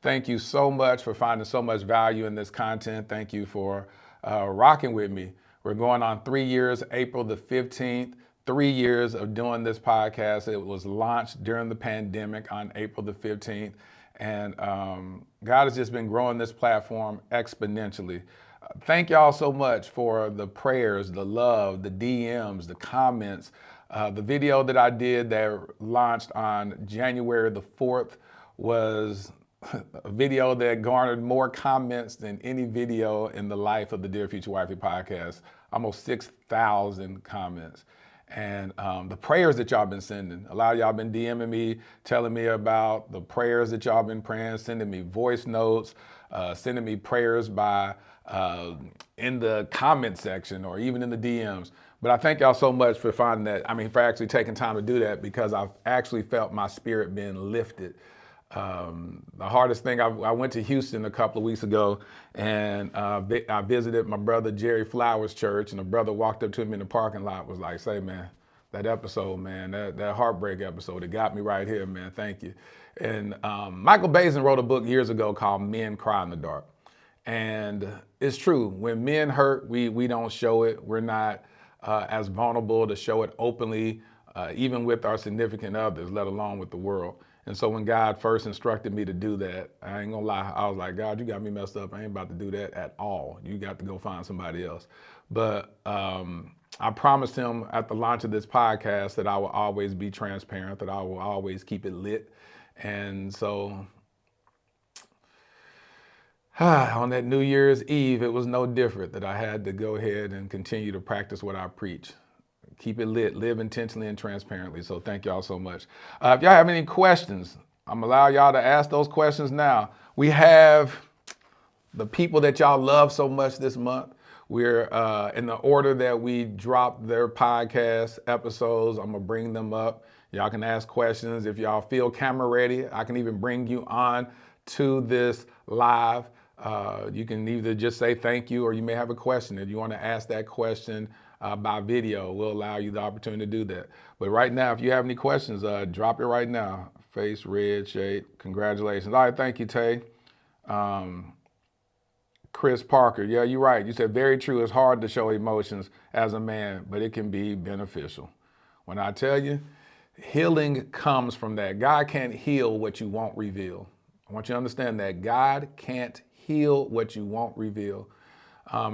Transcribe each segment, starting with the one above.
Thank you so much for finding so much value in this content. Thank you for rocking with me. We're going on 3 years, April the 15th, 3 years of doing this podcast. It was launched during the pandemic on April the 15th. And God has just been growing this platform exponentially. Thank y'all so much for the prayers, the love, the DMs, the comments. The video that I did that launched on January the 4th was a video that garnered more comments than any video in the life of the Dear Future Wifey podcast. Almost 6,000 comments. And the prayers that y'all been sending. A lot of y'all been DMing me, telling me about the prayers that y'all been praying, sending me voice notes, sending me prayers by in the comment section or even in the DMs. But I thank y'all so much for finding that, for actually taking time to do that, because I've actually felt my spirit being lifted. The hardest thing, I went to Houston a couple of weeks ago, and I visited my brother Jerry Flowers' church, and a brother walked up to me in the parking lot, was like, "Say, man, that episode, man, that Heartbreak episode, it got me right here, man, thank you." And Michael Basin wrote a book years ago called Men Cry in the Dark. And it's true, when men hurt, we don't show it. We're not as vulnerable to show it openly, even with our significant others, let alone with the world. And so when God first instructed me to do that, I ain't gonna lie, I was like, "God, you got me messed up. I ain't about to do that at all. You got to go find somebody else." But I promised him at the launch of this podcast that I will always be transparent, that I will always keep it lit. And so on that New Year's Eve, it was no different, that I had to go ahead and continue to practice what I preach. Keep it lit, live intentionally and transparently. So thank y'all so much. If y'all have any questions, I'm gonna allow y'all to ask those questions now. We have the people that y'all love so much this month. We're in the order that we drop their podcast episodes. I'm gonna bring them up. Y'all can ask questions. If y'all feel camera ready, I can even bring you on to this live. You can either just say thank you, or you may have a question. If you want to ask that question by video, we'll allow you the opportunity to do that. But right now, if you have any questions, drop it right now. Face red shade. Congratulations. All right, thank you, Tay. Chris Parker, yeah, you're right. You said very true. It's hard to show emotions as a man, but it can be beneficial. When I tell you, healing comes from that. God can't heal what you won't reveal. I want you to understand that God can't heal what you won't reveal.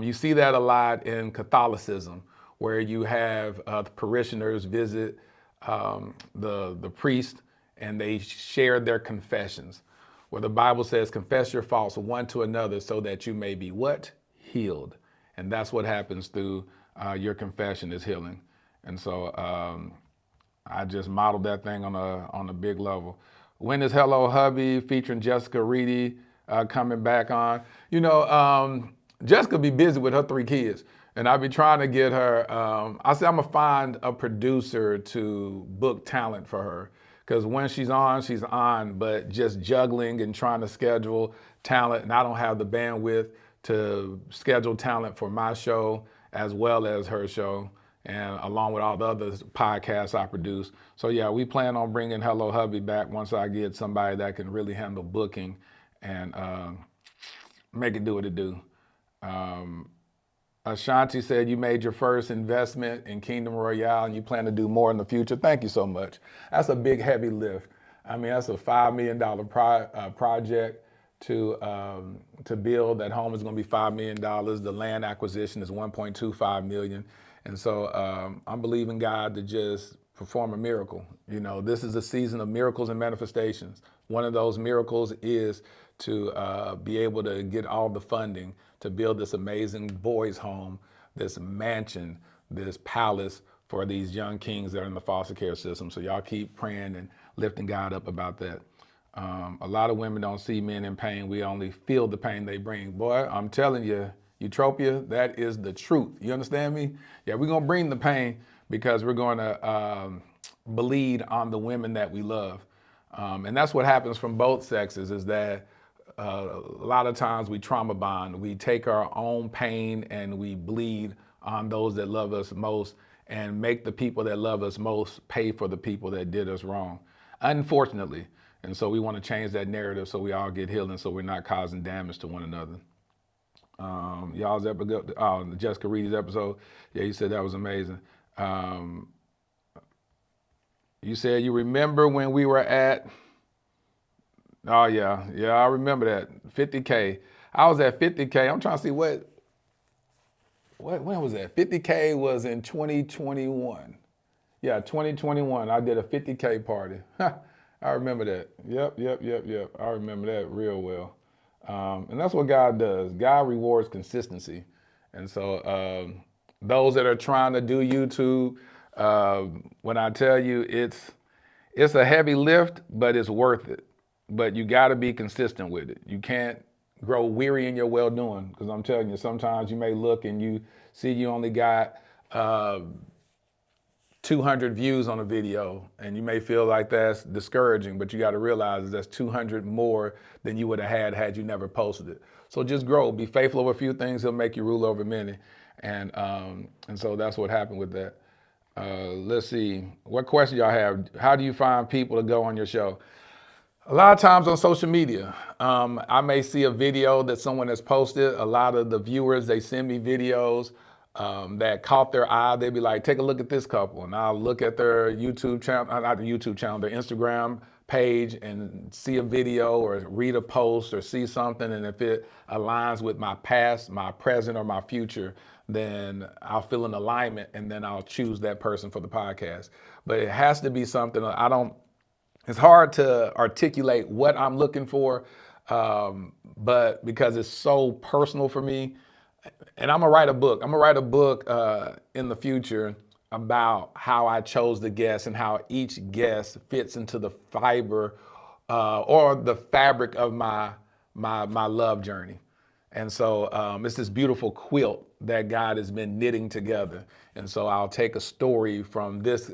You see that a lot in Catholicism, where you have the parishioners visit the priest and they share their confessions, where the Bible says, "Confess your faults one to another so that you may be" what? Healed. And that's what happens through your confession, is healing. And so I just modeled that thing on a big level. When is Hello Hubby featuring Jessica Reedy coming back on? Jessica be busy with her 3 kids, and I be trying to get her. I said I'm gonna find a producer to book talent for her, because when she's on, but just juggling and trying to schedule talent, and I don't have the bandwidth to schedule talent for my show as well as her show, and along with all the other podcasts I produce. So yeah, we plan on bringing Hello Hubby back once I get somebody that can really handle booking and make it do what it do. Ashanti said you made your first investment in Kingdom Royale and you plan to do more in the future. Thank you so much. That's a big, heavy lift. That's a $5 million project to build. That home is going to be $5 million. The land acquisition is $1.25 million. And so I'm believing God to just perform a miracle. This is a season of miracles and manifestations. One of those miracles is to be able to get all the funding to build this amazing boys' home, this mansion, this palace for these young kings that are in the foster care system. So y'all keep praying and lifting God up about that. A lot of women don't see men in pain. We only feel the pain they bring. Boy, I'm telling you, Utopia, that is the truth. You understand me? Yeah, we're going to bring the pain because we're going to bleed on the women that we love. And that's what happens from both sexes, is that a lot of times we trauma bond. We take our own pain and we bleed on those that love us most, and make the people that love us most pay for the people that did us wrong. Unfortunately, And so we want to change that narrative so we all get healing, so we're not causing damage to one another. Y'all's episode, Jessica Reed's episode, yeah, you said that was amazing. You said you remember when we were at, oh yeah, I remember that, 50K. I was at 50K. I'm trying to see when was that? 50K was in 2021. Yeah, 2021. I did a 50K party. I remember that. Yep. I remember that real well. And that's what God does. God rewards consistency. And so those that are trying to do YouTube, when I tell you it's a heavy lift, but it's worth it. But you got to be consistent with it. You can't grow weary in your well-doing, because I'm telling you, sometimes you may look and you see you only got 200 views on a video, and you may feel like that's discouraging, but you got to realize that's 200 more than you would have had you never posted it. So just grow, be faithful over a few things, he'll make you rule over many. And so that's what happened with that. Let's see, what question y'all have? How do you find people to go on your show? A lot of times on social media, I may see a video that someone has posted. A lot of the viewers, they send me videos that caught their eye. They'd be like, take a look at this couple. And I'll look at their YouTube channel, not the YouTube channel, their Instagram page, and see a video or read a post or see something. And if it aligns with my past, my present, or my future, then I'll feel an alignment, and then I'll choose that person for the podcast. But it has to be something it's hard to articulate what I'm looking for, but because it's so personal for me. And I'm gonna write a book. I'm gonna write a book in the future about how I chose the guests and how each guest fits into the fiber or the fabric of my love journey. And so it's this beautiful quilt that God has been knitting together. And so I'll take a story from this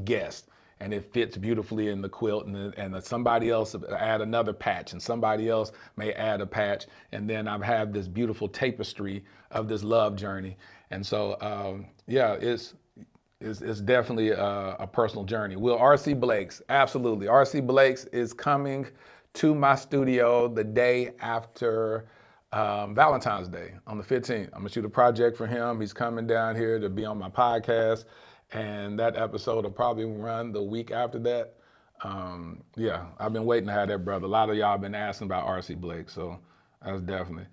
guest, and it fits beautifully in the quilt, and somebody else add another patch, and somebody else may add a patch, and then I have this beautiful tapestry of this love journey. And so, yeah, it's definitely a personal journey. Will R.C. Blakes, absolutely. R.C. Blakes is coming to my studio the day after Valentine's Day on the 15th. I'm gonna shoot a project for him. He's coming down here to be on my podcast. And that episode will probably run the week after that. Yeah, I've been waiting to have that brother. A lot of y'all have been asking about R.C. Blake, so that's definitely.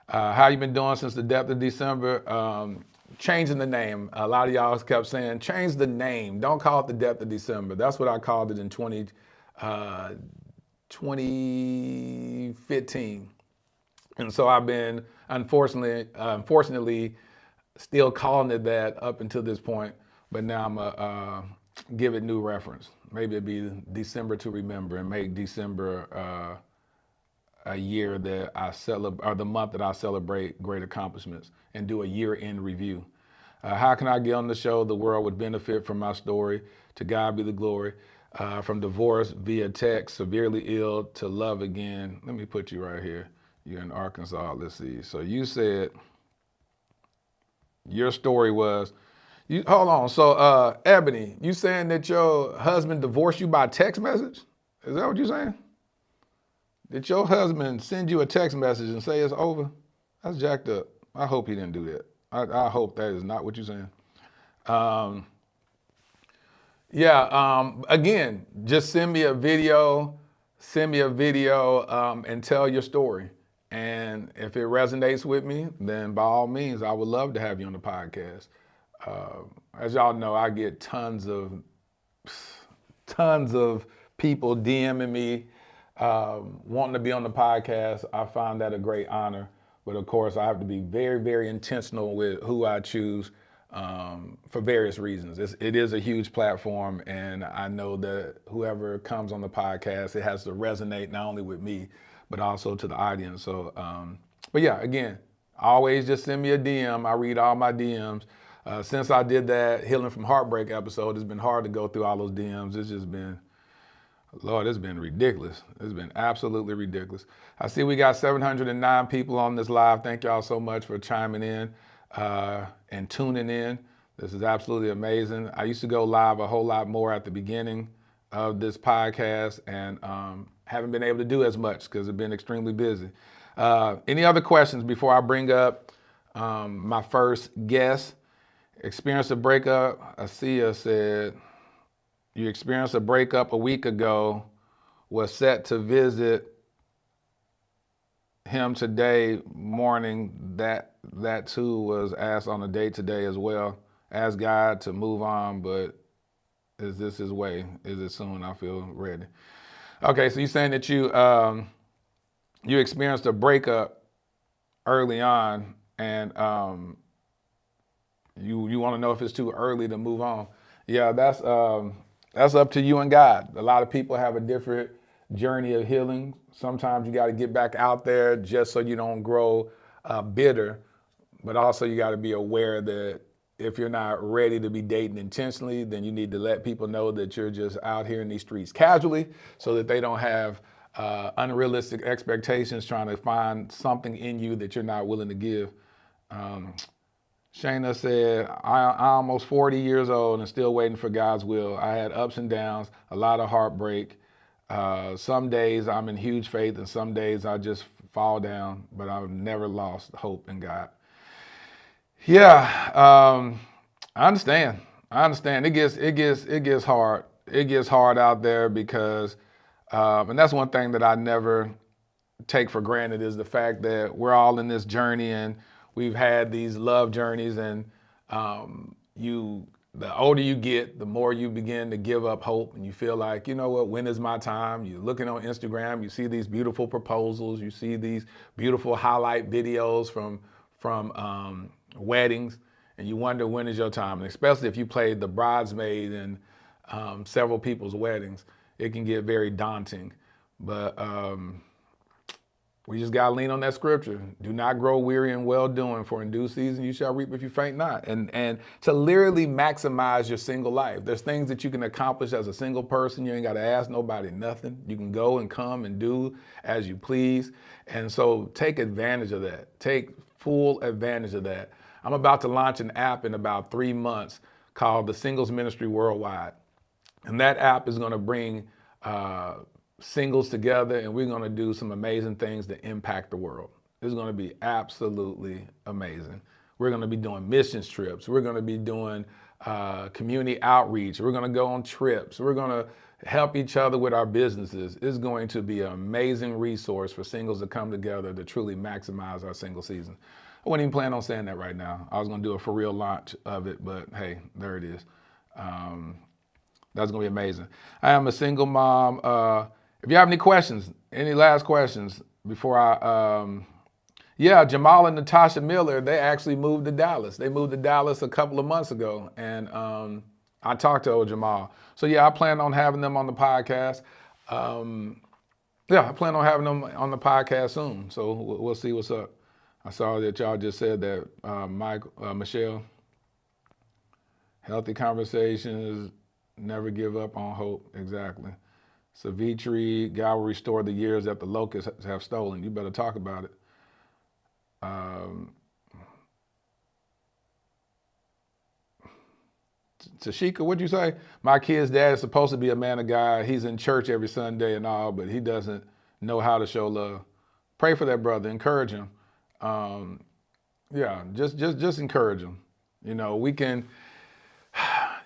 How you been doing since the depth of December? Changing the name. A lot of y'all kept saying, change the name. Don't call it the depth of December. That's what I called it in 2015. And so I've been, unfortunately, still calling it that up until this point. But now I'm gonna give it new reference. Maybe it'd be December to remember, and make December a year that I celebrate, or the month that I celebrate great accomplishments, and do a year-end review. How can I get on the show? The world would benefit from my story. To God be the glory. From divorce via text, severely ill, to love again. Let me put you right here. You're in Arkansas. Let's see. So you said your story was. Hold on. So, Ebony, you saying that your husband divorced you by text message? Is that what you're saying? Did your husband send you a text message and say it's over? That's jacked up. I hope he didn't do that. I hope that is not what you're saying. Again, just send me a video, and tell your story. And if it resonates with me, then by all means, I would love to have you on the podcast. As y'all know, I get tons of people DMing me, wanting to be on the podcast. I find that a great honor. But of course, I have to be very, very intentional with who I choose for various reasons. It is a huge platform, and I know that whoever comes on the podcast, it has to resonate not only with me, but also to the audience. So, but yeah, again, always just send me a DM. I read all my DMs. Since I did that Healing from Heartbreak episode, it's been hard to go through all those DMs. It's just been, Lord, it's been ridiculous. It's been absolutely ridiculous. I see we got 709 people on this live. Thank y'all so much for chiming in and tuning in. This is absolutely amazing. I used to go live a whole lot more at the beginning of this podcast, and haven't been able to do as much because I've been extremely busy. Any other questions before I bring up my first guest? Experienced a breakup. Asia said, you experienced a breakup a week ago, was set to visit him today morning. That too was asked on a date today as well. Asked God to move on, but is this his way? Is it soon? I feel ready. Okay, so you're saying that you experienced a breakup early on, and you want to know if it's too early to move on. Yeah, that's up to you and God. A lot of people have a different journey of healing. Sometimes you got to get back out there just so you don't grow bitter, but also you got to be aware that if you're not ready to be dating intentionally, then you need to let people know that you're just out here in these streets casually so that they don't have unrealistic expectations trying to find something in you that you're not willing to give. Shayna said, I'm almost 40 years old and still waiting for God's will. I had ups and downs, a lot of heartbreak. Some days I'm in huge faith and some days I just fall down, but I've never lost hope in God. Yeah, I understand. It gets hard. It gets hard out there because, and that's one thing that I never take for granted is the fact that we're all in this journey and we've had these love journeys, and the older you get, the more you begin to give up hope, and you feel like, you know what, when is my time? You're looking on Instagram, you see these beautiful proposals, you see these beautiful highlight videos from weddings, and you wonder when is your time. And especially if you played the bridesmaid in several people's weddings, it can get very daunting. But we just got to lean on that scripture. Do not grow weary in well-doing, for in due season you shall reap if you faint not. And to literally maximize your single life. There's things that you can accomplish as a single person. You ain't got to ask nobody nothing. You can go and come and do as you please. And so take advantage of that. Take full advantage of that. I'm about to launch an app in about 3 months called the Singles Ministry Worldwide. And that app is going to bring singles together, and we're going to do some amazing things to impact the world. It's going to be absolutely amazing. We're going to be doing missions trips. We're going to be doing community outreach. We're going to go on trips. We're going to help each other with our businesses. It's going to be an amazing resource for singles to come together to truly maximize our single season. I wasn't even planning on saying that right now. I was going to do a for real launch of it, but hey, there it is. That's going to be amazing. I am a single mom. If you have any questions, any last questions before yeah, Jamal and Natasha Miller, they actually moved to Dallas. They moved to Dallas a couple of months ago, and I talked to old Jamal. So yeah, I plan on having them on the podcast. Yeah, I plan on having them on the podcast soon. So we'll see what's up. I saw that y'all just said that Michelle, healthy conversations, never give up on hope. Exactly. Savitri, God will restore the years that the locusts have stolen. You better talk about it. Tashika, what'd you say? My kid's dad is supposed to be a man of God. He's in church every Sunday and all, but he doesn't know how to show love. Pray for that brother. Encourage him. Yeah, just encourage him. You know, we can.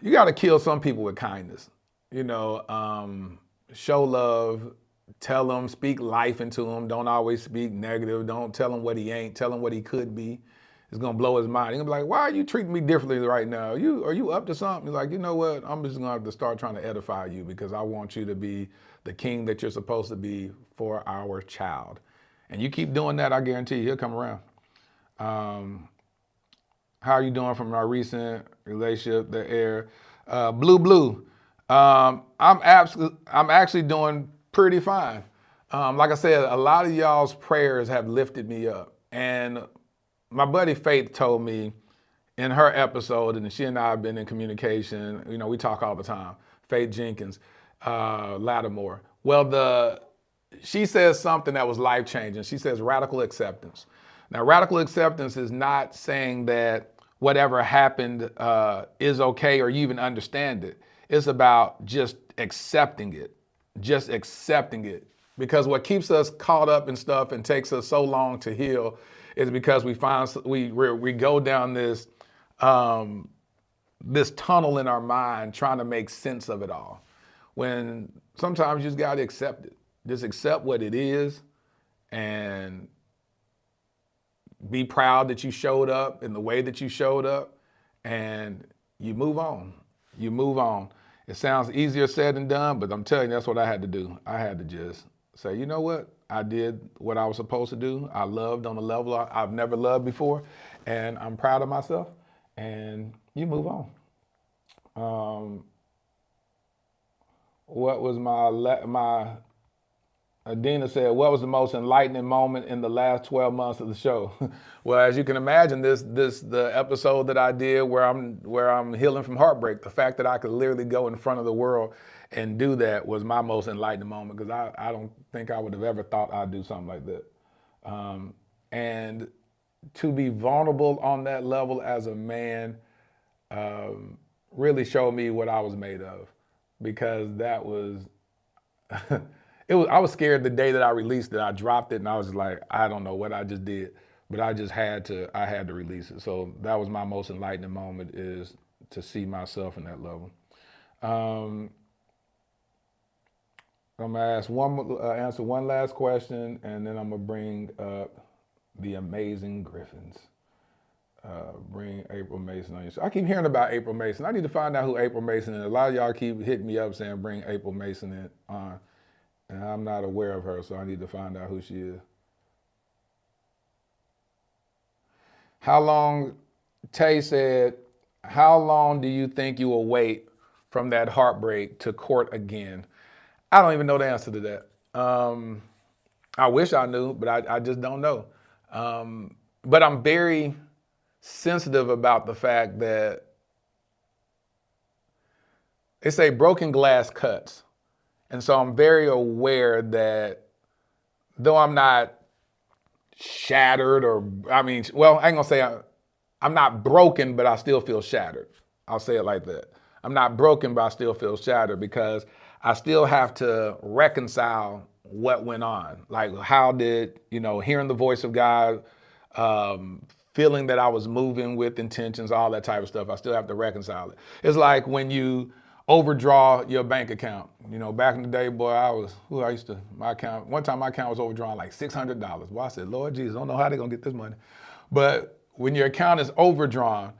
You got to kill some people with kindness. You know. Show love, tell him, speak life into him. Don't always speak negative. Don't tell him what he ain't. Tell him what he could be. It's going to blow his mind. He's going to be like, why are you treating me differently right now? Are you up to something? He's like, you know what? I'm just going to have to start trying to edify you because I want you to be the king that you're supposed to be for our child. And you keep doing that, I guarantee you, he'll come around. How are you doing from our recent relationship, the air? Blue. I'm actually doing pretty fine. Like I said, a lot of y'all's prayers have lifted me up. And my buddy Faith told me in her episode, and she and I have been in communication, you know, we talk all the time, Faith Jenkins, Lattimore. Well, she says something that was life-changing. She says radical acceptance. Now, radical acceptance is not saying that whatever happened is okay or you even understand it. It's about just accepting it, just accepting it. Because what keeps us caught up in stuff and takes us so long to heal is because we go down this this tunnel in our mind trying to make sense of it all. When sometimes you just got to accept it. Just accept what it is and be proud that you showed up in the way that you showed up, and you move on. You move on. It sounds easier said than done, but I'm telling you, that's what I had to do. I had to just say, you know what? I did what I was supposed to do. I loved on a level I've never loved before, and I'm proud of myself, and you move on. What was my Adina said, what was the most enlightening moment in the last 12 months of the show? Well, as you can imagine, the episode that I did where I'm healing from heartbreak, the fact that I could literally go in front of the world and do that was my most enlightening moment, because I don't think I would have ever thought I'd do something like that. And to be vulnerable on that level as a man really showed me what I was made of, because that was, I was scared the day that I released it. I dropped it and I was like, I don't know what I just did, but I had to release it. So that was my most enlightening moment, is to see myself in that level. I'm gonna answer one last question, and then I'm gonna bring up the amazing Griffins. Bring April Mason on your show. I keep hearing about April Mason. I need to find out who April Mason is. A lot of y'all keep hitting me up saying bring April Mason in on. And I'm not aware of her, so I need to find out who she is. How long, Tay said, how long do you think you will wait from that heartbreak to court again? I don't even know the answer to that. I wish I knew, but I just don't know. But I'm very sensitive about the fact that they say broken glass cuts. And so I'm very aware that though I'm not shattered I ain't gonna say I'm not broken, but I still feel shattered. I'll say it like that. I'm not broken, but I still feel shattered, because I still have to reconcile what went on. Like, how did, hearing the voice of God, feeling that I was moving with intentions, all that type of stuff, I still have to reconcile it. It's like when you overdraw your bank account. Back in the day, boy, my account, one time my account was overdrawn like $600. Well, I said, Lord Jesus, I don't know how they're gonna get this money. But when your account is overdrawn,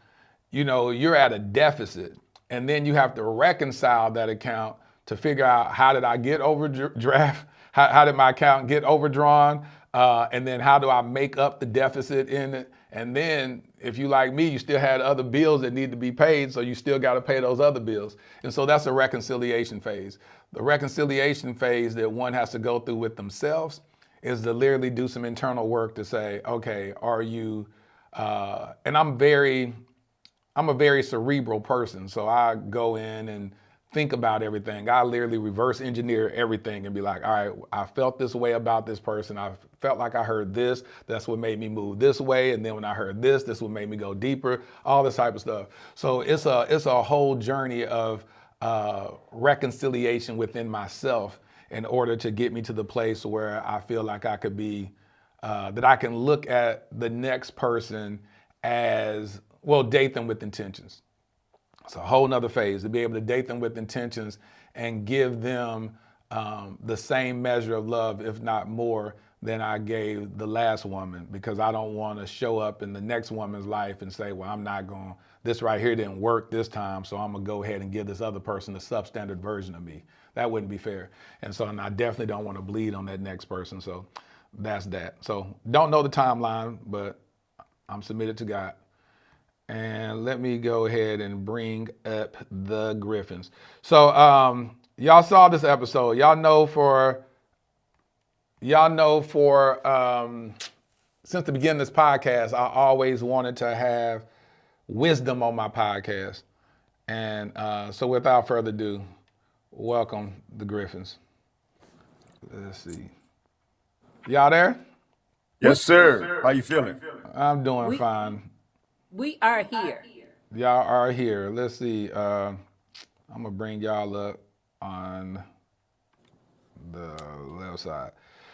you're at a deficit. And then you have to reconcile that account to figure out, how did I get overdraft? How did my account get overdrawn? And then how do I make up the deficit in it? And then, if you like me, you still had other bills that need to be paid, so you still got to pay those other bills. And so that's a reconciliation phase. The reconciliation phase that one has to go through with themselves is to literally do some internal work to say, okay, are you, and I'm a very cerebral person, so I go in and think about everything. I literally reverse engineer everything and be like, all right, I felt this way about this person. I felt like I heard this. That's what made me move this way. And then when I heard this what made me go deeper, all this type of stuff. So it's a whole journey of reconciliation within myself in order to get me to the place where I feel like I could be, that I can look at the next person as, date them with intentions. It's a whole nother phase, to be able to date them with intentions and give them the same measure of love, if not more, than I gave the last woman, because I don't want to show up in the next woman's life and say, well, this right here didn't work this time, so I'm going to go ahead and give this other person a substandard version of me. That wouldn't be fair. And I definitely don't want to bleed on that next person. So that's that. So don't know the timeline, but I'm submitted to God. And let me go ahead and bring up the Griffins. So y'all saw this episode. Y'all know for since the beginning of this podcast, I always wanted to have wisdom on my podcast. And so without further ado, welcome the Griffins. Let's see. Y'all there? Yes, sir. How you feeling? I'm doing fine. We are here. Y'all are here. Let's see. I'm gonna bring y'all up. on the left side.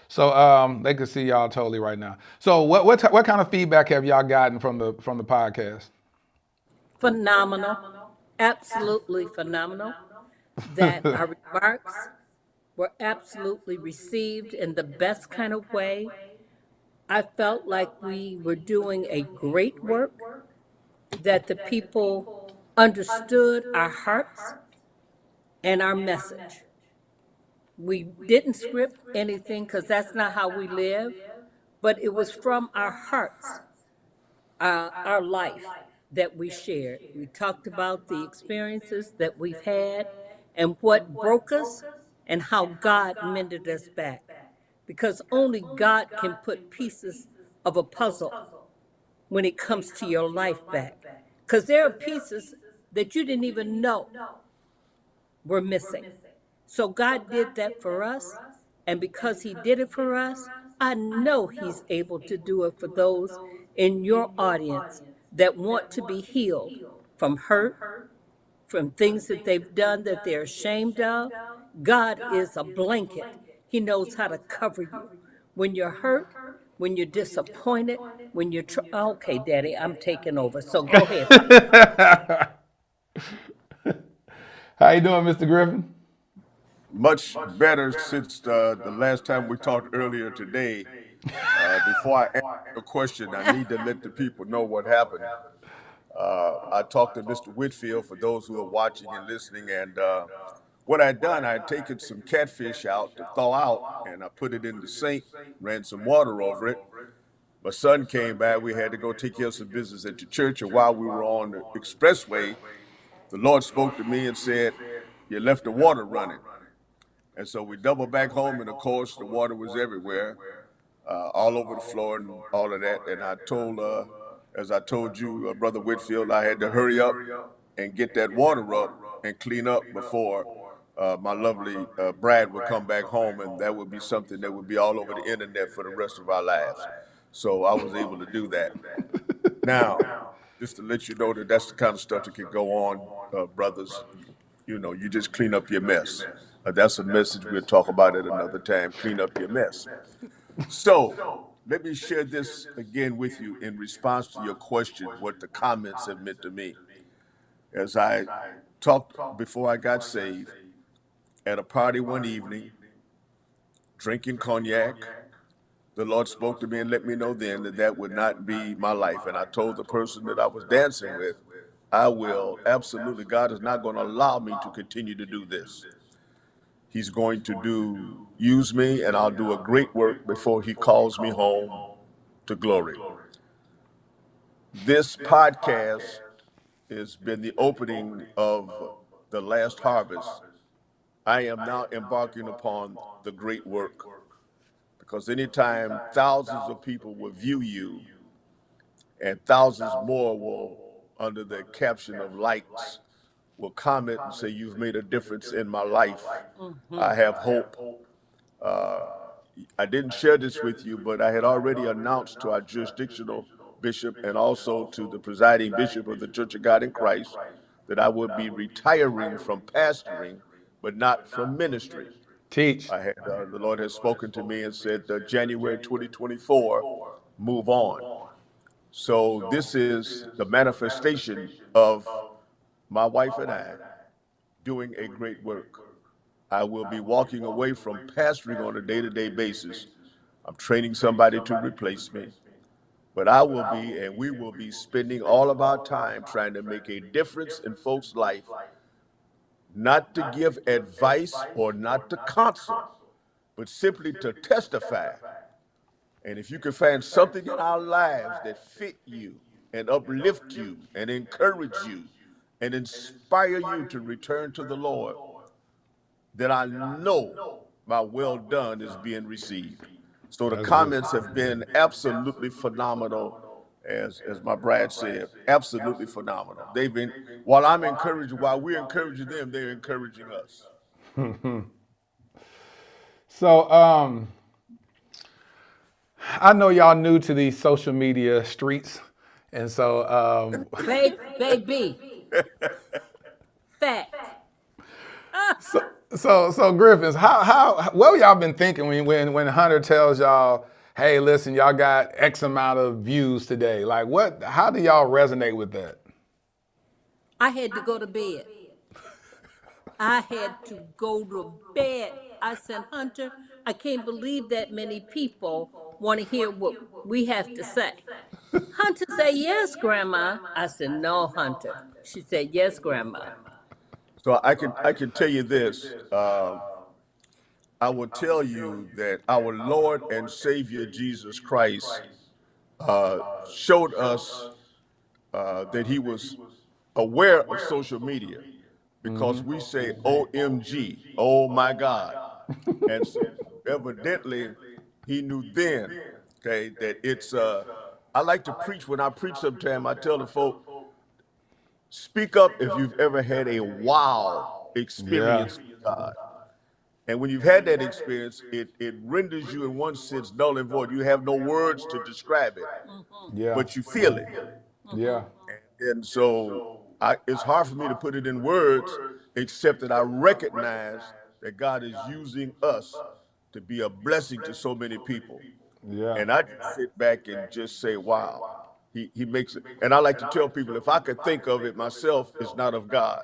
So they can see y'all totally right now. So what kind of feedback have y'all gotten from the podcast? Phenomenal. Absolutely phenomenal. That our remarks were absolutely received in the best kind of way. I felt like we were doing a great work, that the people understood our hearts and our message. We didn't script anything because that's not how we live, but it was from our hearts, our life that we shared. We talked about the experiences that we've had and what broke us and how God mended us back. Because only God can put pieces of a puzzle when it comes to your life back. Because there are pieces that you didn't even know were missing. So God did that for us. And because He did it for us, I know He's able to do it for those in your audience that want to be healed from hurt, from things that they've done that they're ashamed of. God is a blanket. He knows how to cover you. When you're hurt, when you're disappointed, when you're okay, Daddy, I'm taking over. So go ahead, Papa. How you doing, Mr. Griffin? Much better since the last time we talked earlier today. Before I answer your question, I need to let the people know what happened. I talked to Mr. Whitfield for those who are watching and listening, and what I'd done, I had taken some catfish out to thaw out, and I put it in the sink, ran some water over it. My son came back. We had to go take care of some business at the church, and while we were on the expressway, the Lord spoke to me and said, "You left the water running." And so we doubled back home, and of course, the water was everywhere, all over the floor and all of that. And I told, as I told you, Brother Whitfield, I had to hurry up and get that water up and clean up before my lovely Brad would come back home, and that would be something that would be all over the internet for the rest of our lives. So I was able to do that. Now, just to let you know that that's the kind of stuff that can go on, brothers. You know, you just clean up your mess. That's a message we'll talk about at another time. Clean up your mess. So let me share this again with you in response to your question, what the comments have meant to me. As I talked before I got saved, at a party one evening, drinking cognac, the Lord spoke to me and let me know then that that would not be my life. And I told the person that I was dancing with, I will absolutely, God is not going to allow me to continue to do this. He's going to use me, and I'll do a great work before He calls me home to glory. This podcast has been the opening of the last harvest. I am now embarking upon the great work, because anytime thousands of people will view you and thousands more will, under the caption of likes, will comment and say, "You've made a difference in my life. I have hope." I didn't share this with you, but I had already announced to our jurisdictional bishop and also to the presiding bishop of the Church of God in Christ that I would be retiring from pastoring, but not from ministry. Teach. I had the Lord has spoken to me and said, January 2024, move on. So this is the manifestation of my wife and I doing a great work. I will be walking away from pastoring on a day-to-day basis. I'm training somebody to replace me. But I will be, and we will be, spending all of our time trying to make a difference in folks' life, not to give advice or not to counsel, but simply to testify. And if you can find something in our lives that fit you and uplift you and encourage you and inspire you to return to the Lord, then I know my well done is being received. So the That's good. comments have been absolutely phenomenal, as my Brad said, absolutely phenomenal. They've been, while I'm encouraging, while we're encouraging them, they're encouraging us. So I know y'all new to these social media streets, and so Baby, fact. So Griffins, what y'all been thinking when Hunter tells y'all, hey, listen, y'all got X amount of views today? Like, how do y'all resonate with that? I had to go to bed. I had to go to bed. I said, Hunter, I can't believe that many people want to hear what we have to say. Hunter said, yes, Grandma. I said, no, Hunter. She said, yes, Grandma. So I can tell you this. I will tell you that our Lord and Savior Jesus Christ showed us that He was aware of social media because we say OMG, oh my God. And so evidently he knew then, okay, that it's I like to preach. When I preach sometime, I tell the folk, speak up if you've ever had a wow Yeah. experience with God. And when you've had that experience, it renders you in one sense null and void. You have no words to describe it, Yeah. but you feel it. Yeah. And so it's hard for me to put it in words, except that I recognize that God is using us to be a blessing to so many people. Yeah. And I just sit back and just say, wow, he makes it. And I like to tell people, if I could think of it myself, it's not of God.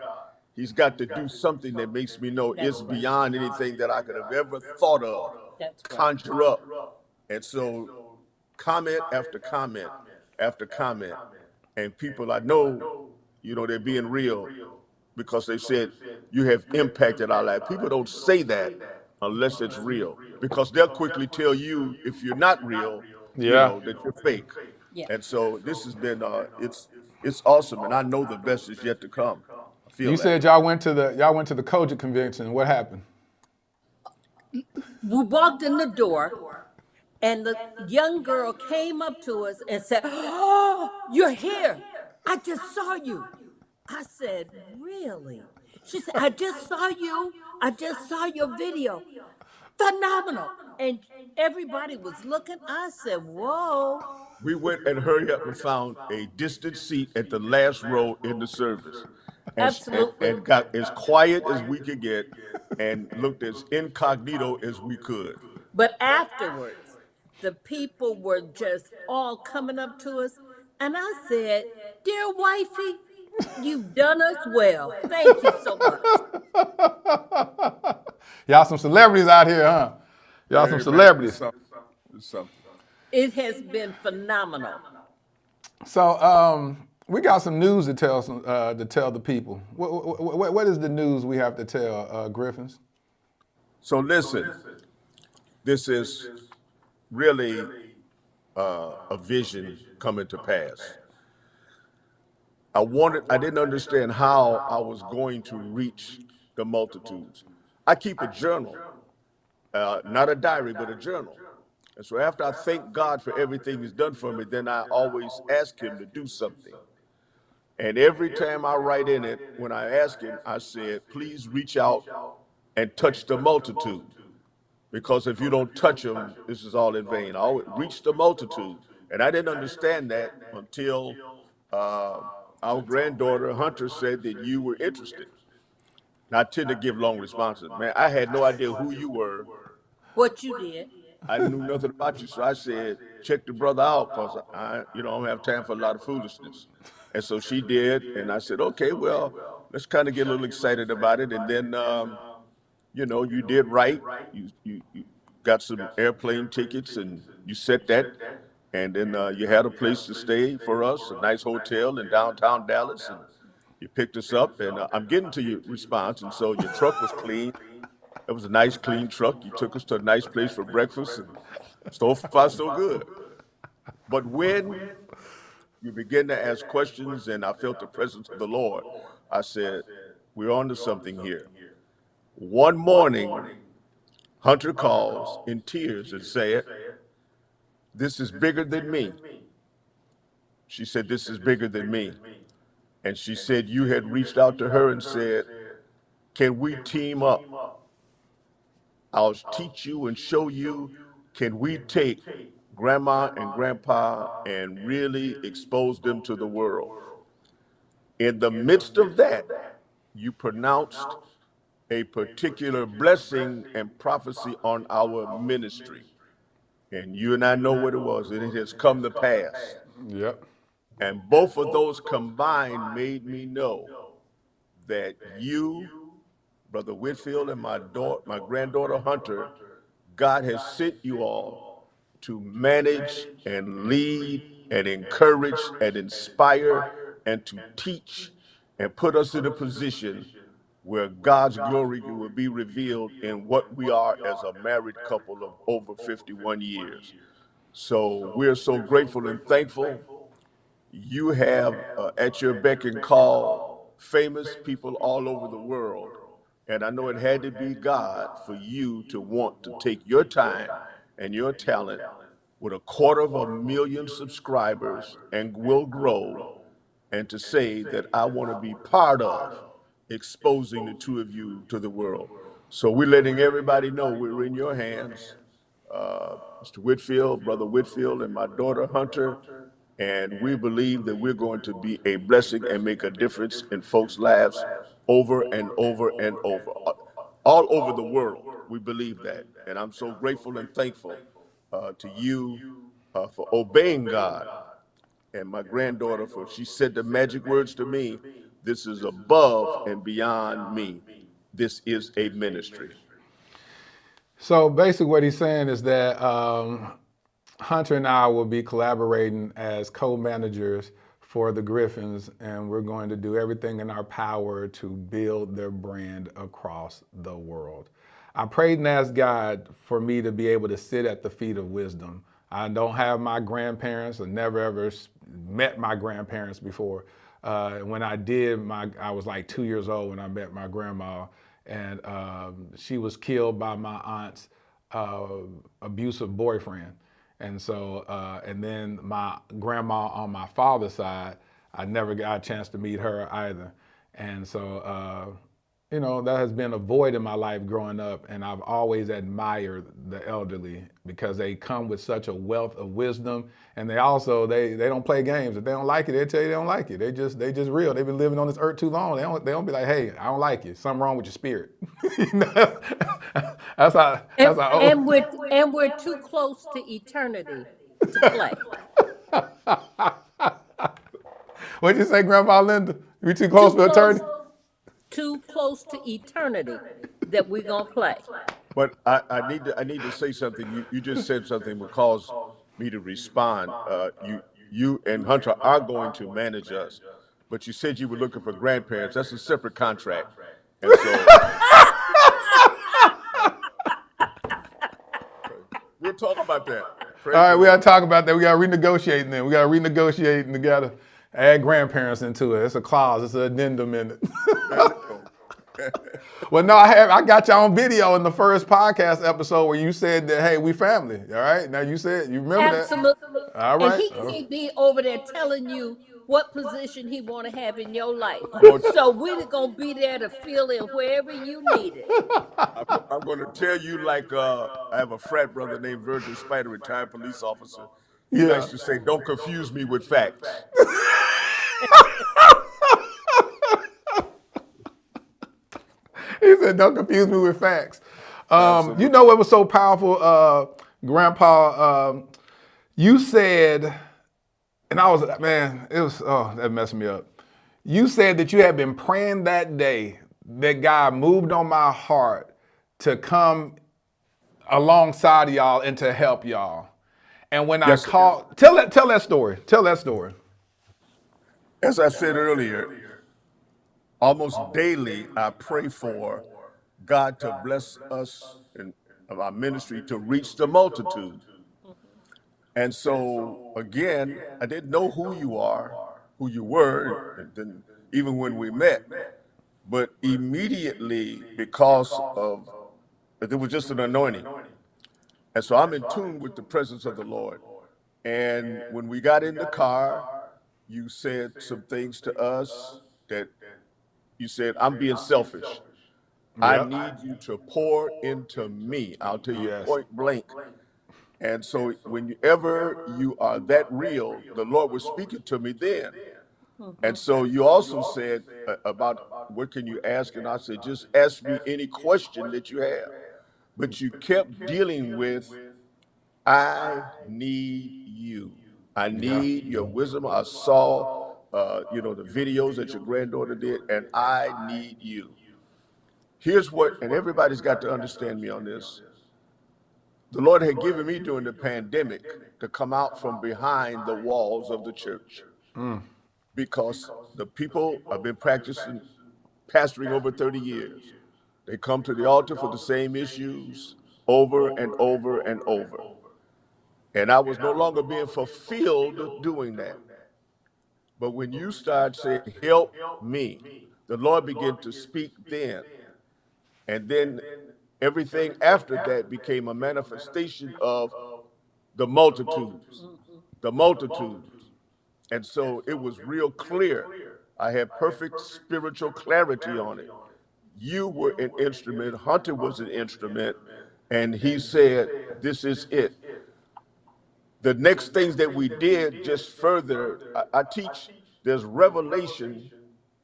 He's got to do something that makes me know That's it's right. beyond anything that I could have ever thought of, That's right. conjure up. And so comment after comment after comment. And people I know, they're being real because they said, you have impacted our life. People don't say that unless it's real because they'll quickly tell you if you're not real, Yeah. that you're fake. Yeah. And so this has been, it's awesome. And I know the best is yet to come. I feel You that. said y'all went to the Kojic convention. What happened? We walked in the door, and the young girl came up to us and said, oh, you're here. I just saw you. I said, really? She said, I just saw you. I just saw your video. Phenomenal. And everybody was looking. I said, whoa. We went and hurried up and found a distant seat at the last row in the service Absolutely. and got as quiet as we could get and looked as incognito as we could. But afterwards, the people were just all coming up to us. And I said, dear wifey, you've done us well. Thank you so much. Y'all some celebrities out here, huh? Y'all some Hey, man, it's celebrities. something. It's something. It has been phenomenal. So we got some news to tell the people. What is the news we have to tell, Griffins? So listen, this is really a vision coming to pass. I didn't understand how I was going to reach the multitudes. I keep a journal, not a diary, but a journal. And so after I thank God for everything He's done for me, then I always ask Him to do something. And every time I write in it, when I ask Him, I said, please reach out and touch the multitude. Because if you don't touch them, this is all in vain. I always reach the multitude. And I didn't understand that until our granddaughter Hunter said that you were interested. And I tend to give long responses. Man, I had no idea who you were. What you did. I knew nothing about you. So I said, check the brother out because I don't have time for a lot of foolishness. And so she did. And I said, okay, well, let's kind of get a little excited about it. And then, you did right. You got some airplane tickets and you set that. And then you had a place to stay for us, a nice hotel in downtown Dallas. And you picked us up. And I'm getting to your response. And so your truck was clean. It was a nice, clean truck. You took us to a nice place for breakfast. And so far, so good. But when you begin to ask questions and I felt the presence of the Lord, I said, we're on to something here. One morning, Hunter calls in tears and said, this is bigger than me. She said, this is bigger than me. And she said, you had reached out to her and said, can we team up? I'll teach you and show you, can we take grandma and grandpa and really expose them to the world? In the midst of that, you pronounced a particular blessing and prophecy on our ministry. And you and I know what it was, and it has come to pass. Yep. And both of those combined made me know that you, Brother Whitfield, and my granddaughter Hunter, God has sent you all to manage and lead and encourage and inspire and to teach and put us in a position where God's glory will be revealed in what we are as a married couple of over 51 years. So we're so grateful and thankful. You have at your beck and call famous people all over the world. And I know it had to be God for you to want to take your time and your talent with 250,000 subscribers and will grow, and to say that I want to be part of exposing the two of you to the world. So we're letting everybody know we're in your hands, Mr. Whitfield, Brother Whitfield, and my daughter Hunter. And we believe that we're going to be a blessing and make a difference in folks' lives over and over and over, all over the world. We believe that. And I'm so grateful and thankful to you for obeying God, and my granddaughter for she said the magic words to me: this is above and beyond me. This is a ministry. So basically what he's saying is that Hunter and I will be collaborating as co-managers for the Griffins, and we're going to do everything in our power to build their brand across the world. I prayed and asked God for me to be able to sit at the feet of wisdom. I don't have my grandparents. I never ever met my grandparents before. When I did, I was like 2 years old when I met my grandma, and she was killed by my aunt's abusive boyfriend. And so, and then my grandma on my father's side, I never got a chance to meet her either. And so, you know, that has been a void in my life growing up. And I've always admired the elderly because they come with such a wealth of wisdom. And they also, they don't play games. If they don't like it, they tell you they don't like it. They just real. They've been living on this earth too long. They don't be like, hey, I don't like you. Something wrong with your spirit. You know? That's how. And we're too close to eternity to play. What'd you say, Grandma Linda? We too close to eternity? Too close to eternity that we're gonna play. But I need to say something. You just said something that caused me to respond. You and Hunter are going to manage us, but you said you were looking for grandparents. That's a separate contract, and so we'll talk about that. Praise All right, the we Lord. gotta talk about that. We gotta renegotiate then. We gotta renegotiate and we gotta add grandparents into it. It's a clause. It's an addendum in it. Well, no, I got you on video in the first podcast episode where you said that, hey, we family. All right. Now you remember Absolutely. that? All right. And he can't be over there telling you what position he want to have in your life. Well, So we're gonna be there to fill in wherever you need it. I'm going to tell you like I have a frat brother named Virgil Spider, retired police officer. He Yeah. likes to say, "Don't confuse me with facts." He said, don't confuse me with facts. You know what was so powerful, Grandpa? You said, and I was, man, it was, that messed me up. You said that you had been praying that day that God moved on my heart to come alongside of y'all and to help y'all. And when Yes, I called, tell that story. Tell that story. as I said earlier, almost daily I pray for God to bless us and our ministry to reach the multitude. And so again, I didn't know who you are, who you were, and then even when we met, but immediately because of it was just an anointing. And so I'm in tune with the presence of the Lord. And when we got in the car, you said some things to us that you said, I'm being selfish. I Yep. need you to pour into me. I'll tell you Yes. point blank. And so whenever you are that real, the Lord was speaking to me then. And so you also said about what can you ask? And I said, just ask me any question that you have. But you kept dealing with, I need you. I Yeah. need your wisdom. I saw, the videos that your granddaughter did, and I need you. Here's what, and everybody's got to understand me on this. The Lord had given me during the pandemic to come out from behind the walls of the church because the people I've been practicing pastoring over 30 years. They come to the altar for the same issues over and over and over. And I was no longer being fulfilled doing that. But when you start saying, help me, the Lord began to speak then. And then everything after that became a manifestation of the multitudes, the multitudes. And so it was real clear. I had perfect spiritual clarity on it. You were an instrument, Hunter was an instrument, and he said, this is it. The next things that we did just further, I teach there's revelation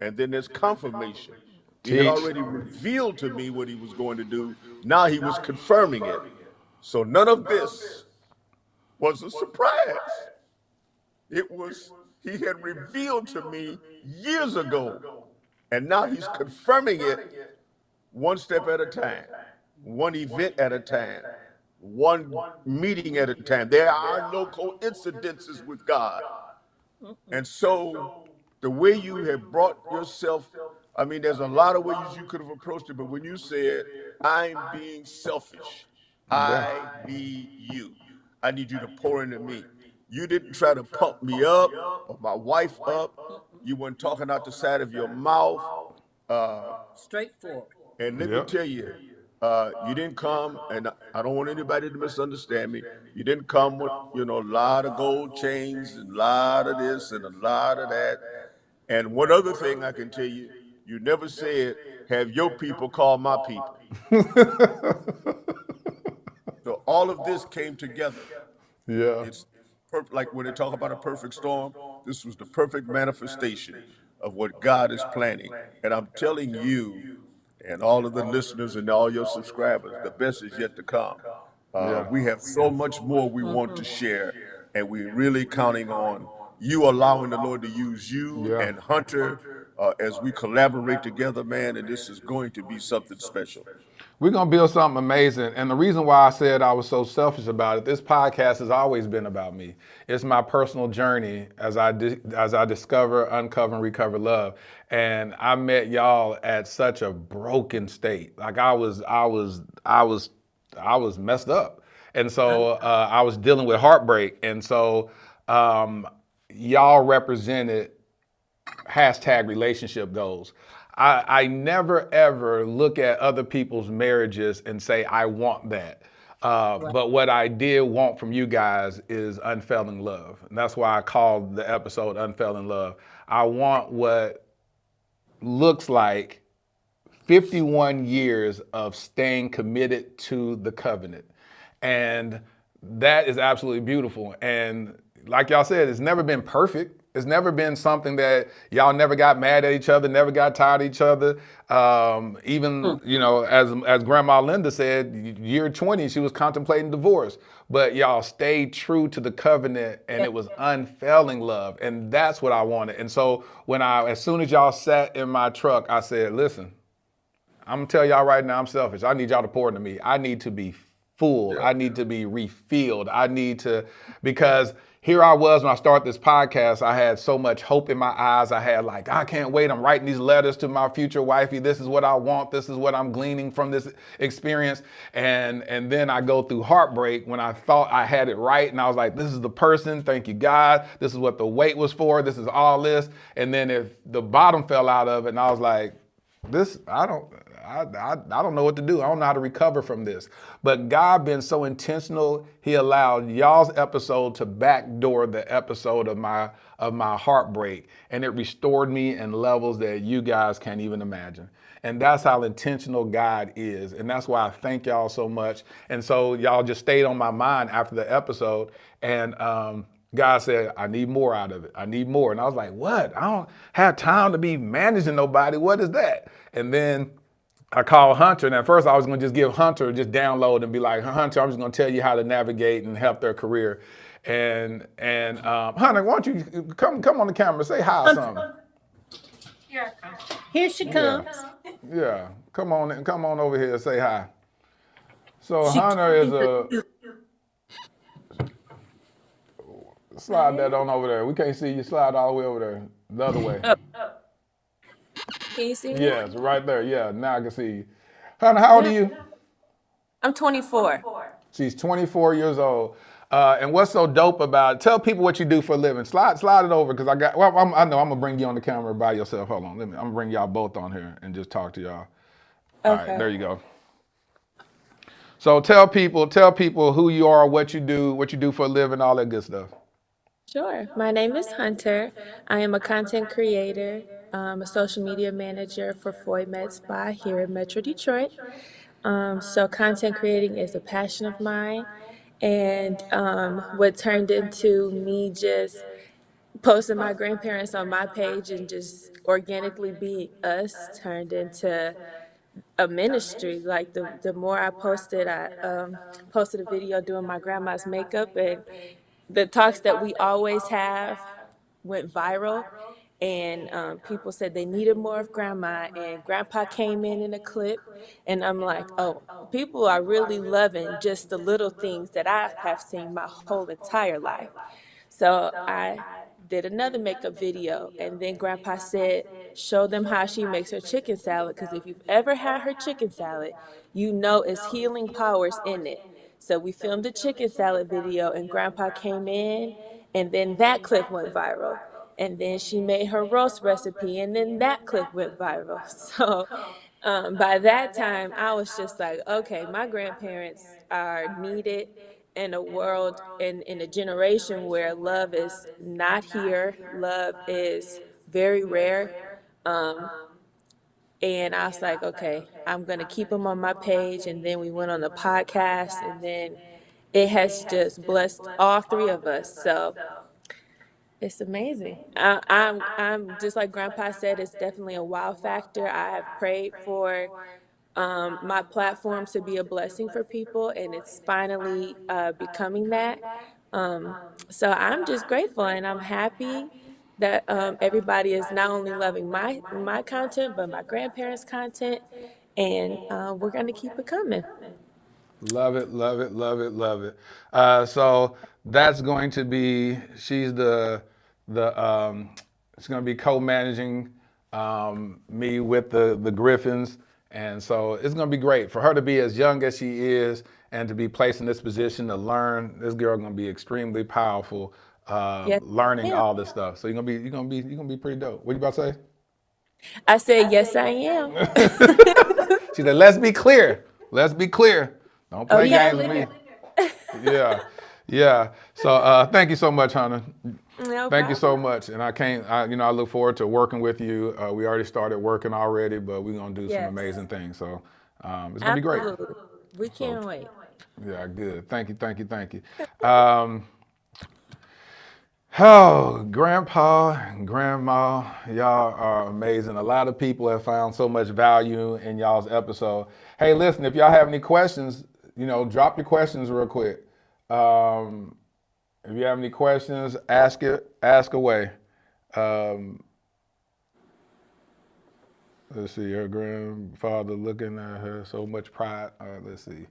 and then there's confirmation. He had Teach. already revealed to me what he was going to do. Now he was confirming it. So none of this was a surprise. It was, he had revealed to me years ago. And now he's confirming it one step at a time, one event at a time, one meeting at a time. There are no coincidences with God. And so the way you have brought yourself, I mean, there's a lot of ways you could have approached it, but when you said, I'm being selfish, Yeah. I need you. I need you to pour into me. You didn't try to pump me up or my wife up. You weren't talking out the side of your mouth. Straightforward. And let me Yep. tell you, you didn't come, and I don't want anybody to misunderstand me. You didn't come with, a lot of gold chains and a lot of this and a lot of that. And one other thing I can tell you, you never said, have your people call my people. So all of this came together. Yeah. It's like when they talk about a perfect storm, this was the perfect manifestation of what God is planning. And I'm telling you and all of the listeners and all your subscribers, the best is yet to come. Yeah. We have so much more we want to share, and we're really counting on you allowing the Lord to use you Yeah. and Hunter as we collaborate together, man, and this is going to be something special. We're gonna build something amazing. And the reason why I said I was so selfish about it, this podcast has always been about me. It's my personal journey as I discover, uncover, and recover love. And I met y'all at such a broken state. Like I was messed up. And so I was dealing with heartbreak. And so y'all represented hashtag relationship goals. I never ever look at other people's marriages and say, I want that. Right. But what I did want from you guys is unfailing love. And that's why I called the episode Unfailing Love. I want what looks like 51 years of staying committed to the covenant. And that is absolutely beautiful. And like y'all said, it's never been perfect. It's never been something that y'all never got mad at each other, never got tired of each other. Even, as Grandma Linda said, year 20, she was contemplating divorce. But y'all stayed true to the covenant, and it was unfailing love. And that's what I wanted. And so as soon as y'all sat in my truck, I said, listen, I'm gonna tell y'all right now, I'm selfish. I need y'all to pour into me. I need to be full. Yeah. I need to be refilled. Because here I was when I started this podcast, I had so much hope in my eyes. I had I can't wait. I'm writing these letters to my future wifey. This is what I want. This is what I'm gleaning from this experience. And then I go through heartbreak when I thought I had it right. And I was like, this is the person. Thank you, God. This is what the wait was for. This is all this. And then if the bottom fell out of it, and I was like, I don't know what to do. I don't know how to recover from this. But God been so intentional. He allowed y'all's episode to backdoor the episode of my heartbreak, and it restored me in levels that you guys can't even imagine. And that's how intentional God is. And that's why I thank y'all so much. And so y'all just stayed on my mind after the episode. And God said, I need more out of it. I need more. And I was like, what? I don't have time to be managing nobody. What is that? And then I called Hunter, and at first I was going to just give Hunter, just download and be like, Hunter, I'm just going to tell you how to navigate and help their career. And Hunter, why don't you come on the camera, say hi or something. Here she comes. Yeah, come on over here and say hi. So She Hunter is came slide that on over there. We can't see you. Slide all the way over there, the other way. Can you see me? Yes, right there. Yeah, now I can see you. Hunter, how old are you? I'm 24. She's 24 years old. And what's so dope about it? Tell people what you do for a living. Slide it over because I know I'm gonna bring you on the camera by yourself. Hold on, I'm gonna bring y'all both on here and just talk to y'all. All right, there you go. So tell people who you are, what you do for a living, all that good stuff. Sure. My name is Hunter. I am a content creator, a social media manager for Med Spa here in Metro Detroit. So content creating is a passion of mine. And what turned into me just posting my grandparents on my page and just organically being us turned into a ministry. Like the more I posted a video doing my grandma's makeup, and the talks that we always have went viral. And people said they needed more of grandma, and grandpa came in a clip, and I'm like, oh, people are really loving just the little things that I have seen my whole entire life. So I did another makeup video, and then grandpa said, show them how she makes her chicken salad, because if you've ever had her chicken salad, you know it's healing powers in it. So we filmed the chicken salad video, and grandpa came in, and then that clip went viral. And then she made her roast recipe, and then that clip went viral. So by that time, I was just like, okay, my grandparents are needed in a world, in a generation where love is not here. Love is very rare. And I was like, okay, I'm going to keep them on my page. And then we went on the podcast, and then it has just blessed all three of us. So it's amazing. I'm just like Grandpa said, it's definitely a wow factor. I have prayed for my platform to be a blessing for people, and it's finally becoming that. So I'm just grateful, and I'm happy that everybody is not only loving my content, but my grandparents' content, and we're going to keep it coming. Love it, love it, love it, love it. So that's going to be, she's it's going to be co-managing me with the Griffins. And so it's going to be great for her to be as young as she is and to be placed in this position to learn. This girl going to be extremely powerful, Yes, learning ma'am. all this stuff. So you're going to be pretty dope. What you about to say? I said, yes, I am. She said, let's be clear. Let's be clear. Don't play yeah, games with me. Yeah. So thank you so much, Hunter. No Thank you so problem. much. And I look forward to working with you. We already started working already, but we're going to do some Yes, amazing things. So it's going to be great. absolutely. We So, can't wait. yeah, good. Thank you. Oh, Grandpa and Grandma, y'all are amazing. A lot of people have found so much value in y'all's episode. Hey, listen, if y'all have any questions, drop your questions real quick. If you have any questions, ask away. Let's see, her grandfather looking at her, so much pride. Let's see.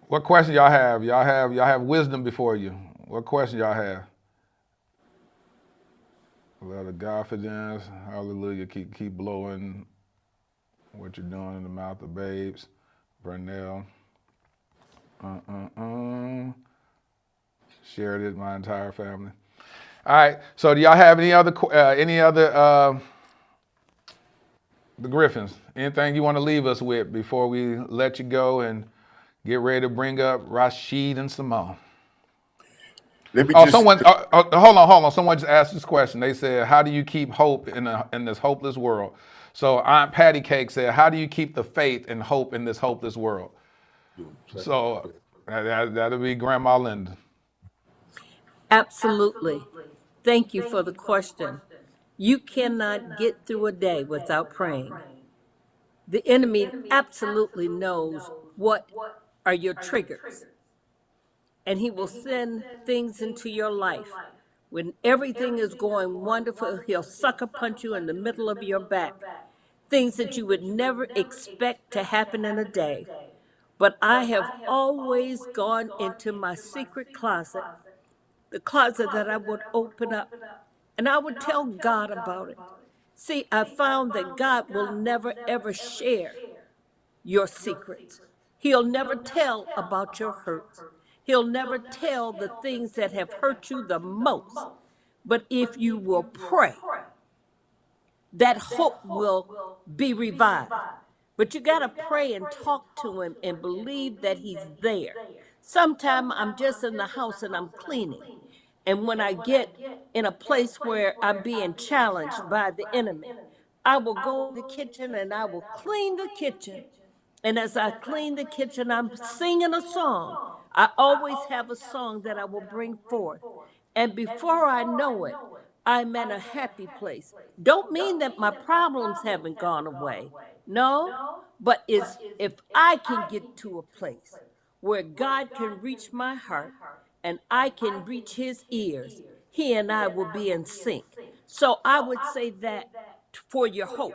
What question y'all have? Y'all have wisdom before you. What question y'all have? Let the confidence, hallelujah, keep blowing what you're doing in the mouth of babes. Brunel. Shared it, my entire family. All right. So do y'all have any other the Griffins? Anything you want to leave us with before we let you go and get ready to bring up Rashid and Symone? Let me Oh, just someone, hold on. Someone just asked this question. They said, how do you keep hope in this hopeless world? So Aunt Patty Cake said, how do you keep the faith and hope in this hopeless world? So that'll be Grandma Linda. Absolutely. Thank you for the question. You cannot get through a day without praying. The enemy absolutely knows what are your triggers, and he will send things into your life. When everything is going wonderful, he'll sucker punch you in the middle of your back. Things that you would never expect to happen in a day. But I have always gone into my secret closet, the closet that I would open up, and I would tell God about it. See, I found that God will never ever share your secrets. He'll never tell about your hurts. He'll never tell the things that have hurt you the most. But if you will pray, that hope will be revived. But you got to pray and talk to him and believe that he's there. Sometimes I'm just in the house and I'm cleaning. And when I get in a place where I'm being challenged by the enemy, I will go in the kitchen and I will clean the kitchen. And as I clean the kitchen, I'm singing a song. I always have a song that I will bring forth. And before I know it, I'm in a happy place. Don't mean that my problems haven't gone away. No, but it's if I can get to a place where God can reach my heart and I can reach his ears, he and I will be in sync. So I would say that for your hope.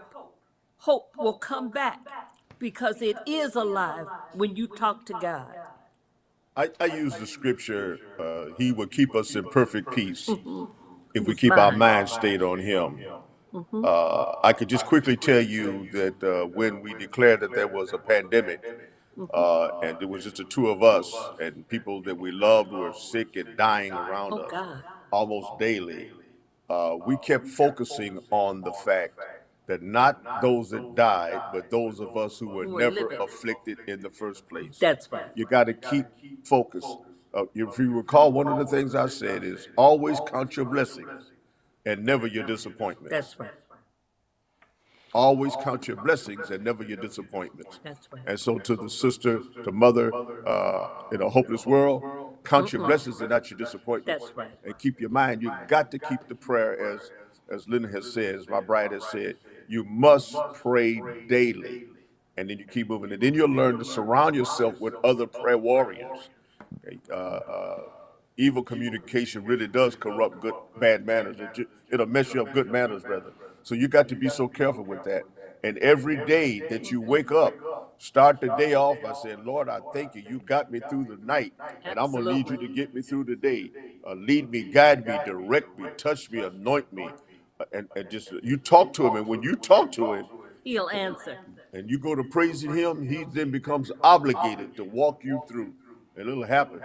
Hope will come back because it is alive when you talk to God. I use the scripture, he will keep us in perfect peace if we It's keep our mine. mind stayed on him. I could just quickly tell you that when we declared that there was a pandemic, and it was just the two of us, and people that we loved were sick and dying around Oh us God. almost daily, we kept focusing on the fact that not those that died, but those of us who were Who are never living. afflicted in the first place. That's right. You got to keep focus. If you recall, one of the things I said is always count your blessings and never your disappointments. That's right. Always count your blessings and never your disappointments. That's right. And so to the sister, to mother, in a hopeless world, count your blessings and not your disappointments. That's right. And keep your mind. You got to keep the prayer as Linda has said, as my bride has said, you must pray daily. And then you keep moving. And then you'll learn to surround yourself with other prayer warriors. Okay? Evil communication really does corrupt bad manners. It'll mess you up good manners, brother. So you got to be so careful with that. And every day that you wake up, start the day off by saying, Lord, I thank you. You got me through the night, and I'm going to need you to get me through the day. Lead me, guide me, direct me, touch me, anoint me. And just, you talk to him. And when you talk to him, He'll answer. and you go to praising him, he then becomes obligated to walk you through. And it'll happen.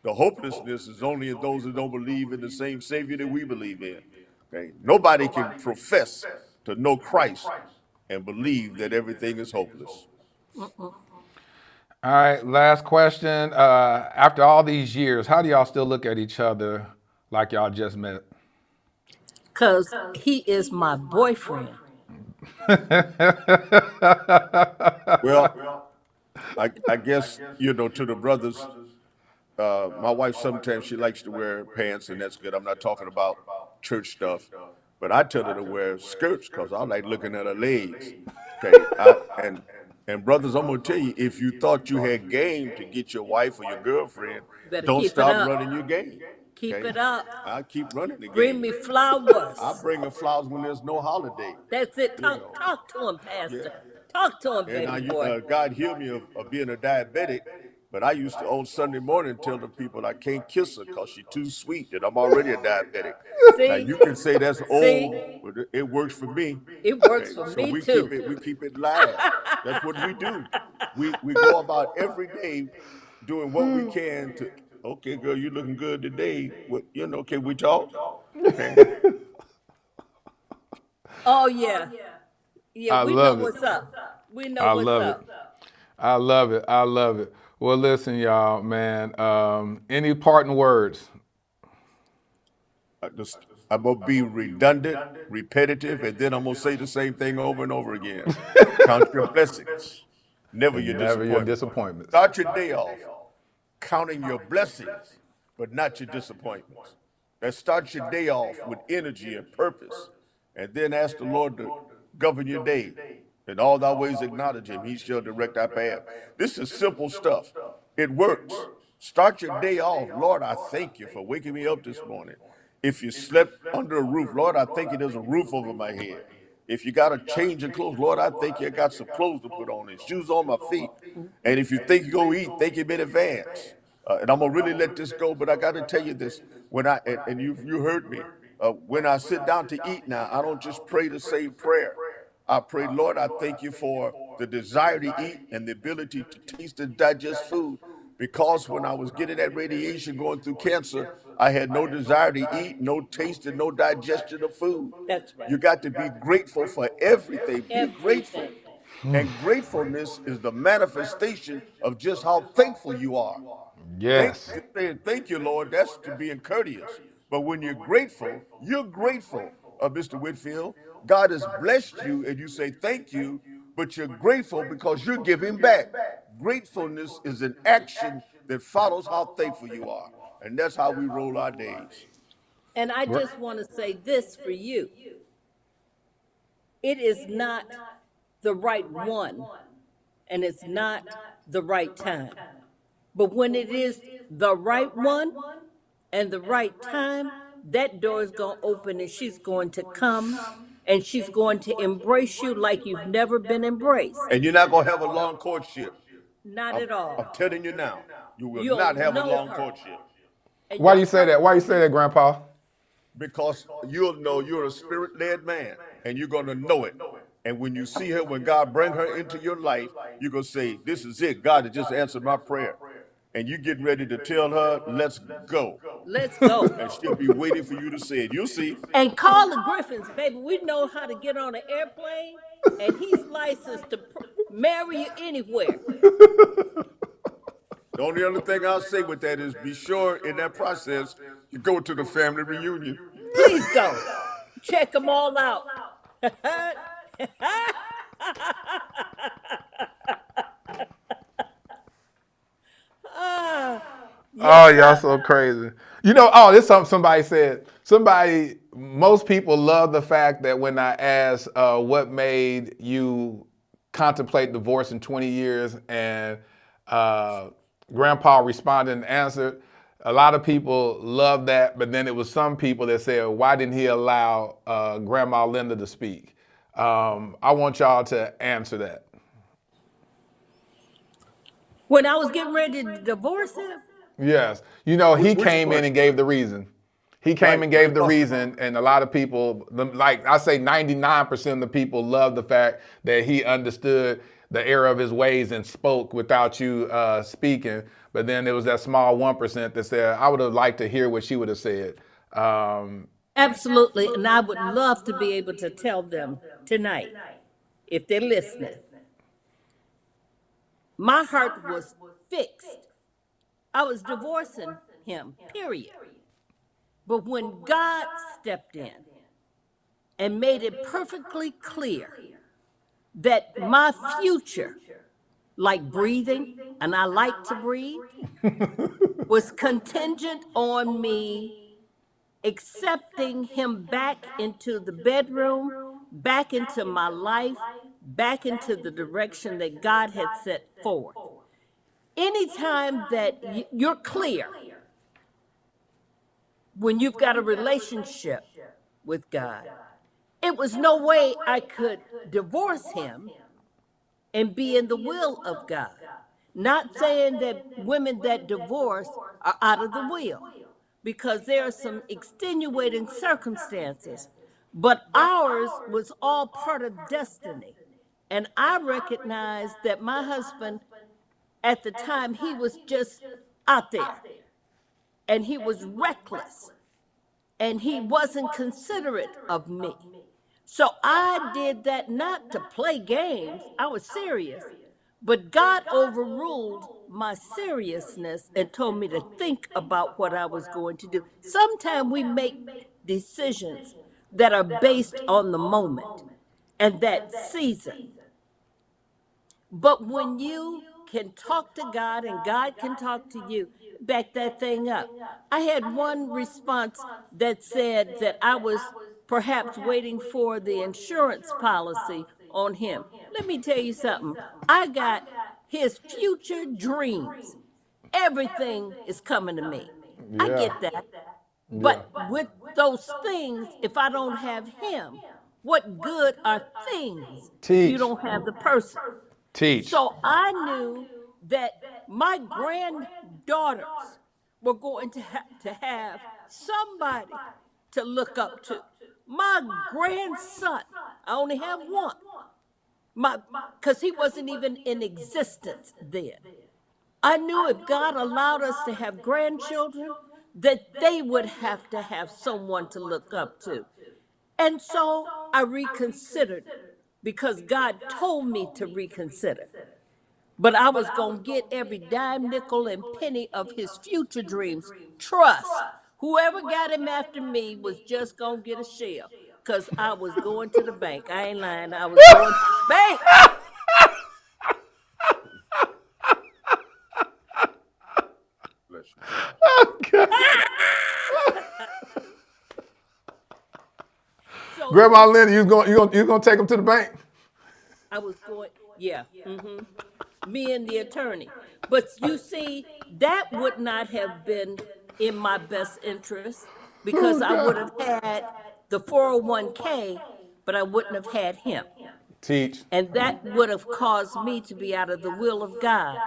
The hopelessness is only in those who don't believe in the same Savior that we believe in. Okay? Nobody can profess to know Christ and believe that everything is hopeless. All right, last question. After all these years, how do y'all still look at each other like y'all just met? Because he is my boyfriend. Well, I guess, to the brothers, my wife sometimes she likes to wear pants, and that's good. I'm not talking about church stuff, but I tell her to wear skirts because I like looking at her legs. Okay, and brothers, I'm gonna tell you, if you thought you had game to get your wife or your girlfriend, Better don't keep it stop up. running your game. Keep Okay? it up. I keep running the Bring game. me flowers. I bring her flowers when there's no holiday. That's it. You know. Talk to him, Yeah. Pastor. Talk to him, And baby boy. God healed me of being a diabetic, but I used to on Sunday morning tell the people I can't kiss her because she's too sweet and I'm already a diabetic. Now See? you can say that's See? old, but it works for me. It works Okay, for so me we too. keep it live. That's what we do. We go about every day doing what we can to. Okay, girl, you looking good today. What can we talk? Okay. Oh yeah. Yeah, I we know love it. what's up. We know I what's love it. up. I love it. I love it. Well, listen, y'all, man. Any parting words? I'm gonna be redundant, repetitive, and then I'm gonna say the same thing over and over again. Count your blessings, never your Never your disappointments. disappointments. Start your day off counting your blessings, but not your disappointments. that starts your day off with energy and purpose. And then ask the Lord to govern your day. In all thy ways acknowledge him, he shall direct our path. This is simple stuff. It works. Start your day off. Lord, I thank you for waking me up this morning. If you slept under a roof, Lord, I thank you there's a roof over my head. If you got to change your clothes, Lord, I thank you I got some clothes to put on and shoes on my feet. And if you think you're going to eat, thank you in advance. And I'm going to really let this go, but I got to tell you this. When and you heard me, when I sit down to eat now, I don't just pray the same prayer. I pray, Lord, I thank you for the desire to eat and the ability to taste and digest food. Because when I was getting that radiation going through cancer, I had no desire to eat, no taste, and no digestion of food. That's right. You got to be grateful for everything. Be grateful. Everything. And gratefulness is the manifestation of just how thankful you are. Yes. Thank you, Lord. That's to being courteous. But when you're grateful, Mr. Whitfield. God has blessed you, and you say thank you, but you're grateful because you're giving back. Gratefulness is an action that follows how thankful you are. And that's how we roll our days. And I just want to say this for you. It is not the right one, and it's not the right time. But when it is the right one and the right time, that door is going to open and she's going to come and she's going to embrace you like you've never been embraced. And you're not going to have a long courtship. Not at all. I'm telling you now, you will You'll not have a know long her. courtship. And Why do your you say that? Why you say that, Grandpa? Because you'll know you're a spirit-led man, and you're going to know it. And when you see her, when God bring her into your life, you're going to say, this is it. God has just answered my prayer. And you're getting ready to tell her, let's go. Let's go. And she'll be waiting for you to say it. You'll see. And call the Griffins, baby. We know how to get on an airplane, and he's licensed to marry you anywhere. The only other thing I'll say with that is be sure in that process you go to the family reunion. Please go. Check them all out. Oh, y'all so crazy. You know, this something somebody said. Most people love the fact that when I asked what made you contemplate divorce in 20 years and Grandpa responded and answered, a lot of people love that, but then it was some people that said, why didn't he allow Grandma Linda to speak? I want y'all to answer that. When I was getting ready to divorce him, Yes. You know, he Which came one? in and gave the reason. He came Right, and gave the because- reason, and a lot of people, like I say, 99% of the people love the fact that he understood the error of his ways and spoke without you speaking. But then there was that small 1% that said, I would have liked to hear what she would have said. absolutely, and I would love to be able to tell them tonight, if they're listening. My heart was fixed. I was divorcing him, period. But when God stepped in and made it perfectly clear that my future, like breathing, and I like to breathe, was contingent on me accepting him back into the bedroom, back into my life, back into the direction that God had set forth. Anytime that you're clear, when you've got a relationship with God, it was no way I could divorce him and be in the will of God. Not saying that women that divorce are out of the will, because there are some extenuating circumstances, but ours was all part of destiny. And I recognized that my husband, at the time, he was just out there, and he was reckless, and he wasn't considerate of me. So I did that not to play games. I was serious. But God overruled my seriousness and told me to think about what I was going to do. Sometimes we make decisions that are based on the moment and that season. But when you can talk to God and God can talk to you. Back that thing up. I had one response that said that I was perhaps waiting for the insurance policy on him. Let me tell you something. I got his future dreams. Everything is coming to me. I Yeah. get that. Yeah. But with those things, if I don't have him, what good are things if you Teach. don't have the person? Teach. So I knew that my granddaughters were going to have somebody to look up to. My grandson, I only have one, because he wasn't even in existence then. I knew if God allowed us to have grandchildren, that they would have to have someone to look up to. And so I reconsidered because God told me to reconsider. But I was going to get every dime, nickel, and penny of his future dreams. Trust. Whoever got him after me was just going to get a share because I was going to the bank. I ain't lying. I was going to the bank. Bless you. So Grandma Linda, you gonna take him to the bank? I was going, yeah. Me and the attorney. But you see, that would not have been in my best interest because Oh I would God. have had the 401k, but I wouldn't have had him. Teach. And that would have caused me to be out of the will of God.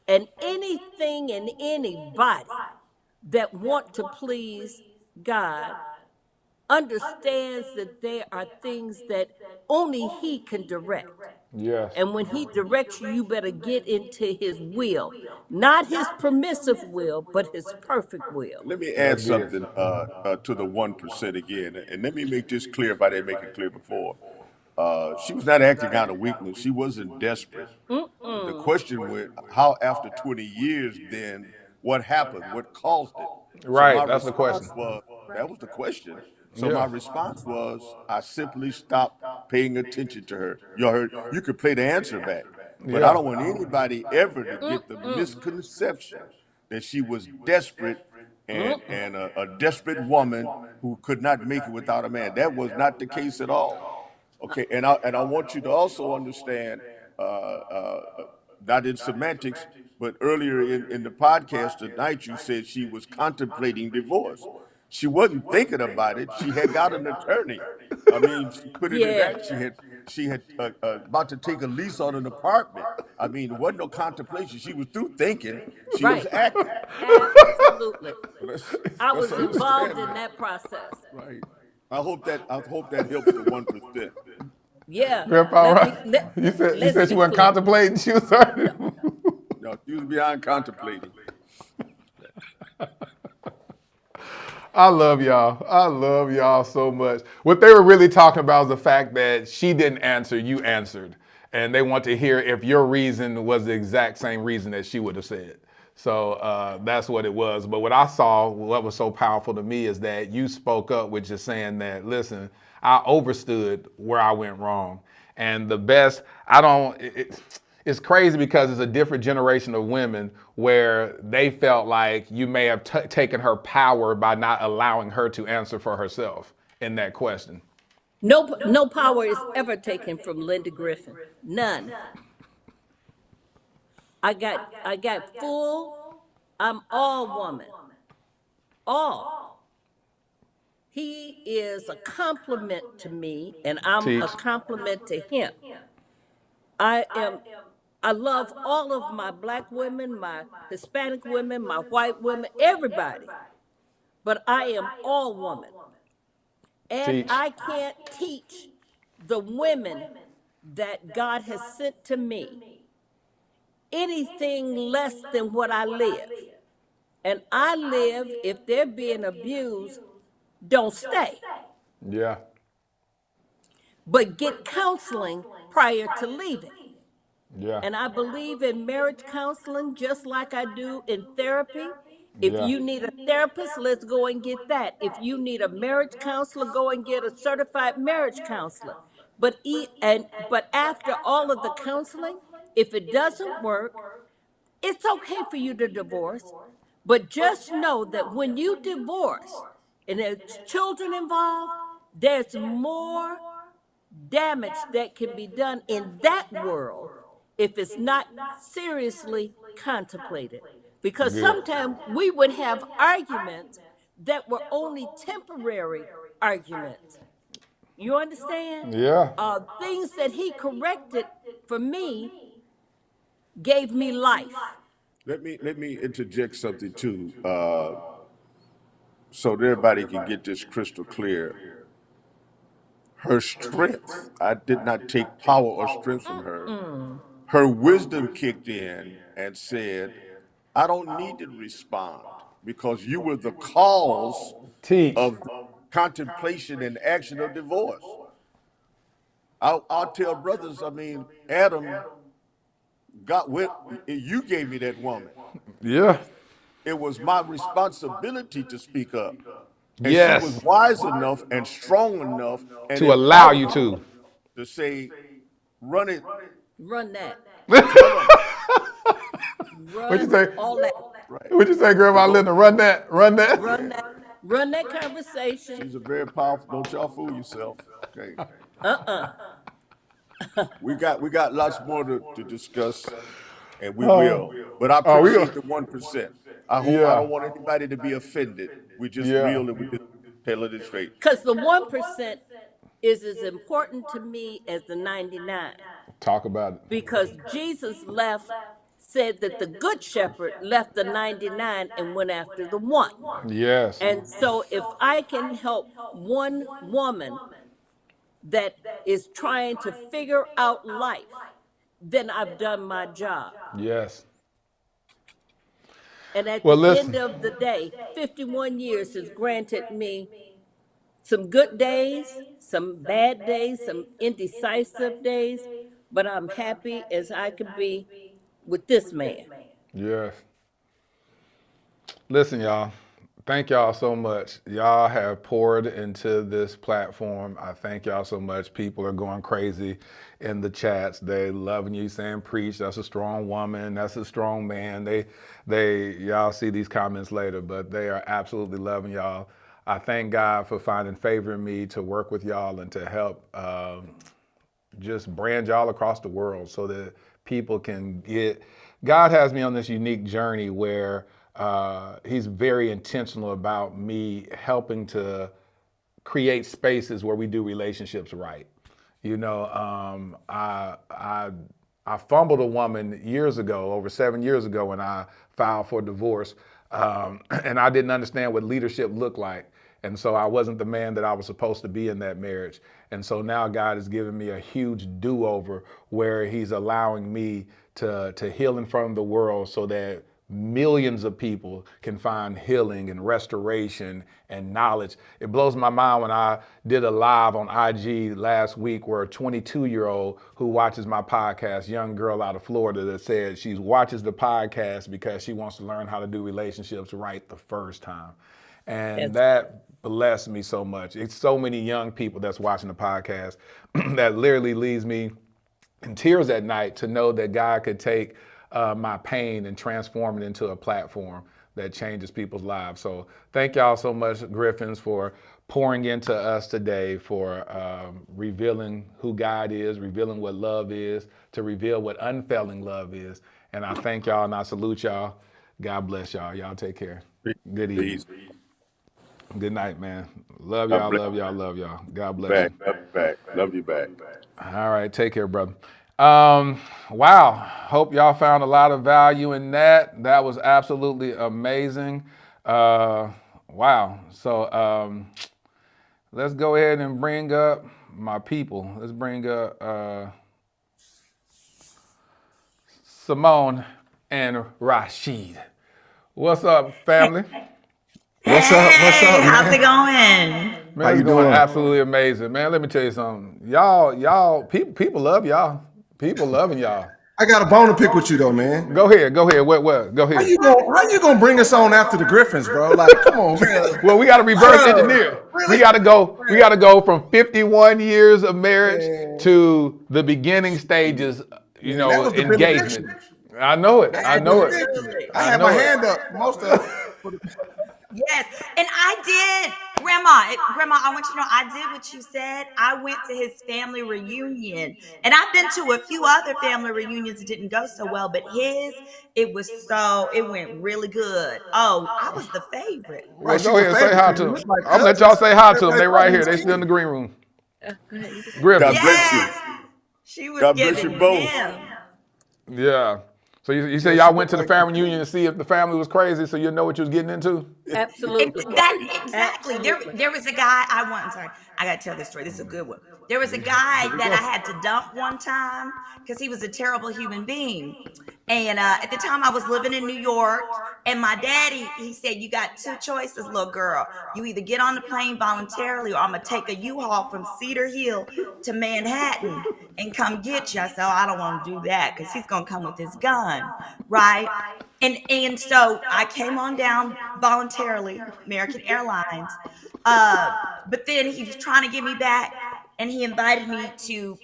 And anything and anybody that want to please God understands that there are things that only he can direct. Yes. And when he directs you, you better get into his will. Not his permissive will, but his perfect will. Let me add That's big. something to the 1% again, and let me make this clear if I didn't make it clear before. She was not acting out of weakness. She wasn't desperate. The question was, how after 20 years, then what happened? What caused it? So my Right. That's the question. response was, that was the question. So my Yeah. response was, I simply stopped paying attention to her. You could play the answer back, but I Yeah. don't want anybody ever to get the misconception that she was desperate and a desperate woman who could not make it without a man. That was not the case at all. Okay, and I want you to also understand, not in semantics, but earlier in the podcast tonight, you said she was contemplating divorce. She wasn't thinking about it. She had got an attorney. I mean, she put it in Yeah, that she had about to take a lease on an apartment. I mean, there wasn't no contemplation. She was through thinking. She was right. acting. Absolutely. Let's I was involved understand in that. that process. Right. I hope that helps the 1%. Yeah. Grandpa, Let me right? let You let's said she be wasn't clear. contemplating. She was starting. No, she was beyond contemplating. I love y'all. I love y'all so much. What they were really talking about is the fact that she didn't answer, you answered. And they want to hear if your reason was the exact same reason that she would have said. So that's what it was. But what I saw, what was so powerful to me is that you spoke up with just saying that, listen, I overstood where I went wrong. And the best, it's crazy because it's a different generation of women where they felt like you may have taken her power by not allowing her to answer for herself in that question. No power is ever taken from Linda Griffin. None. I got full. I'm all woman. All. He is a compliment to me, and I'm Teach. a compliment to him. I am. I love all of my black women, my Hispanic women, my white women, everybody. But I am all woman. And Teach. I can't teach the women that God has sent to me anything less than what I live. And I live, if they're being abused, don't stay, Yeah. but get counseling prior to leaving. Yeah. And I believe in marriage counseling just like I do in therapy. If Yeah. you need a therapist, let's go and get that. If you need a marriage counselor, go and get a certified marriage counselor. But after all of the counseling, if it doesn't work, it's okay for you to divorce, but just know that when you divorce and there's children involved, there's more damage that can be done in that world if it's not seriously contemplated. Because Good. sometimes we would have arguments that were only temporary arguments. You understand? Yeah. Things that he corrected for me gave me life. Let me interject something too, so that everybody can get this crystal clear. Her strength, I did not take power or strength from her. Her wisdom kicked in and said, I don't need to respond because you were the cause Teach. of the contemplation and action of divorce. I'll tell brothers, I mean, Adam got with, you gave me that woman. Yeah. It was my responsibility to speak up. And she Yes. was wise enough and strong enough and To allow you empowered enough to. to say, run it, Run that. tell them. What'd you Run say? all that. Right. What'd you say, Grandma Linda? Run that. Run that. Run that. Run that conversation. She's a very powerful, don't y'all fool yourself. Okay. We got lots more to discuss, and we will. But I Oh, we appreciate go. the 1%. I hope I Yeah. don't want anybody to be offended. We just Yeah. real and we just tell it straight. Because the 1% is as important to me as the 99. Talk about it. Because Jesus said that the good shepherd left the 99 and went after the one. Yes. And so if I can help one woman that is trying to figure out life, then I've done my job. Yes. And at Well, the listen. end of the day, 51 years has granted me some good days, some bad days, some indecisive days, but I'm happy as I can be with this man. Yes. Listen, y'all. Thank y'all so much. Y'all have poured into this platform. I thank y'all so much. People are going crazy in the chats. They loving you, saying preach. That's a strong woman. That's a strong man. Y'all see these comments later, but they are absolutely loving y'all. I thank God for finding favor in me to work with y'all and to help just brand y'all across the world so that people can get. God has me on this unique journey where he's very intentional about me helping to create spaces where we do relationships right. You know, I fumbled a woman years ago, over 7 years ago, when I filed for divorce, and I didn't understand what leadership looked like. And so I wasn't the man that I was supposed to be in that marriage. And so now God has given me a huge do-over where he's allowing me to heal in front of the world so that millions of people can find healing and restoration and knowledge. It blows my mind when I did a live on IG last week where a 22-year-old who watches my podcast, young girl out of Florida, that said she watches the podcast because she wants to learn how to do relationships right the first time. And that blessed me so much. It's so many young people that's watching the podcast that literally leaves me in tears at night to know that God could take my pain and transform it into a platform that changes people's lives. So thank y'all so much, Griffins, for pouring into us today, for revealing who God is, revealing what love is, to reveal what unfailing love is. And I thank y'all and I salute y'all. God bless y'all. Y'all take care. Good evening. Peace. Good night, man. Love God y'all, bless love y'all, love y'all. God bless Back, you. love you back, love you back. All right, take care, brother. Wow, hope y'all found a lot of value in that. That was absolutely amazing. Wow, so let's go ahead and bring up my people. Let's bring up Symone and Rashid. What's up, family? What's up? What's up, man? How's it going? Man, How it's you going doing? absolutely amazing, man. Let me tell you something. People love y'all. People loving y'all. I got a bone to pick with you though, man. Go ahead. What? Go How ahead. you gonna bring us on after the Griffins, bro? Like, come on, man. Well, we got to reverse Bro, engineer. really? We got to go from 51 years of marriage to the beginning stages, Man, that was the engagement. benediction. I know it. I know it. Absolutely. I I had my know it. hand up most of it. Yes, and I did, Grandma. I want you to know I did what you said. I went to his family reunion, and I've been to a few other family reunions that didn't go so well, but it went really good. Oh, I was the favorite. Well, Right, go she's a ahead and say hi favorite. to You them. look like I'm gonna let y'all cousins. say hi to them. Everybody They thought right you here. was They still in the kin. green room. Go ahead. You can say. Griffin. God bless you. Yes, she was God bless you giving both. him. Yeah. So you say Yeah, y'all she went looked to the like family reunion to see if the family was crazy, so you know what you was getting into. Absolutely. Exactly. There was a guy I'm sorry, I gotta tell this story. This is a good one. There was a guy that I had to dump one time because he was a terrible human being. And at the time I was living in New York, and my daddy, he said, "You got two choices, little girl. You either get on the plane voluntarily, or I'm gonna take a U-Haul from Cedar Hill to Manhattan and come get you." I said, "Oh, I don't want to do that because he's gonna come with his gun, right?" And so I came on down voluntarily, American Airlines. But then he was trying to get me back, and he invited me to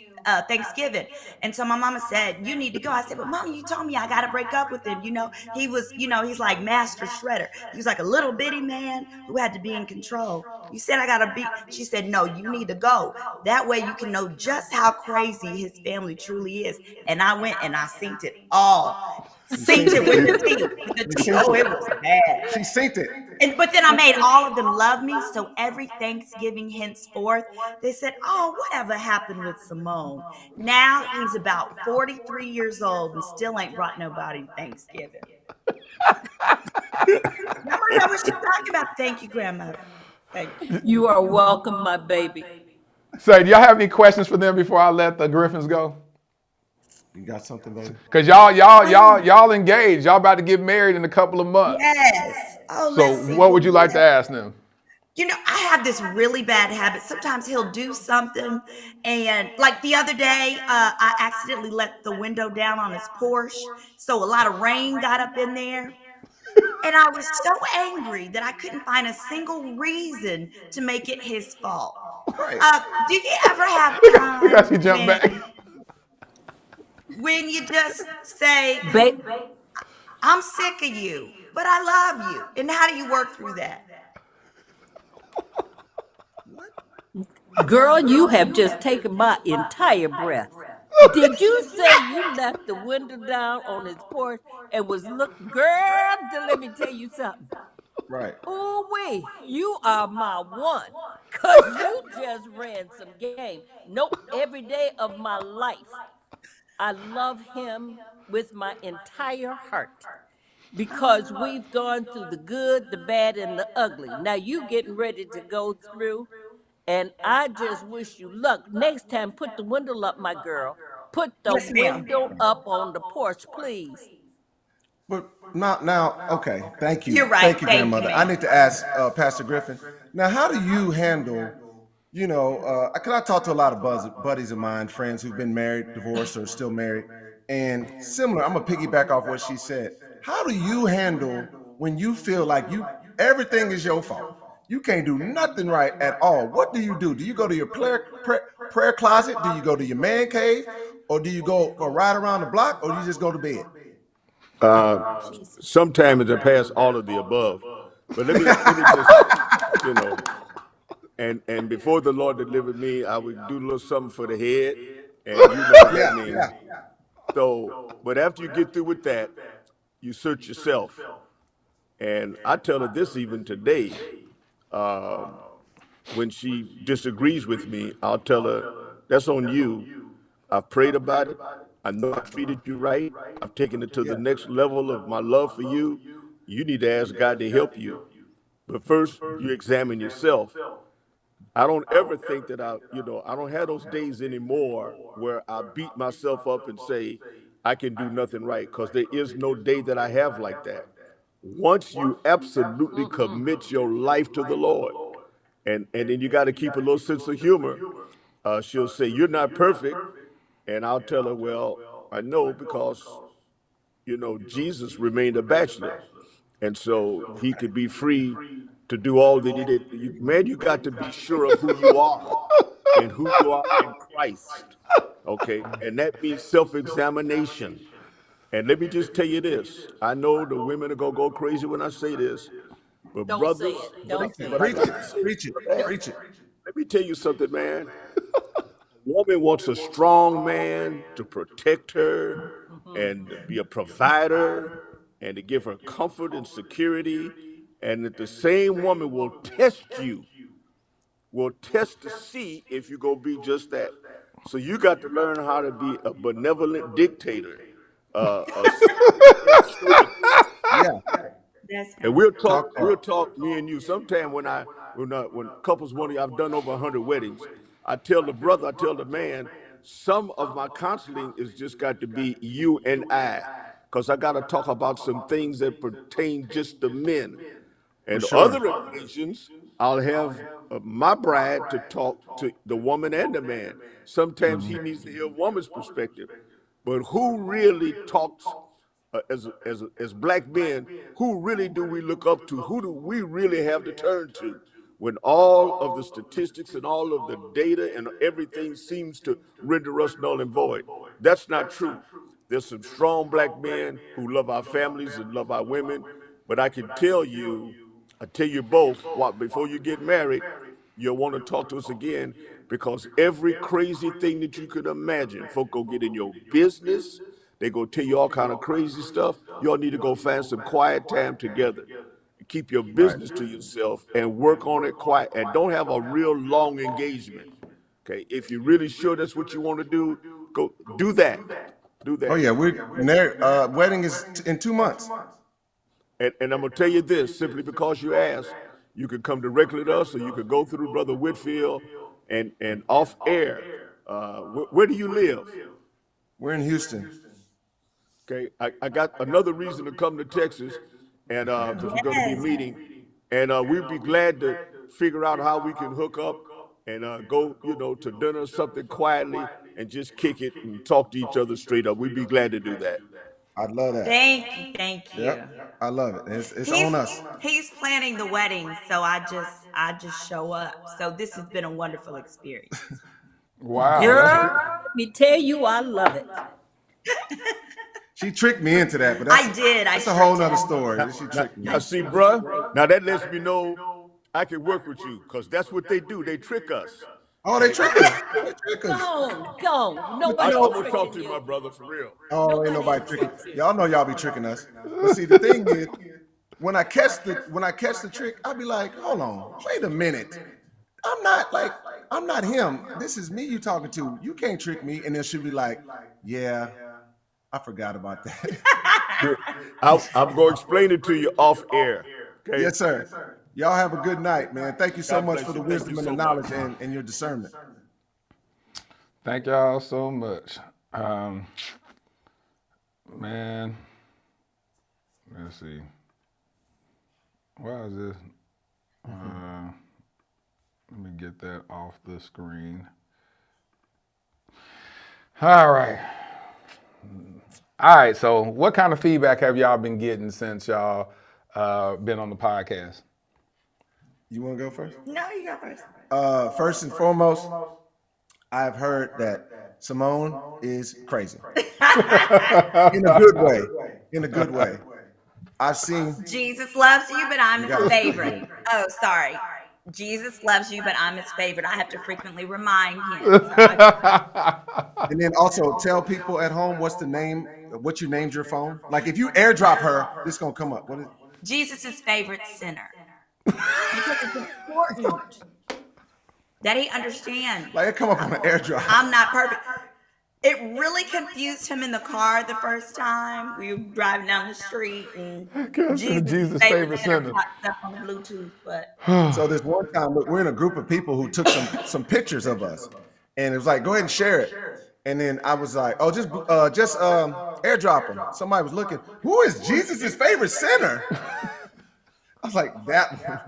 Thanksgiving. And so my mama said, "You need to go." I said, "But Mama, you told me I got to break up with him. He's like Master Shredder. He was like a little bitty man who had to be in control. You said I got to be." She said, "No, you need to go. That way you can know just how crazy his family truly is." And I went and I synced it all. Synced it with the T. Oh, it was bad. She synced it. But then I made all of them love me. So every Thanksgiving henceforth, they said, "Oh, whatever happened with Simone?" Now he's about 43 years old and still ain't brought nobody Thanksgiving. Now I know what she's talking about. Thank you, Grandmother. Thank you. You are welcome, my baby. Say, do y'all have any questions for them before I let the Griffins go? You got something, baby? Cause y'all engaged. Y'all about to get married in a couple of months. Yes. Oh, So let's see. what would you like to ask them? I have this really bad habit. Sometimes he'll do something, and like the other day, I accidentally let the window down on his Porsche, so a lot of rain got up in there. And I was so angry that I couldn't find a single reason to make it his fault. Right. Do you ever have Look how she times jumped back. when you just say, Ba- "I'm sick of you, but I love you"? And how do you work through that? Girl, you have just taken my entire breath. Did you say you left the window down on his porch and was girl, then let me tell you something. Right. Ooh wee, you are my one. Cause you just ran some game. Nope, every day of my life. I love him with my entire heart. Because we've gone through the good, the bad, and the ugly. Now you getting ready to go through, and I just wish you luck. Next time, put the window up, my girl. Put the Yes, ma'am. window up on the porch, please. But now, okay. Thank you. You're right. Thank you, Thank you, grandmother. I ma'am. need to ask Pastor Griffin. Now, how do you handle, because I talk to a lot of buddies of mine, friends who've been married, divorced, or still married. And similar, I'm going to piggyback off what she said. How do you handle when you feel like everything is your fault? You can't do nothing right at all. What do you do? Do you go to your prayer closet? Do you go to your man cave? Or do you go for a ride around the block? Or do you just go to bed? Sometimes it pass all of the above. But let me just, you know, and before the Lord delivered me, I would do a little something for the head, and you know what that means. Yeah. So, but after you get through with that, you search yourself. And I tell her this even today. When she disagrees with me, I'll tell her, "That's on you. I've prayed about it. I know I treated you right. I've taken it to the next level of my love for you. You need to ask God to help you. But first, you examine yourself." I don't ever think that I don't have those days anymore where I beat myself up and say, I can do nothing right, because there is no day that I have like that. Once you absolutely commit your life to the Lord, and then you got to keep a little sense of humor. She'll say, "You're not perfect." And I'll tell her, "Well, I know, because, Jesus remained a bachelor. And so he could be free to do all that he did. Man, you got to be sure of who you are and who you are in Christ. Okay? And that means self-examination. And let me just tell you this. I know the women are gonna go crazy when I say this, but Don't say brothers, it. but Don't say but I it. Preach it. gotta say, Preach it. Preach it. let me tell you something, man. Woman wants a strong man to protect her and be a provider and to give her comfort and security. And that the same woman will test to see if you're going to be just that. So you got to learn how to be a benevolent dictator, a chauvinist. Yeah. That's And good. Talk we'll that. talk, me and you. Sometime when couples want to, I've done over 100 weddings. I tell the brother, I tell the man, some of my counseling is just got to be you and I, because I got to talk about some things that pertain just to men. For And sure. other occasions, I'll have my bride to talk to the woman and the man. Sometimes he needs to hear a woman's perspective. But who really talks as black men? Who really do we look up to? Who do we really have to turn to when all of the statistics and all of the data and everything seems to render us null and void? That's not true. There's some strong black men who love our families and love our women, but I tell you both, what before you get married, you'll want to talk to us again because every crazy thing that you could imagine, folk go get in your business, they go tell you all kind of crazy stuff. Y'all need to go find some quiet time together. Keep your Right. business to yourself and work on it quiet and don't have a real long engagement. Okay, if you're really sure that's what you want to do, go do that. Do Oh that. yeah, wedding is in 2 months. And I'm gonna tell you this, simply because you asked, you could come directly to us, or you could go through Brother Whitfield, and off air. Where do you live? We're in Houston. Okay, I got another reason to come to Texas, and because we're gonna be Yes. meeting, and we'd be glad to figure out how we can hook up and go, to dinner or something quietly and just kick it and talk to each other straight up. We'd be glad to do that. I'd love that. Thank you. Thank you. Yep. I love it. It's He's on us. he's planning the wedding, so I just show up. So this has been a wonderful experience. Wow, And that's girl, let me tell you, I love it. She tricked me into that, but I did. I that's a whole tricked nother him. story. She tricked me. Now, see, bruh, now that lets me know I can work with you, because that's what they do. They trick us. Oh, they trick us. They trick us. Go. But I'm Nobody's gonna talk tricking to you, my you. brother, for real. oh, ain't Nobody nobody is tricking. tricking. Y'all know y'all be tricking us. But see, the thing is, when I catch the trick, I'll be like, hold on, wait a minute. I'm not him. This is me you talking to. You can't trick me. And then she'll be like, yeah, I forgot about that. I'm gonna explain it to you off air. Okay. Yes, sir. Y'all have a good night, man. Thank you so God much bless for the you. Thank wisdom you and the so much. knowledge and your discernment. Thank y'all so much. Man, let's see. Why is this? Let me get that off the screen. All right. All right. So, what kind of feedback have y'all been getting since y'all been on the podcast? You want to go first? No, you go first. First and foremost, I've heard that Simone is crazy in a good way. In a good way. I've seen. Jesus loves you, but I'm You his gotta- favorite. Oh, sorry. Jesus loves you, but I'm his favorite. I have to frequently remind him. And then also tell people at home what you named your phone. Like if you airdrop her, this gonna come up. What is? Jesus' favorite sinner. Because it's important that he understand Like it come up on an airdrop. I'm not perfect. It really confused him in the car the first time. We were driving down the street and Jesus' favorite sinner. popped up on Bluetooth, but So this one time we're in a group of people who took some pictures of us, and it was like, go ahead and share it. And then I was like, oh, just airdrop them. Somebody was looking. Who is Jesus' favorite sinner? I was like, that one.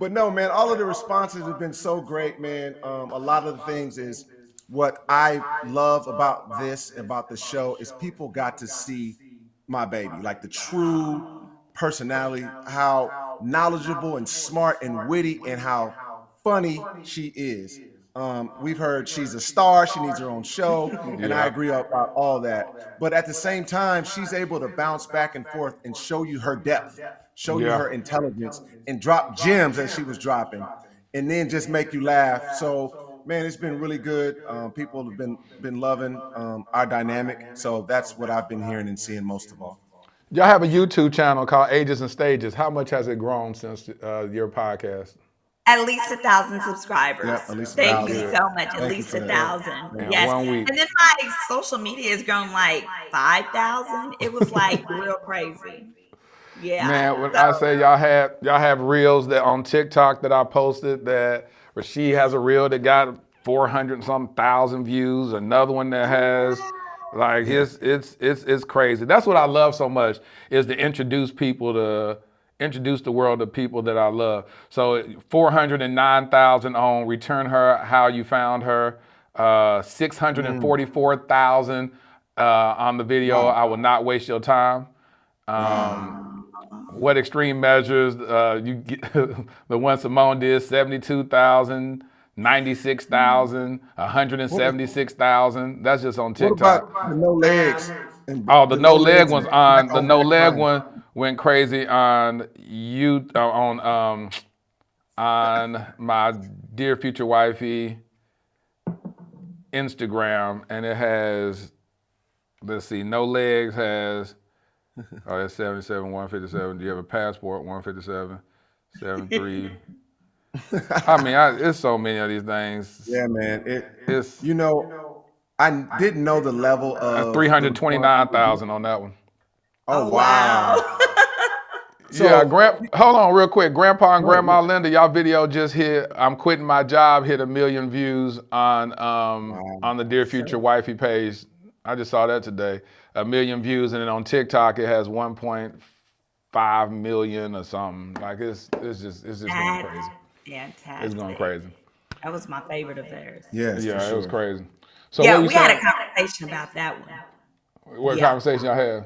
But no, man, all of the responses have been so great, man. A lot of the things is what I love about the show is people got to see my baby, like the true personality, how knowledgeable and smart and witty and how funny she is. We've heard she's a star, she needs her own show, and I Yeah. agree about all that. But at the same time, she's able to bounce back and forth and show you her depth, show you Yeah. her intelligence, and drop gems as she was dropping, and then just make you laugh. So, man, it's been really good. People have been loving our dynamic. So that's what I've been hearing and seeing most of all. Y'all have a YouTube channel called Ages and Stages. How much has it grown since your podcast? At least 1,000 subscribers. Yep, at least Thank 1,000. you so much. At Thank you least for that. 1,000. In Yes. 1 week. And then my social media has grown like 5,000. It was like real crazy. Yeah. Man, when I say y'all have reels that on TikTok that I posted that Rashid has a reel that got 400 and some thousand views. Another one that has like it's crazy. That's what I love so much is to introduce the world to people that I love. So 409,000 on Return Her How You Found Her, 644,000 on the video I Will Not Waste Your Time. What Extreme Measures you get, the one Symone did, 72,000, 96,000, 176,000. That's just on What TikTok. about the no legs? Oh, the no leg one's on. Back The no Black leg Crime. one went crazy on on my dear future wifey Instagram, and it has. Let's see, no legs has. Oh, that's 77, 157. Do you have a passport? 157, 73. I mean, it's so many of these things. Yeah, man. It's You know, I didn't know the level of 329,000 on that one. Oh wow. Yeah, hold on real quick. Grandpa and Grandma Linda, y'all video just hit. I'm quitting my job. Hit 1 million views on the Dear Future Wifey page. I just saw that today. 1 million views, and then on TikTok it has 1.5 million or something. Like it's just going crazy. Fantastic. It's going crazy. That was my favorite of theirs. Yes, Yeah, for it sure. was crazy. So Yeah, what you we had saying? a conversation about that one. What yeah. conversation y'all had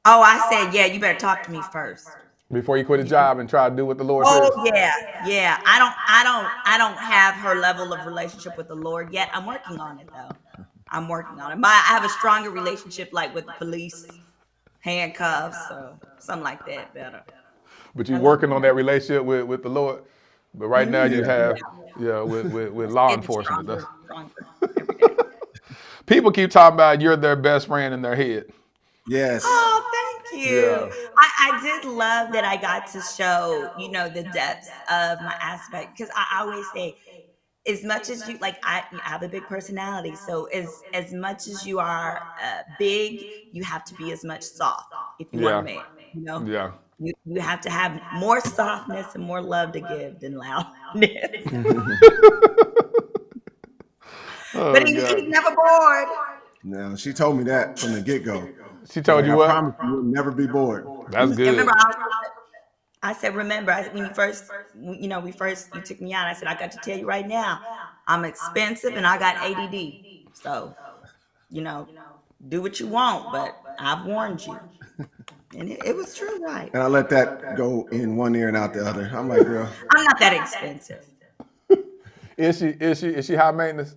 Oh, I said, yeah, you better talk to me first. before you quit a job and try to do what the Lord says? Oh yeah. I don't have her level of relationship with the Lord yet. I'm working on it though. I'm working on it. I have a stronger relationship like with the police, handcuffs, or something like that better. But you're working on that relationship with the Lord. But right now you have with law Getting enforcement. stronger every day. People keep talking about you're their best friend in their head. Yes. Oh, thank you. Yeah. I did love that I got to show, the depths of my aspect. Because I always say, as much as you, like, I have a big personality. So as much as you are big, you have to be as much soft if you want a man, Yeah. You have to have more softness and more love to give than loudness. But he's never bored. No, she told me that from the get-go. She told you I what? promise you will never be bored. That's good. Remember, I said, remember, when you first, you took me out, I said, I got to tell you right now, I'm expensive and I got ADD. So, do what you want, but I've warned you. And it was true, right? And I let that go in one ear and out the other. I'm like, girl. I'm not that expensive. Is she high maintenance?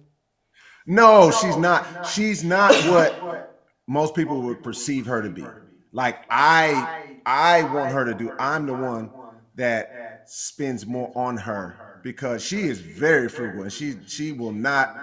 No, she's not. She's not what most people would perceive her to be. Like I want her to do. I'm the one that spends more on her because she is very frugal and she will not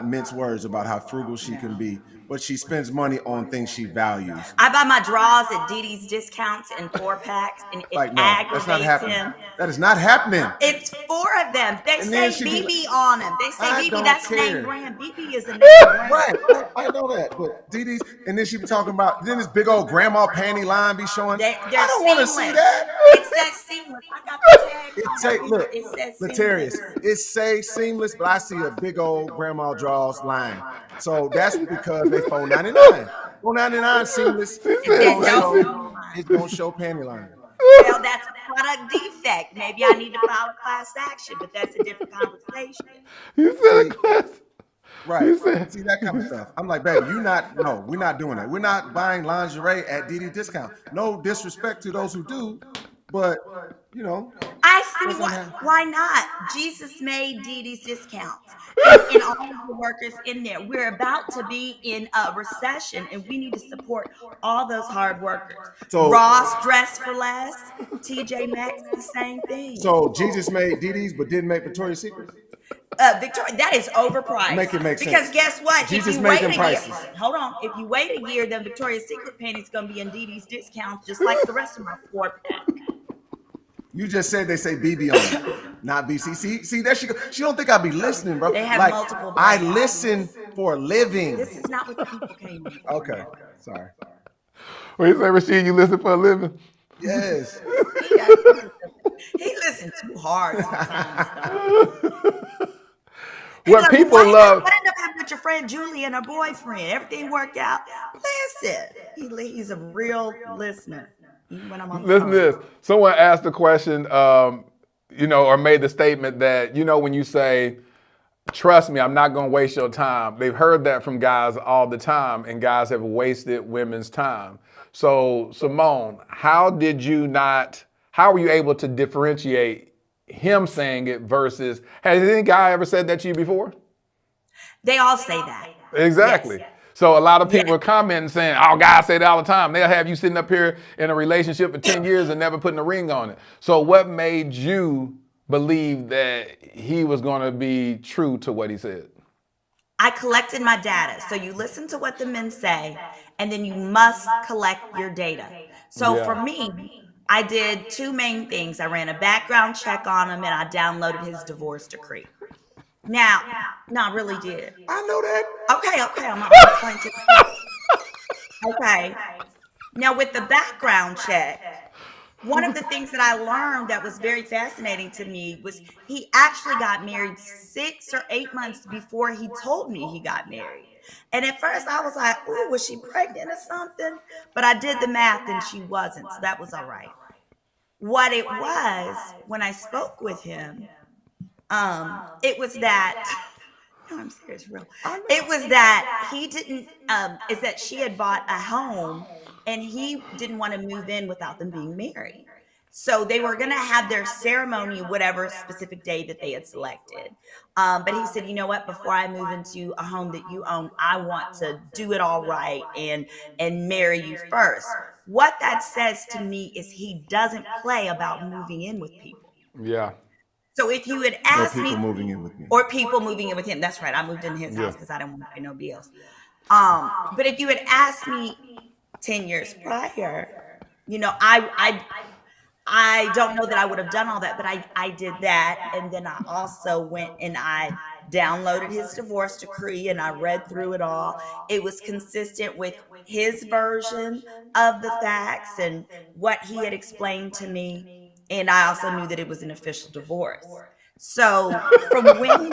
mince words about how frugal she can be, but she spends money on things she values. I buy my draws at Didi's Discounts in 4-packs, and it Like, no, that's not aggravates happening. him. That is not happening. It's 4 of them. They And say then she be BB on them. They say I BB, don't that's care. name brand. BB is a name brand. Right, I know that, but Dee and then she be talking about then this big old grandma panty line be showing. They're I don't want to see seamless. that. It says seamless. I got the tag. It on say, the look, picture. It says Latarius, seamless. it say seamless, but I see a big old grandma draws line. So that's because they $4.99. $4.99 seamless. It's gonna show panty line. Well, that's a product defect. Maybe I need to file a class action, but that's a different conversation. You said a class. Right. See that kind of stuff. I'm like, baby, we're not doing that. We're not buying lingerie at DD Discount. No disrespect to those who do, but you know, I see what's gonna happen? why not? Jesus made Dee Dee's discounts and all of the workers in there. We're about to be in a recession and we need to support all those hard workers. So, Ross dressed for less, TJ Maxx, the same thing. so Jesus made DD's but didn't make Victoria's Secret? Victoria, that is overpriced. Make it make sense. Because guess what? Jesus if you made wait them a prices. year, hold on. If you wait a year, then Victoria's Secret panties gonna be in Dee Dee's discounts, just like the rest of my 4-pack. You just said they say BB on it, not BC. See, there she go. She don't think I be listening, bro. They have like, multiple I brands. listen for a living. This is not what the people came in for. Okay, sorry. What you say, Rashid? You listen for a living? Yes. He listened too hard sometimes. What people love. What ended up happening with your friend Julie and her boyfriend? Everything worked out. Listen, he's a real listener. Even when I'm on the Listen to phone. this. Someone asked the question, or made the statement that, when you say, trust me, I'm not going to waste your time. They've heard that from guys all the time, and guys have wasted women's time. So, Symone, how were you able to differentiate him saying it versus, has any guy ever said that to you before? They all say that. Exactly. Yes. So a lot of people are commenting saying, oh, guys say that all the time. They'll have you sitting up here in a relationship for 10 years and never putting a ring on it. So what made you believe that he was going to be true to what he said? I collected my data. So you listen to what the men say, and then you must collect your data. So for me, I did 2 main things. I ran a background check on him, and I downloaded his divorce decree. Now, no, I really did. I know that. Okay, I'm not explaining to you. Okay. Now, with the background check, one of the things that I learned that was very fascinating to me was he actually got married 6 or 8 months before he told me he got married. And at first I was like, oh, was she pregnant or something? But I did the math and she wasn't, so that was all right. What it was, when I spoke with him, it was that, no, I'm serious, real. It was that he didn't, is that she had bought a home and he didn't want to move in without them being married. So they were going to have their ceremony, whatever specific day that they had selected. But he said, you know what, before I move into a home that you own, I want to do it all right and marry you first. What that says to me is he doesn't play about moving in with people. Yeah. So if you had asked me, moving in with me, or people moving in with him, that's right. I moved in his house because I didn't want to pay no bills. But if you had asked me 10 years prior, I don't know that I would have done all that, but I did that. And then I also went and I downloaded his divorce decree and I read through it all. It was consistent with his version of the facts and what he had explained to me. And I also knew that it was an official divorce. So from when...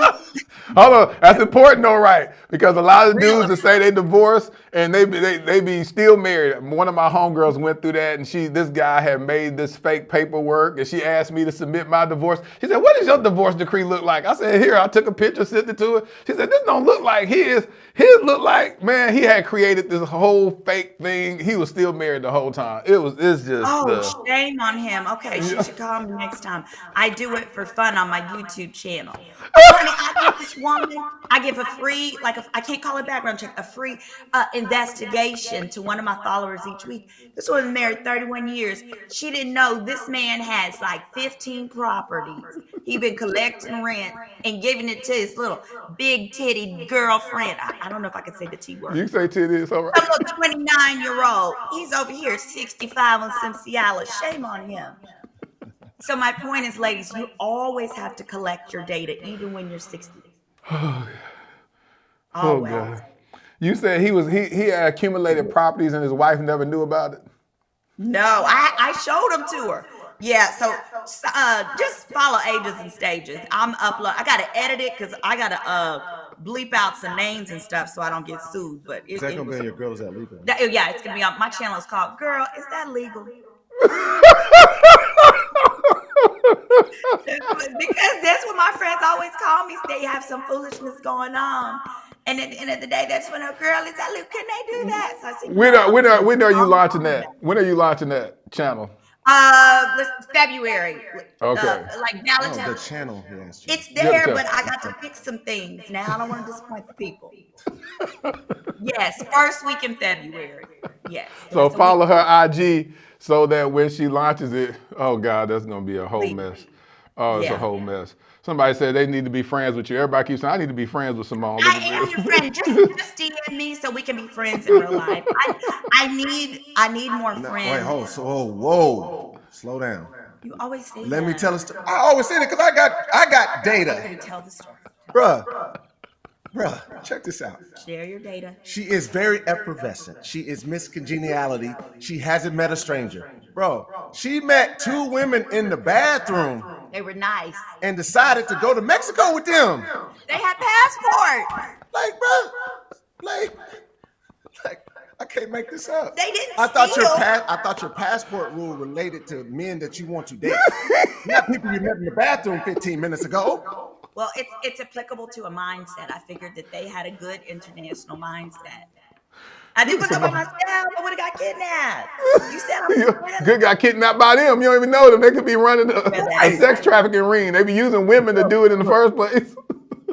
Hold on, that's important though, right? Because a lot of dudes that say they divorced and they be still married. One of my homegirls went through that, and this guy had made this fake paperwork, and she asked me to submit my divorce. She said, "What does your divorce decree look like?" I said, "Here." I took a picture, sent it to her. She said, "This don't look like his. His looked like, man, he had created this whole fake thing. He was still married the whole time. It's just." Oh, shame on him. Okay, she should call me next time. I do it for fun on my YouTube channel. Honey, I give this woman, I give a free, I can't call it background check, a free investigation to one of my followers each week. This woman married 31 years. She didn't know this man has like 15 properties. He been collecting rent and giving it to his little big titty girlfriend. I don't know if I can say the T word. You say titties, all right. Some little 29-year-old. He's over here 65 on some Cialis. Shame on him. So my point is, ladies, you always have to collect your data, even when you're 60. Oh, Always. God. You said he had accumulated properties and his wife never knew about it? No, I showed them to her. Yeah, so just follow Ages and Stages. I'm upload. I gotta edit it because I gotta bleep out some names and stuff so I don't get sued. But is that gonna be on your Girl Is That Legal? Yeah, it's gonna be on my channel. Is called Girl Is That Legal? Because that's what my friends always call me. They have some foolishness going on, and at the end of the day, that's when a girl is like, "Can they do that?" So I said, when are you launching that? When are you launching that channel? February. Okay. Like Oh, the Valentine's. channel he asked you. It's Yeah, there, tell. but I got to fix some things. Now I don't want to disappoint the people. Yes, first week in February. Yes. So That's a follow week. her IG so that when she launches it, oh God, that's gonna be a whole Please. mess. Oh, it's a Yeah. whole mess. Somebody said they need to be friends with you. Everybody keeps saying I need to be friends with Symone. Look I at am this. your friend. Just DM me so we can be friends in real life. I need more No, wait, friends. hold. So, whoa, slow down. You always say Let me that. tell a story. I always say that because I got Okay, data, tell the story. bruh. Check this out. Share your data. She is very effervescent. She is Miss Congeniality. She hasn't met a stranger, bro. She met 2 women in the bathroom They were nice. and decided to go to Mexico with them. They had passports. Like, bro, like I can't make this up. They didn't I thought steal. your passport rule related to men that you want to date, not people you met in the bathroom 15 minutes ago. Well, it's applicable to a mindset. I figured that they had a good international mindset. I didn't look up by myself. I would have got kidnapped. You said I'm Good got kidnapped by them. You don't even know them. They could be running a that's sex trafficking ring. They be using women to do it in the first place.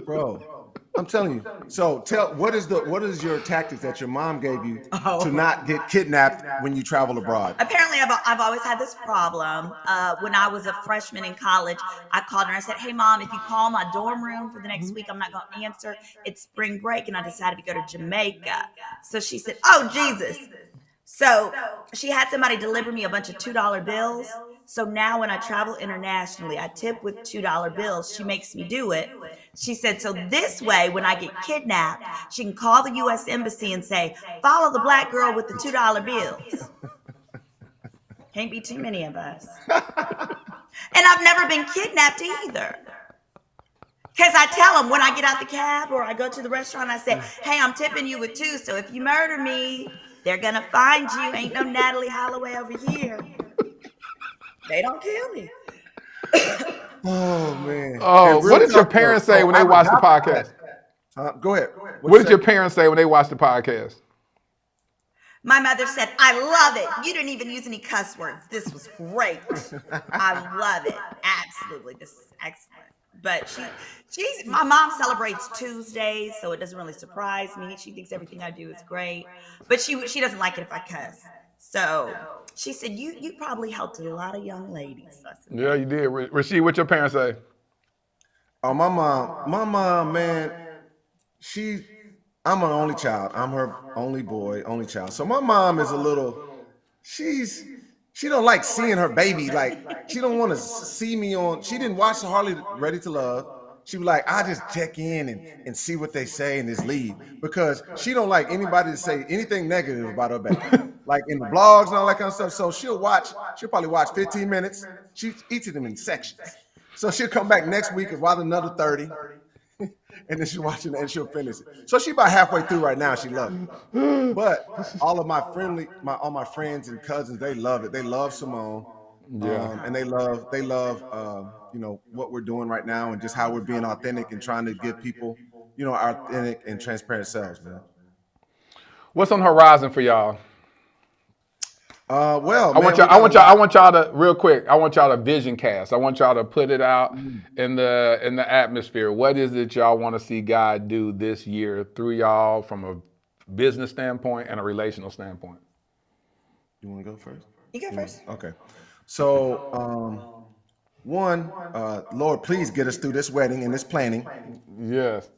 Bro, I'm telling you. So what is your tactics that your mom gave you to not get kidnapped when you travel abroad? Apparently, I've always had this problem. When I was a freshman in college, I called her and I said, "Hey, Mom, if you call my dorm room for the next week, I'm not going to answer. It's spring break, and I decided to go to Jamaica." So she said, "Oh, Jesus." So she had somebody deliver me a bunch of $2 bills. So now when I travel internationally, I tip with $2 bills. She makes me do it. She said, so this way, when I get kidnapped, she can call the U.S. Embassy and say, follow the black girl with the $2 bills. Can't be too many of us. And I've never been kidnapped either. Because I tell them when I get out the cab or I go to the restaurant, I say, hey, I'm tipping you with 2. So if you murder me, they're going to find you. Ain't no Natalie Holloway over here. They don't kill me. Oh man. Oh, And real what did your talk, parents though, say so when they I'm watched the adopted. podcast? Go ahead. What did your parents say when they watched the podcast? My mother said, I love it. You didn't even use any cuss words. This was great. I love it. Absolutely. This is excellent. But my mom celebrates Tuesdays, so it doesn't really surprise me. She thinks everything I do is great. But she doesn't like it if I cuss. So she said, you probably helped a lot of young ladies. I said, Yeah, you did. Rashid, what your parents say? Oh, my mom, man, I'm an only child. I'm her only boy, only child. So my mom is a little, she don't like seeing her baby. Like, she don't want to see me on, she didn't watch the Hardly Ready to Love. She was like, I just check in and see what they say and just leave. Because she don't like anybody to say anything negative about her baby. Like in the blogs and all that kind of stuff. So she'll probably watch 15 minutes. She eats them in sections. So she'll come back next week and watch another 30. And then she'll watch it and she'll finish it. So she about halfway through right now. She loves it. But all of all my friends and cousins, they love it. They love Symone. Yeah. And they love what we're doing right now and just how we're being authentic and trying to give people, our authentic and transparent selves, man. What's on the horizon for y'all? Well, I want y'all to real quick. I want y'all to vision cast. I want y'all to put it out in the atmosphere. What is it y'all want to see God do this year through y'all from a business standpoint and a relational standpoint? You want to go first? you go first. Okay. So, one, Lord, please get us through this wedding and this planning. Yes.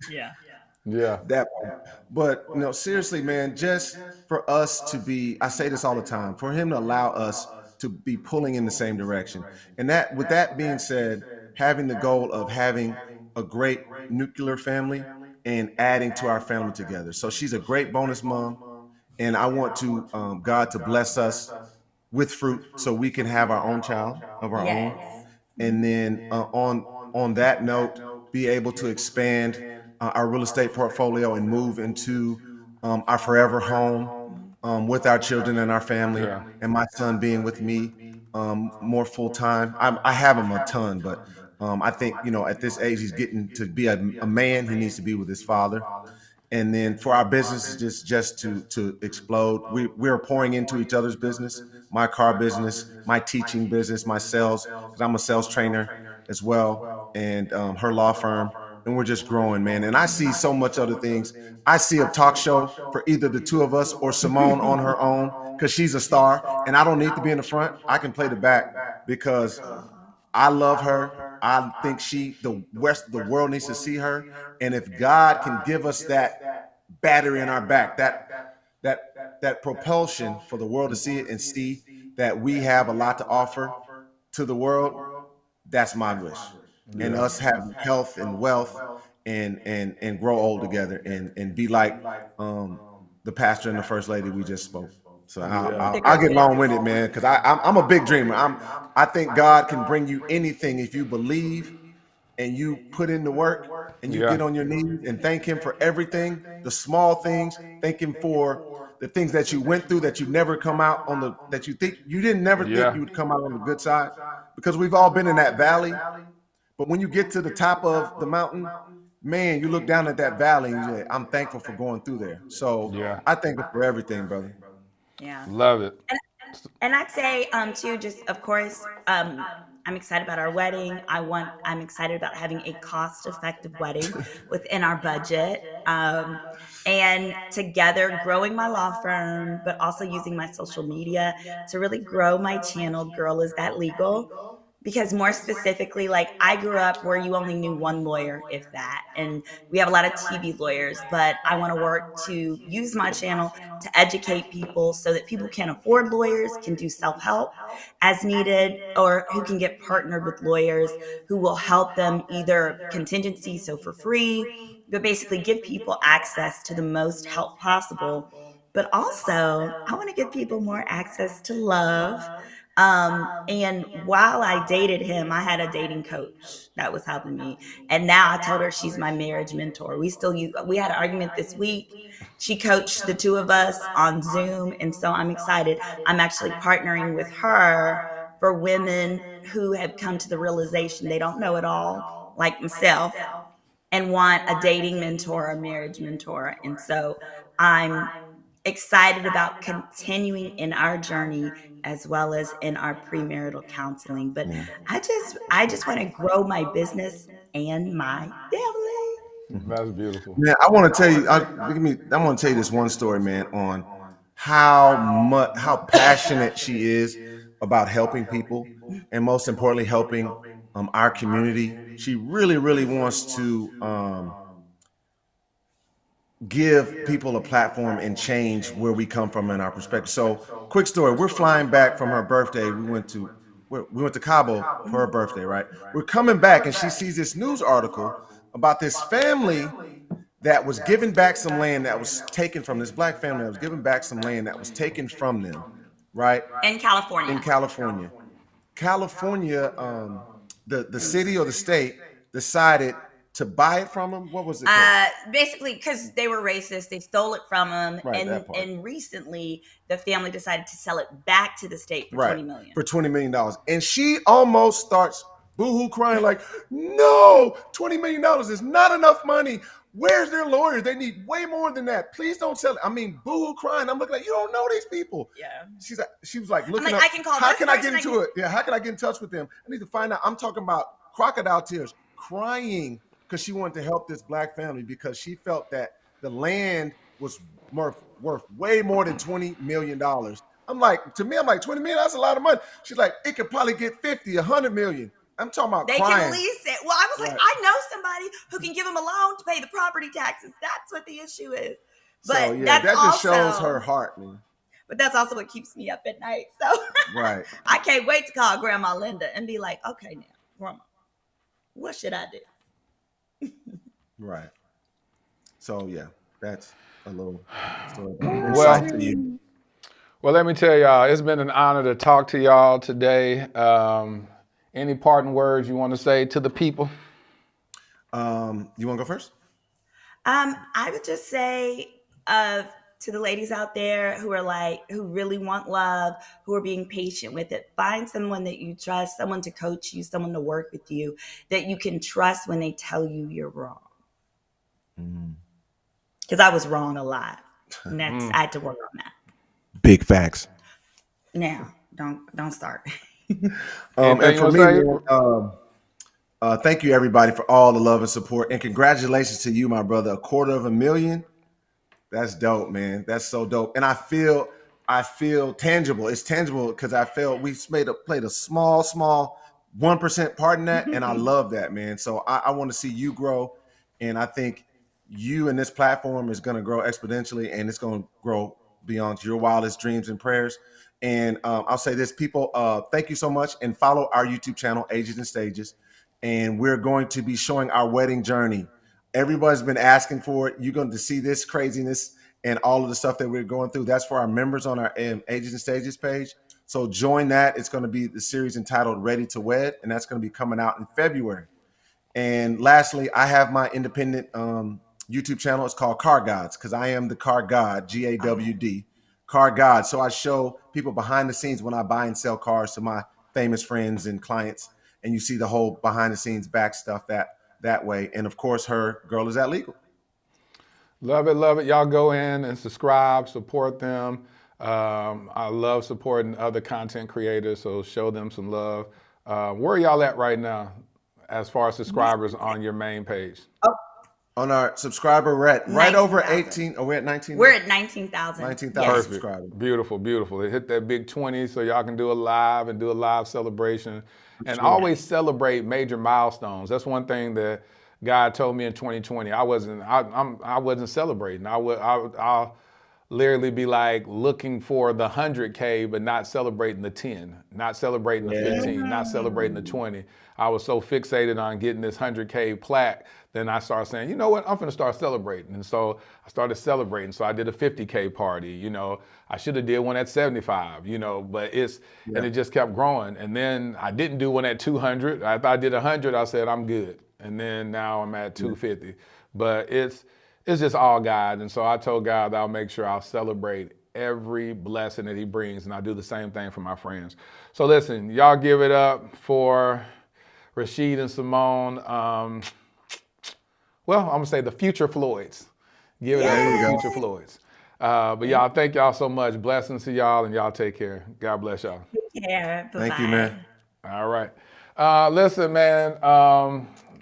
Yeah. That part. But seriously, man, just for us to be, I say this all the time, for him to allow us to be pulling in the same direction. And that, with that being said, having the goal of having a great nuclear family and adding to our family together. So she's a great bonus mom. And I want to, God to bless us with fruit so we can have our own child of our own. And then on that note, be able to expand our real estate portfolio and move into our forever home with our children and our family, and my son being with me more full time. I have him a ton, but I think at this age he's getting to be a man. He needs to be with his father, And then for our business just to explode, we're pouring into each other's business, my car business, my teaching business, my sales, because I'm a sales trainer as well, and her law firm. And we're just growing, man. And I see so much other things. I see a talk show for either the two of us or Simone on her own, because she's a star. And I don't need to be in the front. I can play the back because I love her. I think the rest of the world needs to see her. And if God can give us that battery in our back, that propulsion for the world to see it and see that we have a lot to offer to the world, that's my wish. And us having health and wealth and grow old together and be like the pastor and the first lady we just spoke. So I'll get long-winded, man, because I'm a big dreamer. I think God can bring you anything if you believe and you put in the work and you get on your knees and thank him for everything, the small things. Thank him for the things that you went through that you never come out on that you think you didn't never think you would come out on the good side, because we've all been in that valley. But when you get to the top of the mountain, man, you look down at that valley and you say, I'm thankful for going through there. So I thank him for everything, brother. Yeah. Love it. And I'd say too, just of course, I'm excited about our wedding. I'm excited about having a cost-effective wedding within our budget. And together growing my law firm, but also using my social media to really grow my channel, Girl, Is That Legal? Because more specifically, like I grew up where you only knew one lawyer, if that. And we have a lot of TV lawyers, but I want to work to use my channel to educate people so that people can afford lawyers, can do self-help as needed, or who can get partnered with lawyers who will help them either contingency, so for free, but basically give people access to the most help possible. But also, I want to give people more access to love. And while I dated him, I had a dating coach that was helping me. And now I told her she's my marriage mentor. We had an argument this week. She coached the two of us on Zoom. And so I'm excited. I'm actually partnering with her for women who have come to the realization they don't know it all, like myself, and want a dating mentor, a marriage mentor. And so I'm excited about continuing in our journey as well as in our premarital counseling. But I just want to grow my business and my family. That's beautiful. Man, I want to tell you. I want to tell you this one story, man, on how passionate she is about helping people, and most importantly, helping our community. She really, really wants to give people a platform and change where we come from in our perspective. So, quick story: we're flying back from her birthday. We went to Cabo for her birthday, right? We're coming back, and she sees this news article about this family that was giving back some land that was taken from this black family that was giving back some land that was taken from them, right? In California. The city or the state decided to buy it from them. What was it called? Basically, because they were racist, they stole it from them, Right, and recently the family decided to sell it back to the state for $20 million. For $20 million, and she almost starts boohoo crying like, "No, $20 million is not enough money. Where's their lawyers? They need way more than that. Please don't sell it." I mean, boohoo crying. I'm looking like, you don't know these people. Yeah. She was like looking I'm up. like, I can call how this can I person, get into it? Yeah, how can I get in touch with them? I need to find out. I'm talking about crocodile tears, crying because she wanted to help this black family because she felt that the land was worth way more than $20 million. I'm like, $20 million, that's a lot of money. She's like, it could probably get 50, 100 million. I'm talking about they crying. can lease it. Well, I was like, I know somebody who can give them a loan to pay the property taxes. That's what the issue is. But So yeah, that just shows her heart, man. But that's also what keeps me up at night. So right. I can't wait to call Grandma Linda and be like, okay, now, Grandma, what should I do? Right. So yeah, that's a little story. Well, let me tell y'all, it's been an honor to talk to y'all today. Any parting words you want to say to the people? You want to go first? I would just say to the ladies out there who really want love, who are being patient with it, find someone that you trust, someone to coach you, someone to work with you, that you can trust when they tell you you're wrong. because I was wrong a lot. And I had to work on that. Big facts. Now, don't start. Anything And you for want me, to say? man, thank you everybody for all the love and support, and congratulations to you, my brother. 250,000. That's dope, man. That's so dope. And I feel tangible. It's tangible because I felt we played a small 1% part in that, and I love that, man. So I want to see you grow, and I think you and this platform is going to grow exponentially, and it's going to grow beyond your wildest dreams and prayers. And I'll say this, people, thank you so much, and follow our YouTube channel, Ages and Stages, and we're going to be showing our wedding journey. Everybody's been asking for it. You're going to see this craziness and all of the stuff that we're going through. That's for our members on our Ages and Stages page. So join that. It's going to be the series entitled Ready to Wed, and that's going to be coming out in February. And lastly, I have my independent YouTube channel. It's called Car Gods, because I am the car god, GAWD, Car God. So I show people behind the scenes when I buy and sell cars to my famous friends and clients, and you see the whole behind the scenes back stuff that way. And of course, her Girl Is That Legal. Love it, love it. Y'all go in and subscribe, support them. I love supporting other content creators, so show them some love. Where are y'all at right now as far as subscribers on your main page? On our subscriber, we're at right over 18. Oh, we're at 19? We're at 19,000. 19,000 subscribers. Beautiful, beautiful. It hit that big 20 so y'all can do a live celebration. And always celebrate major milestones. That's one thing that God told me in 2020. I wasn't celebrating. I'll literally be like looking for the 100K, but not celebrating the 10, not celebrating the 15, not celebrating the 20. I was so fixated on getting this 100K plaque. Then I started saying, you know what, I'm gonna start celebrating. And so I started celebrating. So I did a 50K party, you know. I should have did one at 75, you know, but and it just kept growing. And then I didn't do one at 200. I thought I did 100, I said, I'm good. And then now I'm at 250. But it's just all God. And so I told God that I'll make sure I'll celebrate every blessing that he brings. And I do the same thing for my friends. So listen, y'all give it up for Rashid and Symone. Well, I'm gonna say the future Floyds. Give it up for the future Floyds. But y'all, thank y'all so much. Blessings to y'all, and y'all take care. God bless y'all. Yeah. Thank you, man. All right. Listen, man.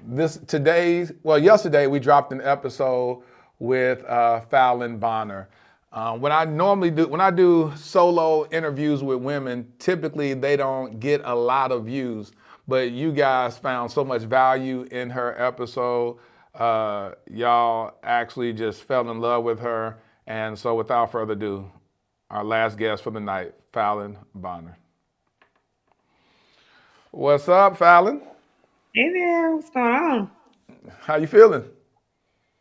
Yesterday we dropped an episode with Falon Bonner. When I do solo interviews with women, typically they don't get a lot of views. But you guys found so much value in her episode. Y'all actually just fell in love with her. And so without further ado, our last guest for the night, Falon Bonner. What's up, Falon? Hey there, what's going on? How you feeling?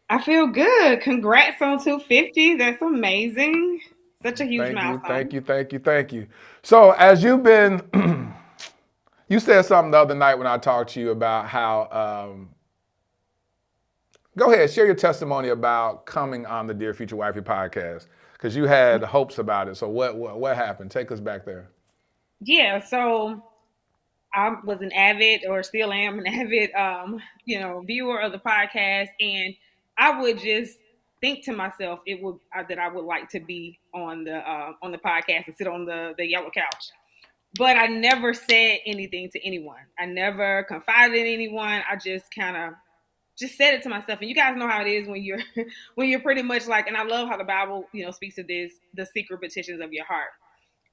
I feel good. Congrats on 250. That's amazing. Such a huge milestone. Thank you. So as you've been, you said something the other night when I talked to you about how, go ahead, share your testimony about coming on the Dear Future Wifey podcast, because you had hopes about it. So what happened? Take us back there. Yeah, so I was an avid, or still am an avid, viewer of the podcast, and I would just think to myself, that I would like to be on the podcast and sit on the yellow couch. But I never said anything to anyone. I never confided in anyone. I just kind of just said it to myself. And you guys know how it is when you're pretty much like, and I love how the Bible, speaks of this, the secret petitions of your heart.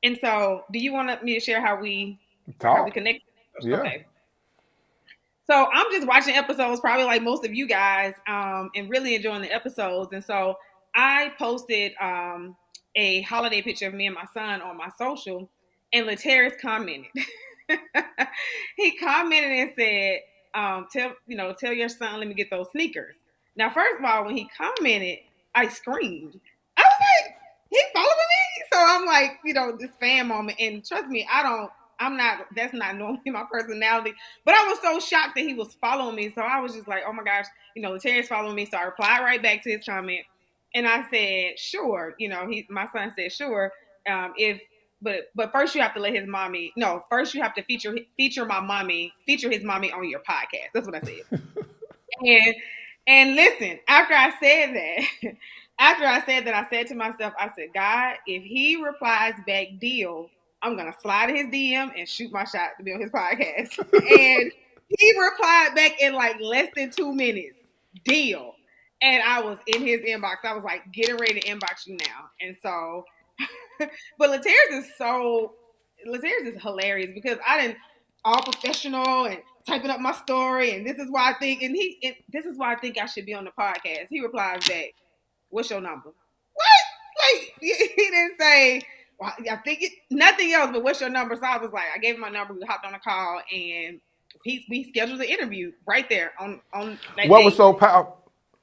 And so, do you want me to share how we connect? Yeah. Okay. So I'm just watching episodes, probably like most of you guys, and really enjoying the episodes. And so I posted a holiday picture of me and my son on my social, and Laterris commented. He commented and said, tell your son, let me get those sneakers. Now, first of all, when he commented, I screamed. I was like, he following me? So I'm like, this fan moment. And trust me, that's not normally my personality. But I was so shocked that he was following me. So I was just like, oh my gosh, Laterris following me. So I replied right back to his comment. And I said, sure. My son said, sure. But first you have to let his mommy. No, first you have to feature his mommy on your podcast. That's what I said. and listen, after I said that, after I said that, I said to myself, I said, God, if he replies back deal, I'm going to slide in his DM and shoot my shot to be on his podcast. And he replied back in like less than 2 minutes, deal. And I was in his inbox. I was like, getting ready to inbox you now. And so, but Later's is hilarious because I didn't all professional and typing up my story. And this is why I think, this is why I think I should be on the podcast. He replies back, what's your number? What? Like, he didn't say, well, I think nothing else, but what's your number? So I was like, I gave him my number. We hopped on a call and we scheduled the interview right there on that What day. was so powerful?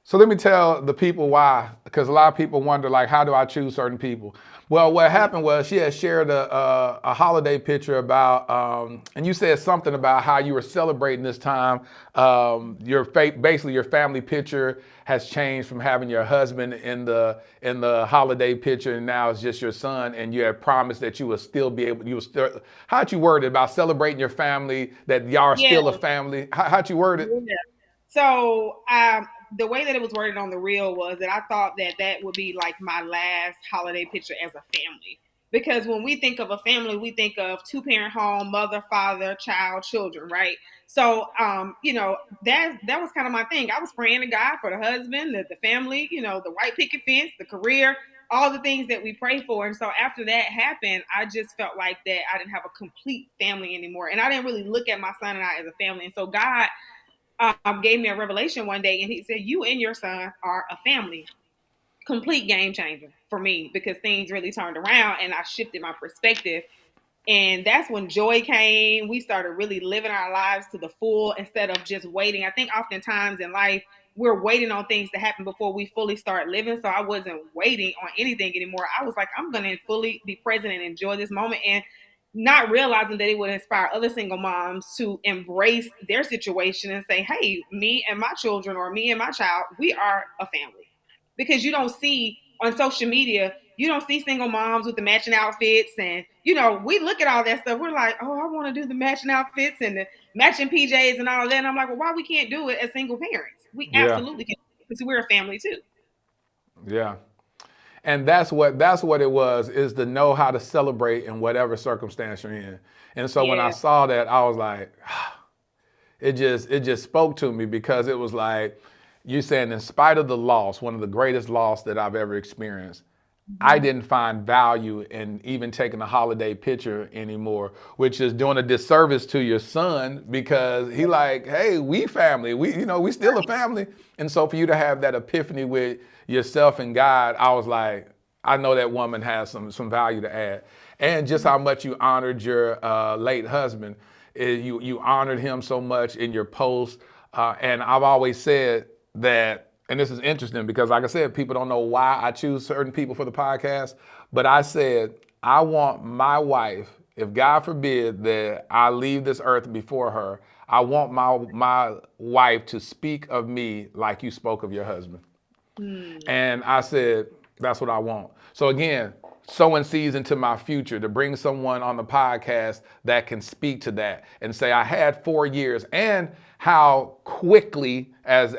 So let me tell the people why, because a lot of people wonder, like, how do I choose certain people? Well, what happened was she had shared a holiday picture about, and you said something about how you were celebrating this time. Basically your family picture has changed from having your husband in the holiday picture, and now it's just your son. And you had promised that you would still be able. How'd you word it about celebrating your family? That y'all are still a family. How'd you word it? Yeah. So the way that it was worded on the reel was that I thought that would be like my last holiday picture as a family. Because when we think of a family, we think of 2-parent home, mother, father, child, children, right? So, that was kind of my thing. I was praying to God for the husband, the family, the white picket fence, the career, all the things that we pray for. And so after that happened, I just felt like that I didn't have a complete family anymore. And I didn't really look at my son and I as a family. And so God gave me a revelation one day, and he said, you and your son are a family. Complete game changer for me because things really turned around and I shifted my perspective. And that's when joy came. We started really living our lives to the full instead of just waiting. I think oftentimes in life, we're waiting on things to happen before we fully start living. So I wasn't waiting on anything anymore. I was like, I'm going to fully be present and enjoy this moment. And not realizing that it would inspire other single moms to embrace their situation and say, hey, me and my children or me and my child, we are a family. Because you don't see on social media, you don't see single moms with the matching outfits. And, we look at all that stuff. We're like, oh, I want to do the matching outfits and the matching PJs and all of that. And I'm like, well, why we can't do it as single parents? We absolutely can, because we're a family too. Yeah. And that's what it was, is to know how to celebrate in whatever circumstance you're in. And so when I saw that, I was like, it just spoke to me, because it was like, you're saying, in spite of the loss, one of the greatest loss that I've ever experienced, I didn't find value in even taking a holiday picture anymore, which is doing a disservice to your son, because he like, hey, we family, we still a family. And so for you to have that epiphany with yourself and God, I was like, I know that woman has some value to add. And just how much you honored your late husband. You honored him so much in your post. And I've always said that, and this is interesting because, like I said, people don't know why I choose certain people for the podcast, but I said, I want my wife, if God forbid that I leave this earth before her, I want my wife to speak of me like you spoke of your husband. And I said, that's what I want. So again, sowing seeds into my future, to bring someone on the podcast that can speak to that and say, I had 4 years, and how quickly, as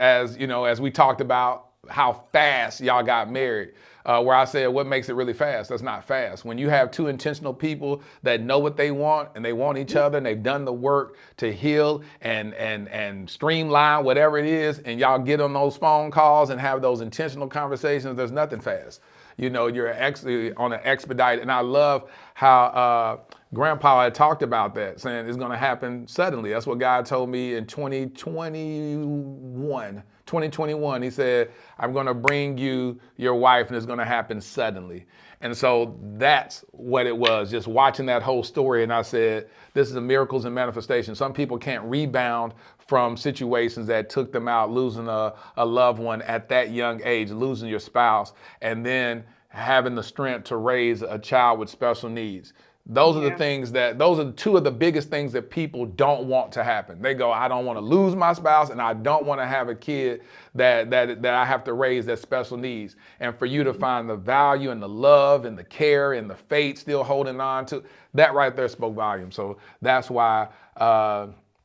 we talked about, how fast y'all got married, where I said, what makes it really fast? That's not fast. When you have two intentional people that know what they want and they want each other and they've done the work to heal and streamline whatever it is, and y'all get on those phone calls and have those intentional conversations, there's nothing fast. You're actually on an expedite. And I love how Grandpa had talked about that, saying it's going to happen suddenly. That's what God told me in 2021. He said, I'm going to bring you your wife, and it's going to happen suddenly. And so that's what it was, just watching that whole story. And I said, this is a miracles and manifestation. Some people can't rebound from situations that took them out, losing a loved one at that young age, losing your spouse, and then having the strength to raise a child with special needs. Those are the things those are two of the biggest things that people don't want to happen. They go, I don't want to lose my spouse, and I don't want to have a kid that I have to raise that special needs. And for you to find the value and the love and the care and the faith still holding on to, that right there spoke volume. So that's why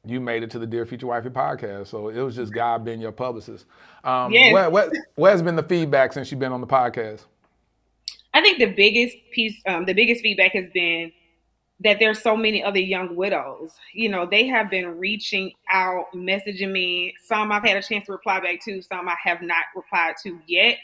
you made it to the Dear Future Wifey podcast. So it was just God being your publicist. Yes. What has been the feedback since you've been on the podcast? I think the biggest feedback has been that there's so many other young widows. You know, they have been reaching out, messaging me. Some I've had a chance to reply back to, some I have not replied to yet.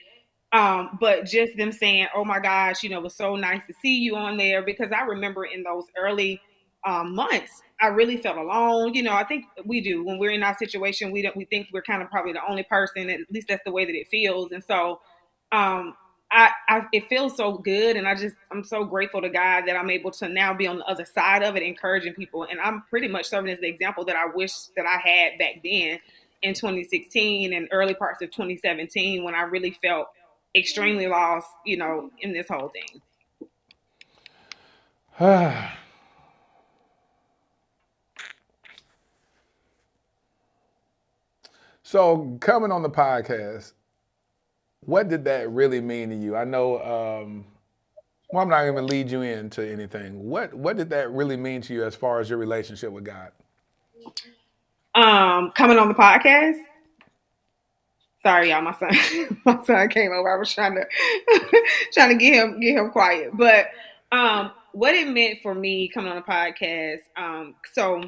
But just them saying, oh my gosh, you know, it was so nice to see you on there, because I remember in those early months, I really felt alone. You know, I think we do when we're in our situation, we think we're kind of probably the only person, at least that's the way that it feels. And so, it feels so good, and I'm so grateful to God that I'm able to now be on the other side of it, encouraging people, and I'm pretty much serving as the example that I wish that I had back then in 2016 and early parts of 2017, when I really felt extremely lost, you know, in this whole thing. So coming on the podcast, what did that really mean to you? I know, well, I'm not going to lead you into anything. What did that really mean to you as far as your relationship with God? Coming on the podcast. Sorry, y'all. My son came over. I was trying to get him quiet. But what it meant for me coming on the podcast. So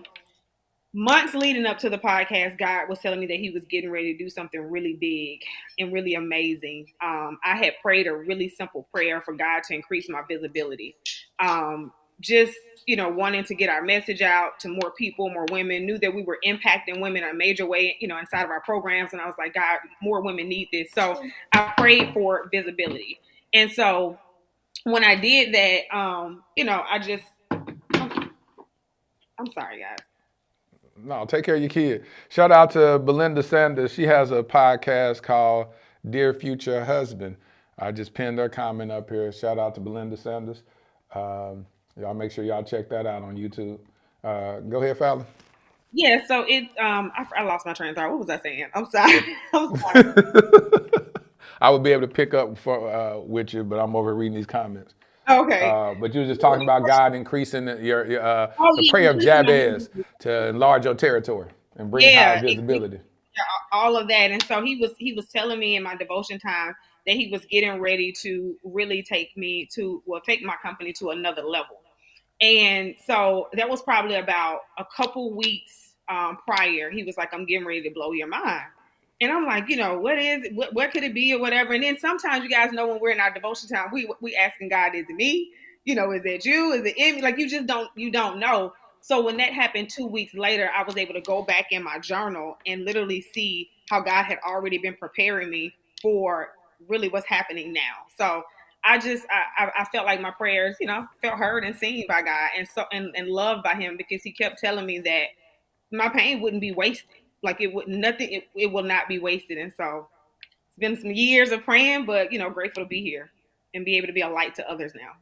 months leading up to the podcast, God was telling me that He was getting ready to do something really big and really amazing. I had prayed a really simple prayer for God to increase my visibility. Just, you know, wanting to get our message out to more people, more women, knew that we were impacting women in a major way, you know, inside of our programs. And I was like, God, more women need this. So I prayed for visibility. And so when I did that, you know, I'm sorry, guys. No, take care of your kid. Shout out to Belinda Sanders. She has a podcast called Dear Future Husband. I just pinned her comment up here. Shout out to Belinda Sanders. Y'all make sure y'all check that out on YouTube. Go ahead, Falon. Yeah, so I lost my train of thought. What was I saying? I'm sorry. I would be able to pick up with you, but I'm over reading these comments. Okay. But you were just talking about God increasing the prayer of Jabez to enlarge your territory and bring high visibility. All of that. And so he was telling me in my devotion time that he was getting ready to really take my company to another level. And so that was probably about a couple weeks prior. He was like, I'm getting ready to blow your mind. And I'm like, you know, what is it? What could it be or whatever? And then sometimes you guys know when we're in our devotion time, we asking God, is it me? You know, is it you? Is it me? Like you don't know. So when that happened 2 weeks later, I was able to go back in my journal and literally see how God had already been preparing me for really what's happening now. So I felt like my prayers, you know, felt heard and seen by God and loved by Him, because He kept telling me that my pain wouldn't be wasted. Like it will not be wasted. And so it's been some years of praying, but, you know, grateful to be here and be able to be a light to others now.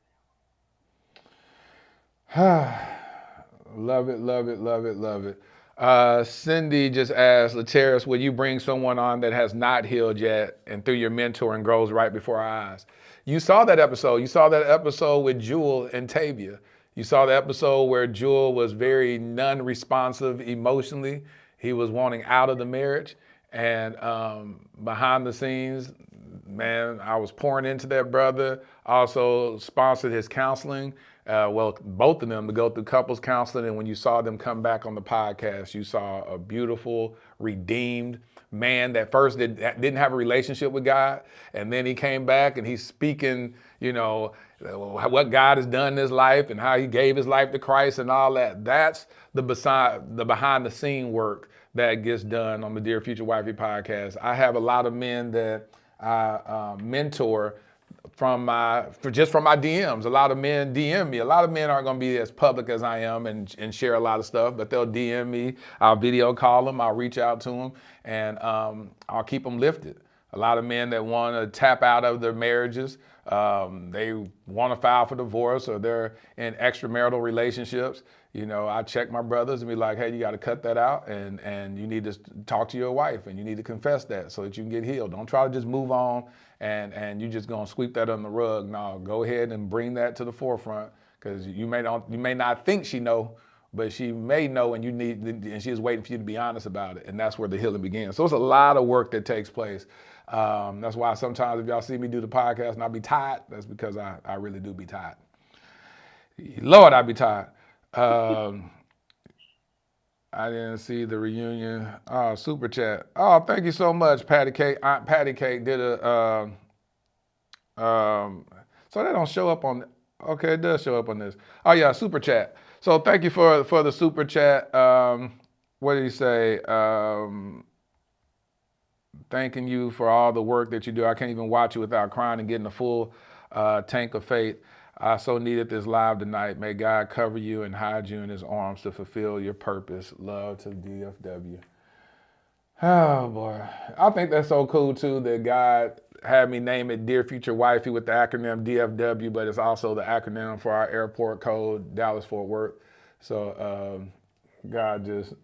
Love it, love it, love it, love it. Cindy just asked, Lateris, will you bring someone on that has not healed yet and through your mentoring grows right before our eyes? You saw that episode. You saw that episode with Jewel and Tavia. You saw the episode where Jewel was very non-responsive emotionally. He was wanting out of the marriage. And behind the scenes, man, I was pouring into that brother. Also sponsored his counseling. Both of them to go through couples counseling. And when you saw them come back on the podcast, you saw a beautiful, redeemed man that first didn't have a relationship with God. And then he came back and he's speaking, you know, what God has done in his life and how he gave his life to Christ and all that. That's the behind the scene work that gets done on the Dear Future Wifey podcast. I have a lot of men that I mentor from my DMs. A lot of men DM me. A lot of men aren't going to be as public as I am and share a lot of stuff, but they'll DM me. I'll video call them. I'll reach out to them, and I'll keep them lifted. A lot of men that want to tap out of their marriages, they want to file for divorce, or they're in extramarital relationships. You know, I check my brothers and be like, hey, you got to cut that out, and you need to talk to your wife, and you need to confess that so that you can get healed. Don't try to just move on and you just gonna sweep that under the rug. No, go ahead and bring that to the forefront, because you may not think she know but she may know, and she is waiting for you to be honest about it, and that's where the healing begins. So it's a lot of work that takes place. That's why sometimes if y'all see me do the podcast and I be tired, that's because I really do be tired. Lord, I be tired. I didn't see the reunion. Oh, super chat. Oh, thank you so much, Patty Cake. Aunt Patty Cake did a. So they don't show up on. Okay, it does show up on this. Oh yeah, super chat. So thank you for the super chat. What did he say? Thanking you for all the work that you do. I can't even watch you without crying and getting a full tank of faith. I so needed this live tonight. May God cover you and hide you in his arms to fulfill your purpose. Love to DFW. Oh boy. I think that's so cool too that God had me name it Dear Future Wifey with the acronym DFW, but it's also the acronym for our airport code, Dallas Fort Worth. So God just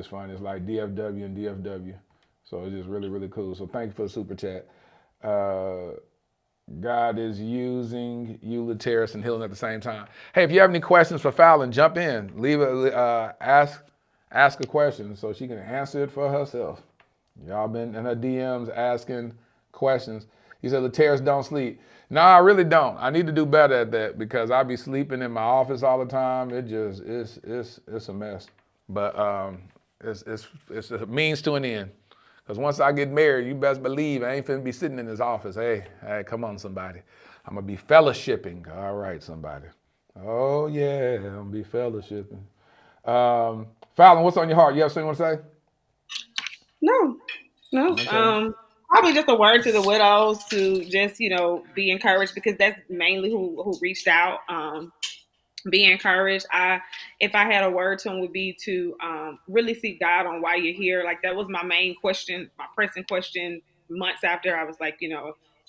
funny. It's like DFW and DFW. So it's just really, really cool. So thank you for the super chat. God is using you, Lateris, and healing at the same time. Hey, if you have any questions for Falon, jump in. Ask a question so she can answer it for herself. Y'all been in her DMs asking questions. You said Lateris don't sleep. No, I really don't. I need to do better at that because I be sleeping in my office all the time. It's a mess. But it's a means to an end. Because once I get married, you best believe I ain't finna be sitting in this office. Hey, come on, somebody. I'm going to be fellowshipping. All right, somebody. Oh, yeah, I'm going to be fellowshipping. Falon, what's on your heart? You have something you want to say? No. Okay. Probably just a word to the widows to just, be encouraged because that's mainly who reached out. Be encouraged. If I had a word to him would be to really seek God on why you're here. Like that was my main question, my pressing question months after I was like,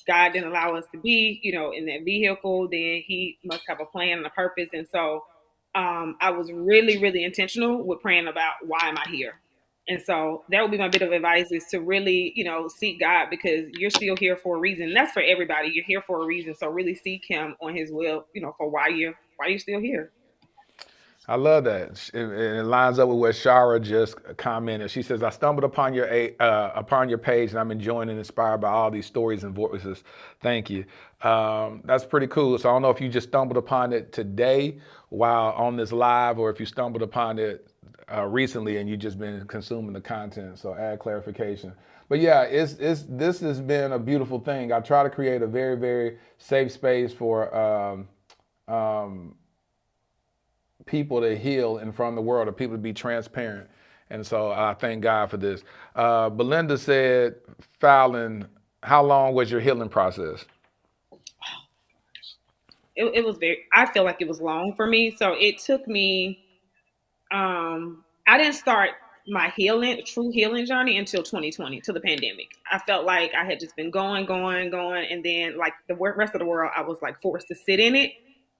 God didn't allow us to be, in that vehicle, then he must have a plan and a purpose. And so I was really, really intentional with praying about why am I here? And so that would be my bit of advice is to really, seek God because you're still here for a reason. And that's for everybody. You're here for a reason. So really seek him on his will, for why you're still here. I love that. It lines up with what Shara just commented. She says, I stumbled upon your page and I'm enjoying and inspired by all these stories and voices. Thank you. That's pretty cool. So I don't know if you just stumbled upon it today while on this live or if you stumbled upon it recently and you've just been consuming the content. So add clarification. But yeah, this has been a beautiful thing. I try to create a very, very safe space for people to heal in front of the world, or people to be transparent. And so I thank God for this. Belinda said, Falon, how long was your healing process? It was I feel like it was long for me. So it took me, I didn't start my true healing journey until 2020, till the pandemic. I felt like I had just been going. And then like the rest of the world, I was like forced to sit in it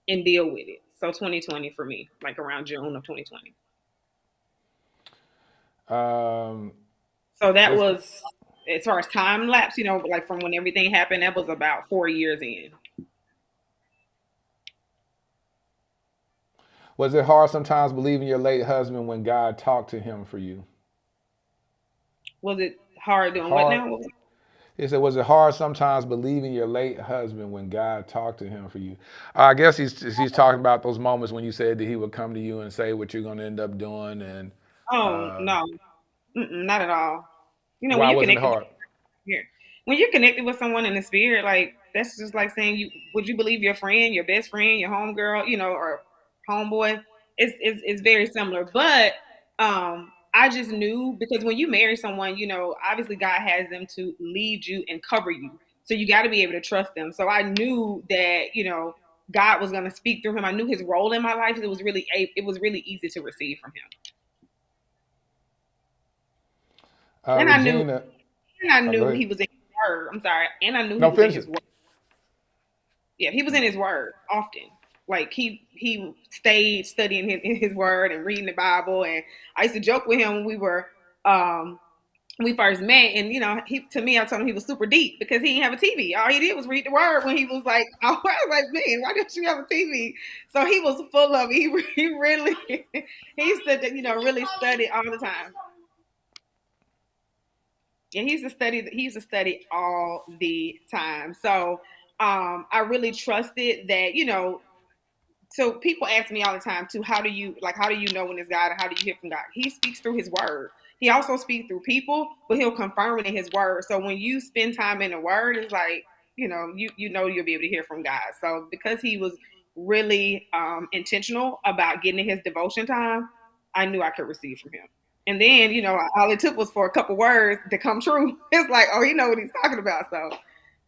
and deal with it. So 2020 for me, like around June of 2020. So that was, as far as time lapse, like from when everything happened, that was about 4 years in. Was it hard sometimes believing your late husband when God talked to him for you? Was it hard doing what now? He said, was it hard sometimes believing your late husband when God talked to him for you? I guess he's talking about those moments when you said that he would come to you and say what you're going to end up doing. And no, not at all. Why wasn't it hard? When you're connected with someone in the spirit, like that's just like saying, would you believe your friend, your best friend, your homegirl, or homeboy? It's very similar, but I just knew because when you marry someone, obviously God has them to lead you and cover you. So you got to be able to trust them. So I knew that, God was going to speak through him. I knew his role in my life. It was really easy to receive from him. And I knew he was in his word. I'm sorry. And I knew he was in his word. Yeah, he was in his word often. Like he stayed studying his word and reading the Bible. And I used to joke with him when we were we first met, and to me, I told him he was super deep because he didn't have a TV. All he did was read the word when he was like, I was like, man, why don't you have a TV? So he was full of it. He really, he used to, really study all the time. Yeah, he used to study all the time. So I really trusted that, so people ask me all the time too, how do you know when it's God, or how do you hear from God? He speaks through his word. He also speaks through people, but he'll confirm it in his word. So when you spend time in the word, it's like, you know you'll be able to hear from God. So because he was really intentional about getting in his devotion time, I knew I could receive from him. And then, all it took was for a couple words to come true. It's like, oh, he know what he's talking about. So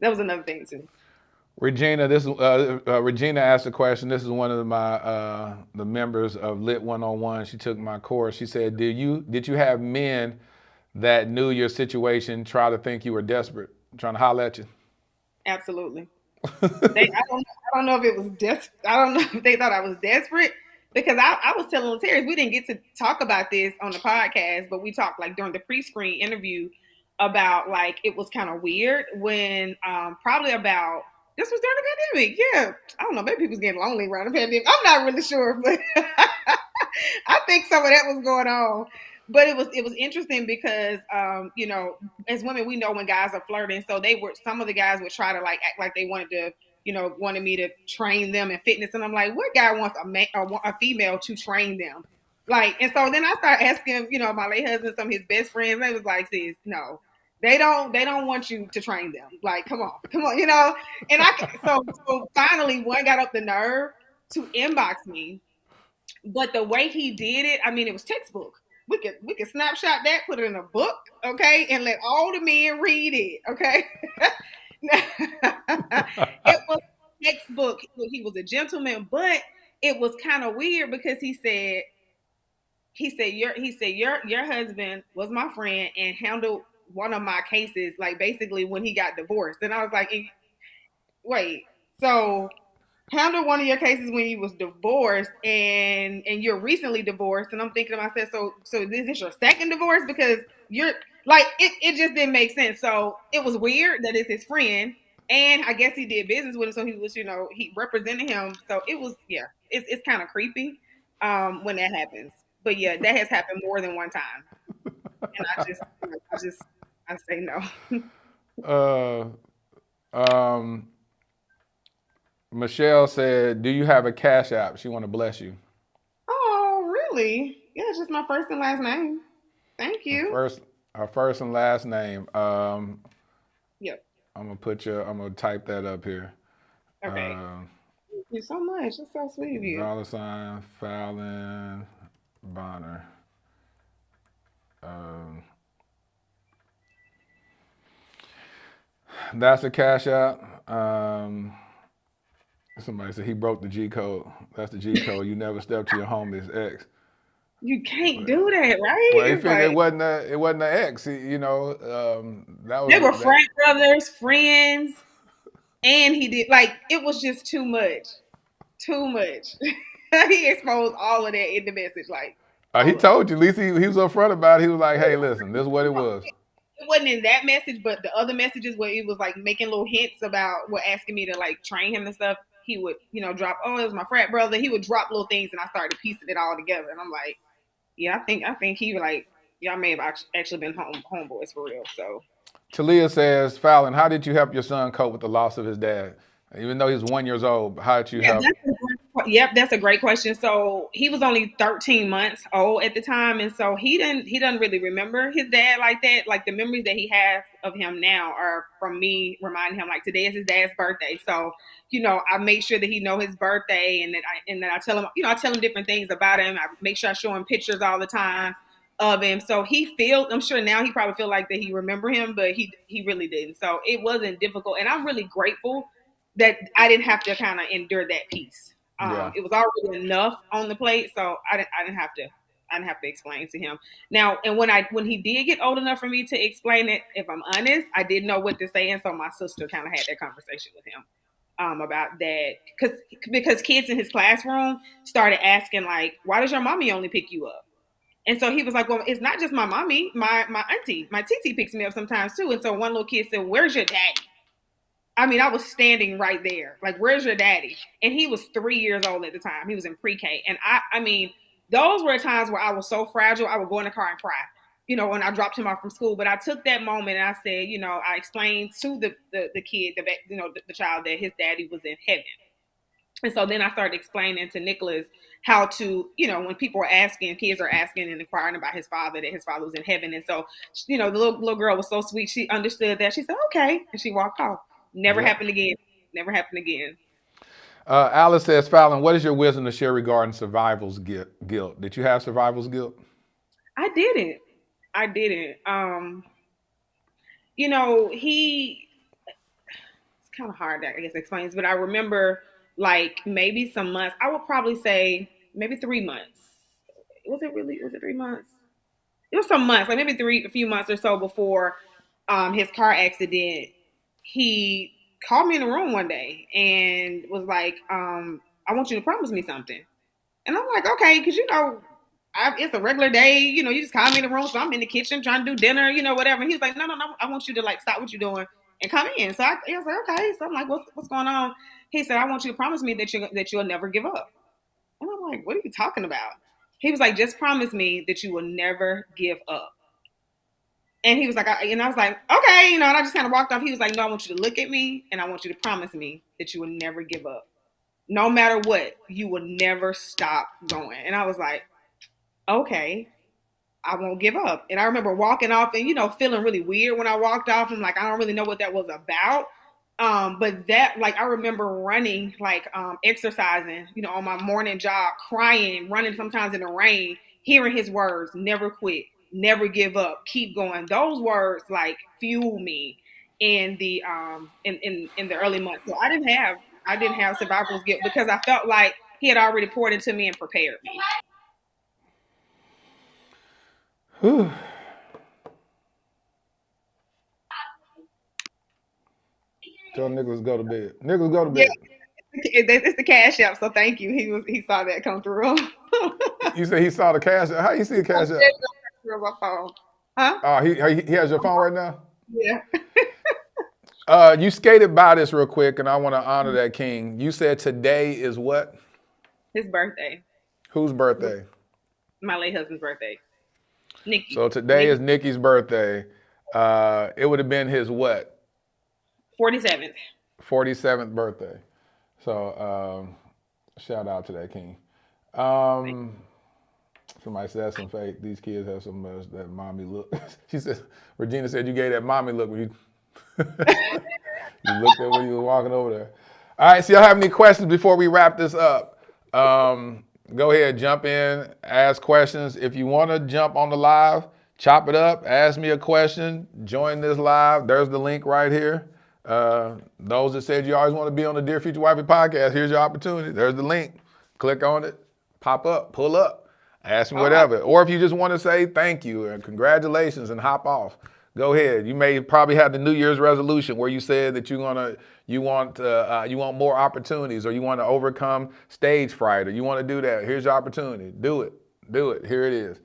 that was another thing too. Regina, Regina asked a question. This is one of my the members of Lit 101. She took my course. She said, did you have men that knew your situation try to think you were desperate, trying to holler at you? Absolutely. I don't know if it was I don't know if they thought I was desperate, because I was telling Terrence, we didn't get to talk about this on the podcast, but we talked like during the pre-screen interview about like it was kind of weird when probably about this was during the pandemic. Yeah, I don't know, maybe people was getting lonely around the pandemic. I'm not really sure, but I think some of that was going on. But it was interesting because as women we know when guys are flirting, so some of the guys would try to like act like they wanted me to train them in fitness, and I'm like, what guy wants a female to train them? Like, and so then I started asking my late husband, some of his best friends, they was like, sis, no, they don't want you to train them. Like, come on, and so finally one got up the nerve to inbox me. But the way he did it, I mean, it was textbook. We could snapshot that, put it in a book, okay, and let all the men read it, okay. It was textbook. He was a gentleman, but it was kind of weird because he said your husband was my friend and handled one of my cases, like basically when he got divorced. And I was like, wait, so handle one of your cases when you was divorced and you're recently divorced. And I'm thinking to myself, so this is your second divorce? Because you're like, it just didn't make sense. So it was weird that it's his friend, and I guess he did business with him, so he was, he represented him. So it was, yeah, it's kind of creepy when that happens. But yeah, that has happened more than one time, and I say no. Michelle said, do you have a Cash App? She want to bless you. Oh, really? Yeah, it's just my first and last name. Thank you. Her first and last name. Yep. I'm gonna type that up here. Okay. Thank you so much. That's so sweet of you. $ Falon Bonner. That's the Cash App. Somebody said he broke the G code. That's the G code. You never step to your homie's ex. You can't do that, right? Well, he figured it wasn't an ex. That was. They were frat brothers, friends, and he did it was just too much. Too much. He exposed all of that in the message. He told you. At least he was upfront about it. He was like, "Hey, listen, this is what it was." It wasn't in that message, but the other messages where it was making little hints about asking me to train him and stuff. He would, drop, oh, it was my frat brother. He would drop little things, and I started piecing it all together. And I'm like, yeah, I think he y'all may have actually been homeboys for real. So Talia says, Falon, how did you help your son cope with the loss of his dad? Even though he's 1 year old, how did you help? That's a great question. So he was only 13 months old at the time, and so he doesn't really remember his dad like that. Like the memories that he has of him now are from me reminding him today is his dad's birthday. So I make sure that he know his birthday, and that I tell him I tell him different things about him. I make sure I show him pictures all the time of him. So I'm sure now he probably feel like that he remember him, but he really didn't. So it wasn't difficult, and I'm really grateful that I didn't have to kind of endure that piece. It was already enough on the plate, so I didn't have to explain to him. Now, and when he did get old enough for me to explain it, if I'm honest, I didn't know what to say, and so my sister kind of had that conversation with him about that, because kids in his classroom started asking why does your mommy only pick you up? And so he was like, well, it's not just my mommy, my auntie, my TT picks me up sometimes too. And so one little kid said, where's your daddy? I mean, I was standing right there. Like, where's your daddy? And he was 3 years old at the time. He was in pre-K. And I mean, those were times where I was so fragile, I would go in the car and cry, you know, when I dropped him off from school. But I took that moment and I said, you know, I explained to the kid, the child, that his daddy was in heaven. And so then I started explaining to Nicholas how to, you know, when people are asking, kids are asking and inquiring about his father, that his father was in heaven. And so, you know, the little girl was so sweet. She understood that. She said, okay. And she walked off. Never happened again. Never happened again. Alice says, Falon, what is your wisdom to share regarding survival's guilt? Did you have survival's guilt? I didn't. You know, it's kind of hard to, I guess, explain this, but I remember like maybe some months, I would probably say maybe 3 months. Was it 3 months? It was some months, like maybe a few months or so before his car accident. He called me in the room one day and was like, I want you to promise me something. And I'm like, okay, because, you know, it's a regular day. You know, you just call me in the room, so I'm in the kitchen trying to do dinner, you know, whatever. And he was like, no, I want you to, like, stop what you're doing and come in. So I was like, okay. So I'm like, what's going on? He said, I want you to promise me that you'll never give up. And I'm like, what are you talking about? He was like, just promise me that you will never give up. And he was like, and I was like, okay, you know, and I just kind of walked off. He was like, no, I want you to look at me and I want you to promise me that you will never give up. No matter what, you will never stop going. And I was like, okay, I won't give up. And I remember walking off and, you know, feeling really weird when I walked off. I'm like, I don't really know what that was about. But that, like, I remember running, like, exercising, you know, on my morning jog, crying, running sometimes in the rain, hearing his words, never quit. Never give up, keep going. Those words like fuel me in the in the early months. So I didn't have survivor's guilt because I felt like he had already poured into me and prepared me. Whew. Tell Nicholas go to bed. Nicholas, go to bed. Yeah, it's the cash app. So thank you. He saw that come through. You say he saw the cash app. How you see the cash app? My phone. Huh? Oh, he has your phone right now? Yeah. You skated by this real quick, and I want to honor that king. You said today is what? His birthday. Whose birthday? My late husband's birthday. Nikki. So today is Nikki's birthday. It would have been his what? 47th. 47th birthday. So shout out to that king. Somebody said that's some fake. These kids have so much that mommy look. She said, Regina said you gave that mommy look when you you looked at when you were walking over there. All right, so y'all have any questions before we wrap this up? Go ahead, jump in, ask questions. If you want to jump on the live, chop it up, ask me a question, join this live. There's the link right here. Those that said you always want to be on the Dear Future Wifey podcast, here's your opportunity. There's the link. Click on it, pop up, pull up. Ask me whatever. Or if you just want to say thank you and congratulations and hop off, go ahead. You may probably have the New Year's resolution where you said that you want more opportunities, or you want to overcome stage fright, or you want to do that. Here's your opportunity. Do it. Here it is.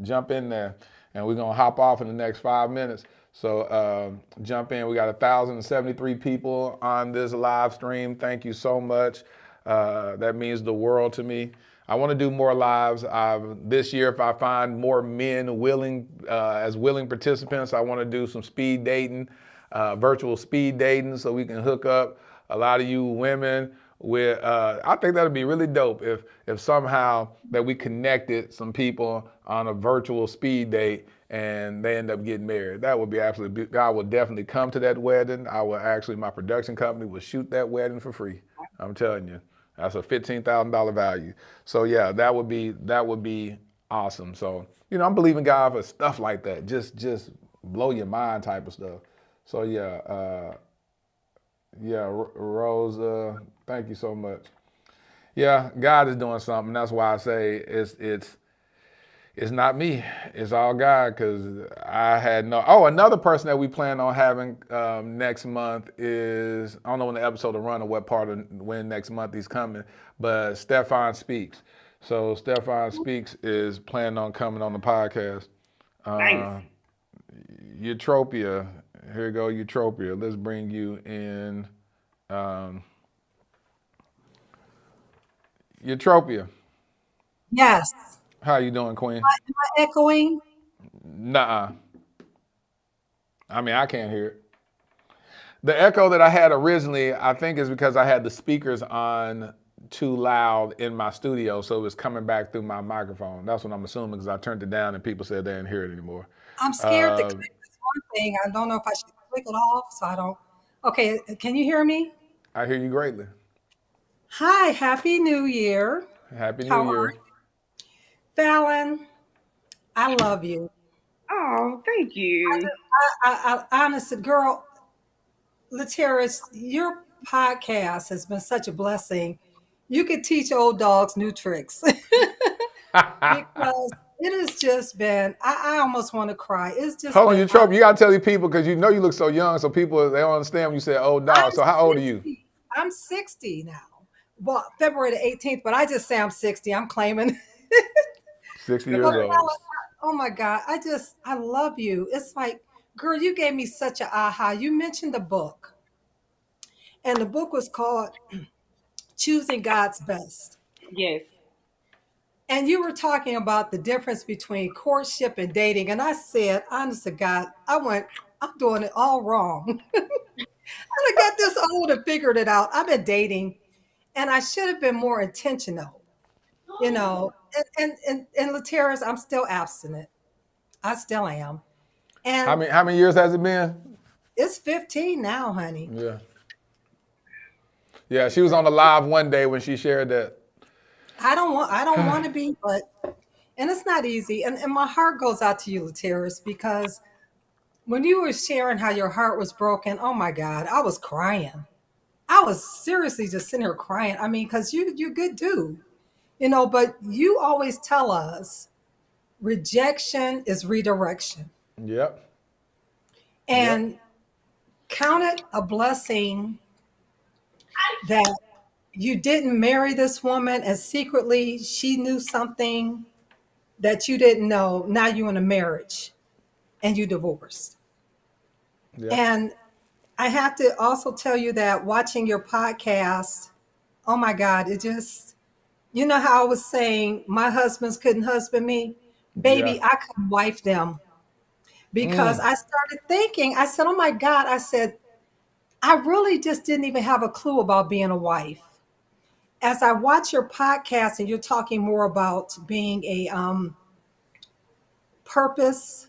Jump in there. And we're going to hop off in the next 5 minutes. So jump in. We got 1,073 people on this live stream. Thank you so much. That means the world to me. I want to do more lives. This year, if I find more men willing, as willing participants, I want to do some speed dating, virtual speed dating, so we can hook up a lot of you women with, I think that'd be really dope if somehow that we connected some people on a virtual speed date and they end up getting married. That would be absolutely, I would definitely come to that wedding. My production company would shoot that wedding for free. I'm telling you. That's a $15,000 value. So yeah, that would be awesome. So, you know, I'm believing God for stuff like that. Just blow your mind type of stuff. So yeah, Rose, thank you so much. Yeah, God is doing something. That's why I say it's not me. It's all God, because I had another person that we plan on having next month is, I don't know when the episode will run or what part of when next month he's coming, but Stefan Speaks. So Stefan Speaks is planning on coming on the podcast. Nice. Eutropia, here you go, Eutropia. Let's bring you in. Eutropia, Yes. how you doing, Queen? Am I echoing? Nuh-uh. I mean, I can't hear it. The echo that I had originally, I think, is because I had the speakers on too loud in my studio, so it was coming back through my microphone. That's what I'm assuming, because I turned it down and people said they didn't hear it anymore. I'm scared to click this one thing. I don't know if I should click it off, so I don't. Okay, can you hear me? I hear you greatly. Hi, Happy New Year. Happy How New are Year. you? Falon, I love you. Oh, thank you. I honestly, girl, Lateris, your podcast has been such a blessing. You could teach old dogs new tricks because it has just been, I almost want to cry. It's just Hold on, been, Eutropia, you got to tell these people, because you know you look so young, so people, they don't understand when you say old dog. I'm So how old are you? 60. I'm 60 now. Well, February the 18th, but I just say I'm 60. I'm claiming. 60 years But old. oh my God, I love you. It's like, girl, you gave me such an aha. You mentioned the book, and the book was called Choosing God's Best. Yes. And you were talking about the difference between courtship and dating. And I said, honest to God, I'm doing it all wrong. I got this old and figured it out. I've been dating, and I should have been more intentional, you know. And Lateris, I'm still abstinent. I still am. How And many years has it been? it's 15 now, honey. Yeah. Yeah, she was on the live one day when she shared that. I don't want to be, but and it's not easy. And my heart goes out to you, Lateris, because when you were sharing how your heart was broken, oh my God, I was crying. I was seriously just sitting here crying. I mean, because you're a good dude, you know, but you always tell us rejection is redirection. Yep. And count it a blessing that you didn't marry this woman and secretly she knew something that you didn't know. Now you're in a marriage and you divorced. Yep. And I have to also tell you that watching your podcast, oh my God, it just, you know how I was saying my husbands couldn't husband me? Baby, Yeah. I couldn't wife them because I started thinking, I said, oh my God, I said, I really just didn't even have a clue about being a wife. As I watch your podcast and you're talking more about being a purpose,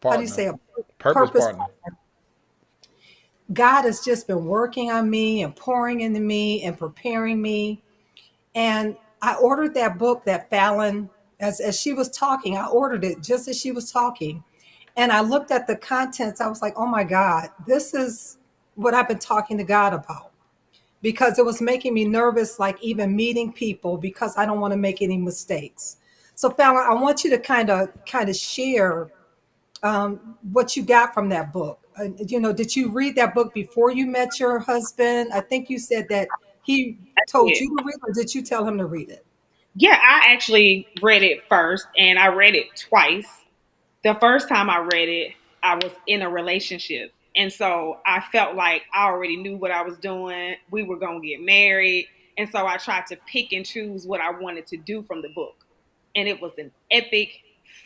how do you Partner. say a Purpose partner. partner? God has just been working on me and pouring into me and preparing me. And I ordered that book that Falon, as she was talking, I ordered it just as she was talking. And I looked at the contents. I was like, oh my God, this is what I've been talking to God about. Because it was making me nervous, like even meeting people, because I don't want to make any mistakes. So Fallon, I want you to kind of share what you got from that book. You know, did you read that book before you met your husband? I think you said that he told did. you to read, or did you tell him to read it? Yeah, I actually read it first, and I read it twice. The first time I read it, I was in a relationship. And so I felt like I already knew what I was doing. We were going to get married. And so I tried to pick and choose what I wanted to do from the book. And it was an epic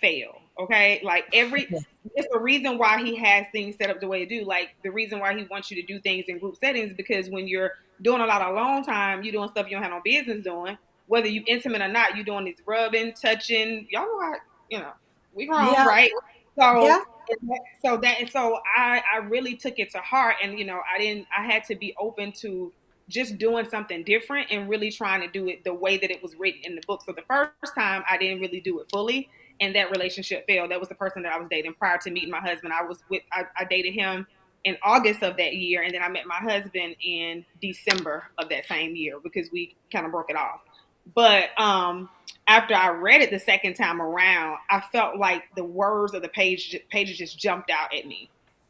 fail. Okay. Like it's the reason why he has things set up the way to do. Like the reason why he wants you to do things in group settings, because when you're doing a lot of alone time, you're doing stuff you don't have no business doing, whether you intimate or not, you're doing this rubbing, touching. Y'all know how, we grown, Yeah, right? So yeah, so I really took it to heart, and I had to be open to just doing something different and really trying to do it the way that it was written in the book. So the first time I didn't really do it fully, and that relationship failed. That was the person that I was dating prior to meeting my husband. I dated him in August of that year, and then I met my husband in December of that same year because we kind of broke it off. But after I read it the second time around, I felt like the words of the pages just jumped out at me,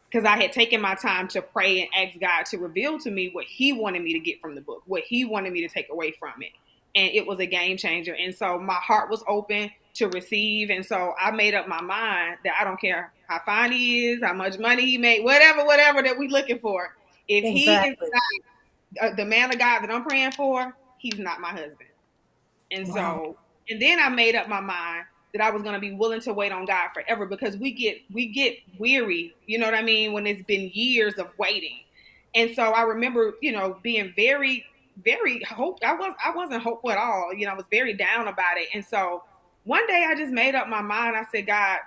because I had taken my time to pray and ask God to reveal to me what he wanted me to get from the book, what he wanted me to take away from it. and it was a game changer. And so my heart was open to receive. And so I made up my mind that I don't care how fine he is, how much money he made, whatever that we looking for. If he is not the man of God that I'm praying for, he's not my husband. And so, and then I made up my mind that I was going to be willing to wait on God forever, because we get weary, you know what I mean, when it's been years of waiting. And so I remember, being very, very I wasn't hopeful at all. I was very down about it. And so one day I just made up my mind. I said, God,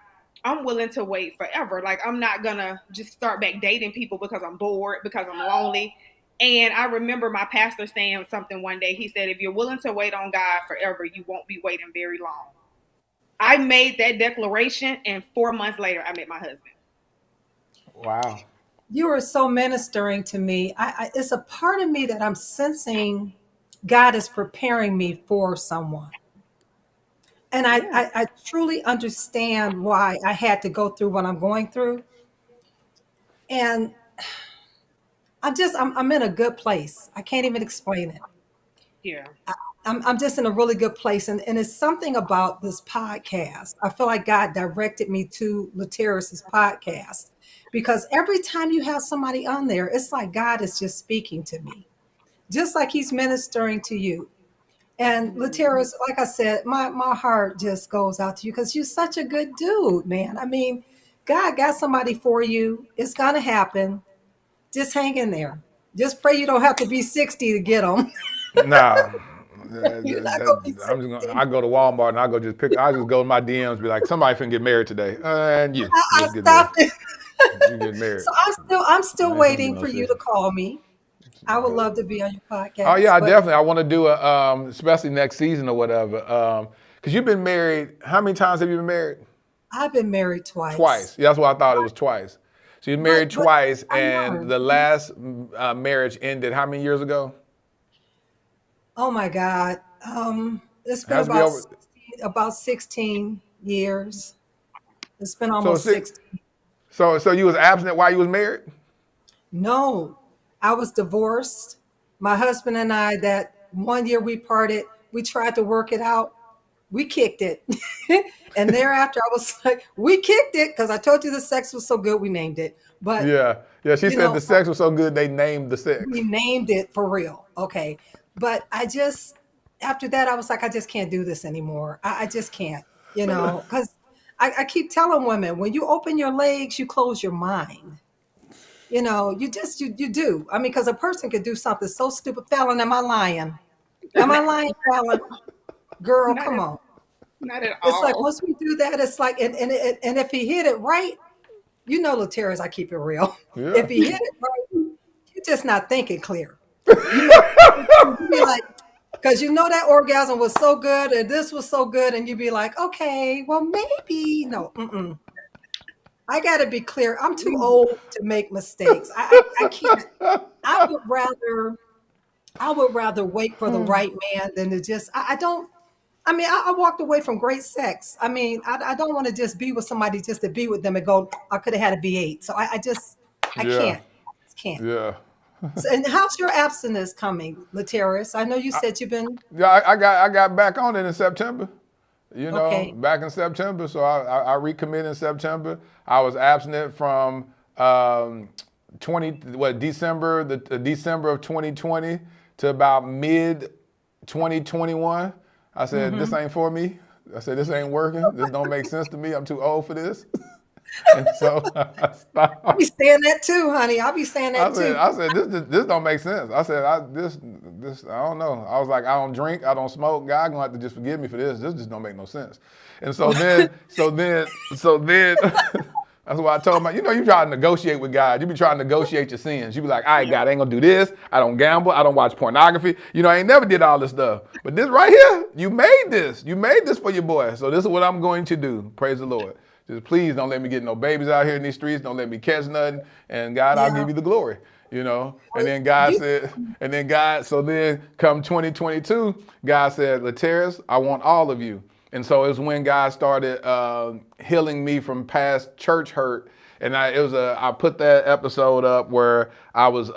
I'm willing to wait forever. Like, I'm not going to just start back dating people because I'm bored, because I'm lonely. And I remember my pastor saying something one day. He said, if you're willing to wait on God forever, you won't be waiting very long. I made that declaration, and 4 months later, I met my husband. Wow. You are so ministering to me. It's a part of me that I'm sensing God is preparing me for someone. And I truly understand why I had to go through what I'm going through. And I'm in a good place. I can't even explain it. Yeah. I'm just in a really good place. And it's something about this podcast. I feel like God directed me to Laterra's podcast, because every time you have somebody on there, it's like God is just speaking to me, just like he's ministering to you. And Laterra's, like I said, my heart just goes out to you, because you're such a good dude, man. I mean, God got somebody for you. It's going to happen. Just hang in there. Just pray you don't have to be 60 to get them. Nah. I go to Walmart and I just go to my DMs and be like, somebody finna get married today. And you. I stopped it. You get married. So I'm still waiting for you to call me. I would love to be on your podcast. Oh yeah, I want to do especially next season or whatever. Because you've been married. How many times have you been married? I've been married twice. Twice. Yeah, that's what I thought, it was twice. So you're married twice, and the last marriage ended how many years ago? Oh my God. It's been about 16 years. It's been almost 16. So you was abstinent while you was married? No, I was divorced. My husband and I, that 1 year we parted, we tried to work it out. We kicked it. And thereafter I was like, we kicked it, because I told you the sex was so good, we named it. But yeah, she said the sex was so good, they named the sex. We named it for real. Okay. But after that, I was like, I just can't do this anymore. I just can't, because I keep telling women, when you open your legs, you close your mind. You do. I mean, because a person could do something so stupid. Falon, am I lying? Am I lying, Falon? Girl, come on. Not at all. It's like, once we do that, it's like, and if he hit it right, Laterra's, I keep it real. Yeah. If he hit it right, you're just not thinking clear. You be like, because that orgasm was so good, and this was so good, and you'd be like, okay, well, maybe. No, I got to be clear. I'm too old to make mistakes. I can't. I would rather wait for the right man than to just. I walked away from great sex. I mean, I don't want to just be with somebody just to be with them and go, I could have had a V8. So I can't. Yeah. So, and how's your abstinence coming, Laterra's? I know you said you've been. Yeah, I got back on it in September. Okay. Back in September. So I recommitted in September. I was abstinent from December of 2020 to about mid 2021. I said, This ain't for me. I said, this ain't working. This don't make sense to me. I'm too old for this. And so I stopped. I'll be saying that too, honey. I'll be saying that too. I said, this don't make sense. I said, I don't know. I was like, I don't drink, I don't smoke. God gonna have to just forgive me for this. This just don't make no sense. And so then, that's why I told him, you try to negotiate with God. You be trying to negotiate your sins. You be like, all right, God, I ain't gonna do this. I don't gamble. I don't watch pornography. I ain't never did all this stuff. But this right here, you made this. You made this for your boy. So this is what I'm going to do. Praise the Lord. Just please don't let me get no babies out here in these streets. Don't let me catch nothing. And God, I'll give you the glory, And then God said, so then come 2022, God said, Laterra's, I want all of you. And so it was when God started healing me from past church hurt. And I put that episode up where I was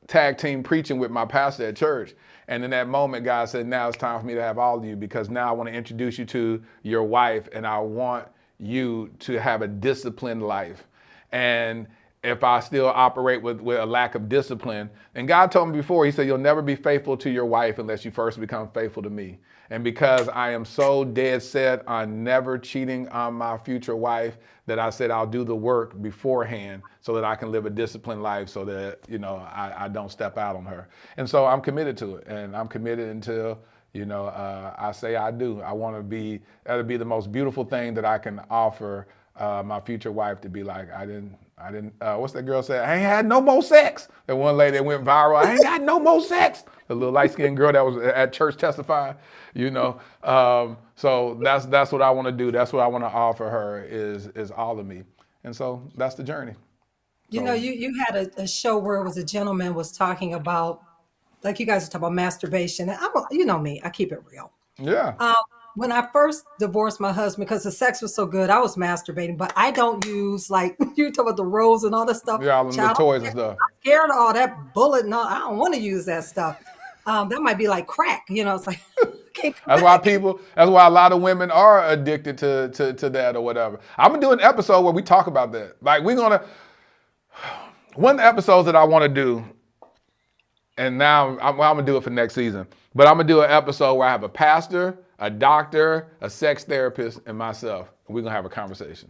tag team preaching with my pastor at church. And in that moment, God said, now it's time for me to have all of you, because now I want to introduce you to your wife, and I want you to have a disciplined life. And if I still operate with a lack of discipline, and God told me before, he said, you'll never be faithful to your wife unless you first become faithful to me. And because I am so dead set on never cheating on my future wife, that I said I'll do the work beforehand so that I can live a disciplined life, so that, you know, I don't step out on her. And so I'm committed to it, and I'm committed until, you know, I say I do. I want to be, that'll be the most beautiful thing that I can offer my future wife, to be like, I didn't, what's that girl said? I ain't had no more sex. That one lady that went viral, I ain't got no more sex. The little light-skinned girl that was at church testifying, you know. So that's what I want to do. That's what I want to offer her, is all of me. And so that's the journey. You know, you had a show where it was a gentleman was talking about, like you guys are talking about masturbation. And you know me, I keep it real. Yeah. When I first divorced my husband, because the sex was so good, I was masturbating, but I don't use, like, you talk about the rolls and all that stuff. Yeah, all the toys and stuff. I'm scared of all that bullet and all. I don't want to use that stuff. That might be like crack, you know. It's like, that's why a lot of women are addicted to that or whatever. I'm gonna do an episode where we talk about that. Like, one of the episodes that I want to do, and now I'm gonna do it for next season, but I'm gonna do an episode where I have a pastor, a doctor, a sex therapist, and myself, and we're gonna have a conversation.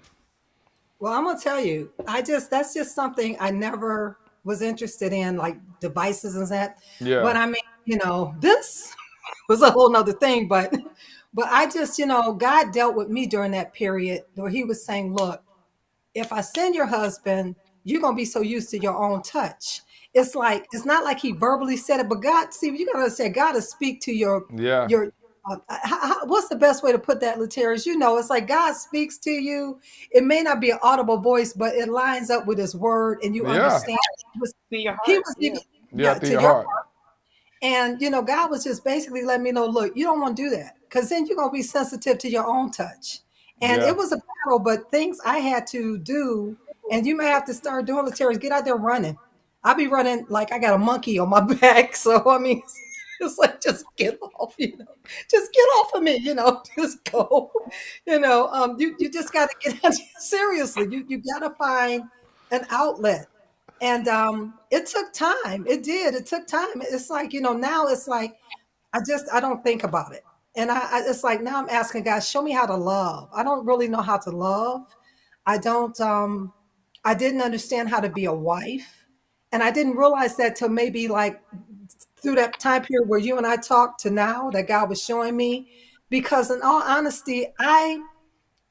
Well, I'm gonna tell you, that's just something I never was interested in, like devices and that. Yeah. But I mean, you know, this was a whole nother thing, but I just, you know, God dealt with me during that period where he was saying, look, if I send your husband, you're going to be so used to your own touch. It's like, it's not like he verbally said it, but God, see, you got to understand, God will speak to your, what's the best way to put that, Laterius? You know, it's like God speaks to you. It may not be an audible voice, but it lines up with his word, and you understand. Through your heart. He was through your heart. And, you know, God was just basically letting me know, look, you don't want to do that, because then you're going to be sensitive to your own touch. And it was a battle, but things I had to do, and you may have to start doing, Laterius, get out there running. I'll be running like I got a monkey on my back. So, I mean, it's like, just get off, you know, just get off of me, you know, just go, you know, you just got to get seriously. You got to find an outlet. And it took time. It did. It took time. It's like, you know, now it's like, I don't think about it. And it's like, now I'm asking God, show me how to love. I don't really know how to love. I didn't understand how to be a wife. And I didn't realize that till maybe like through that time period where you and I talked to now, that God was showing me. Because in all honesty,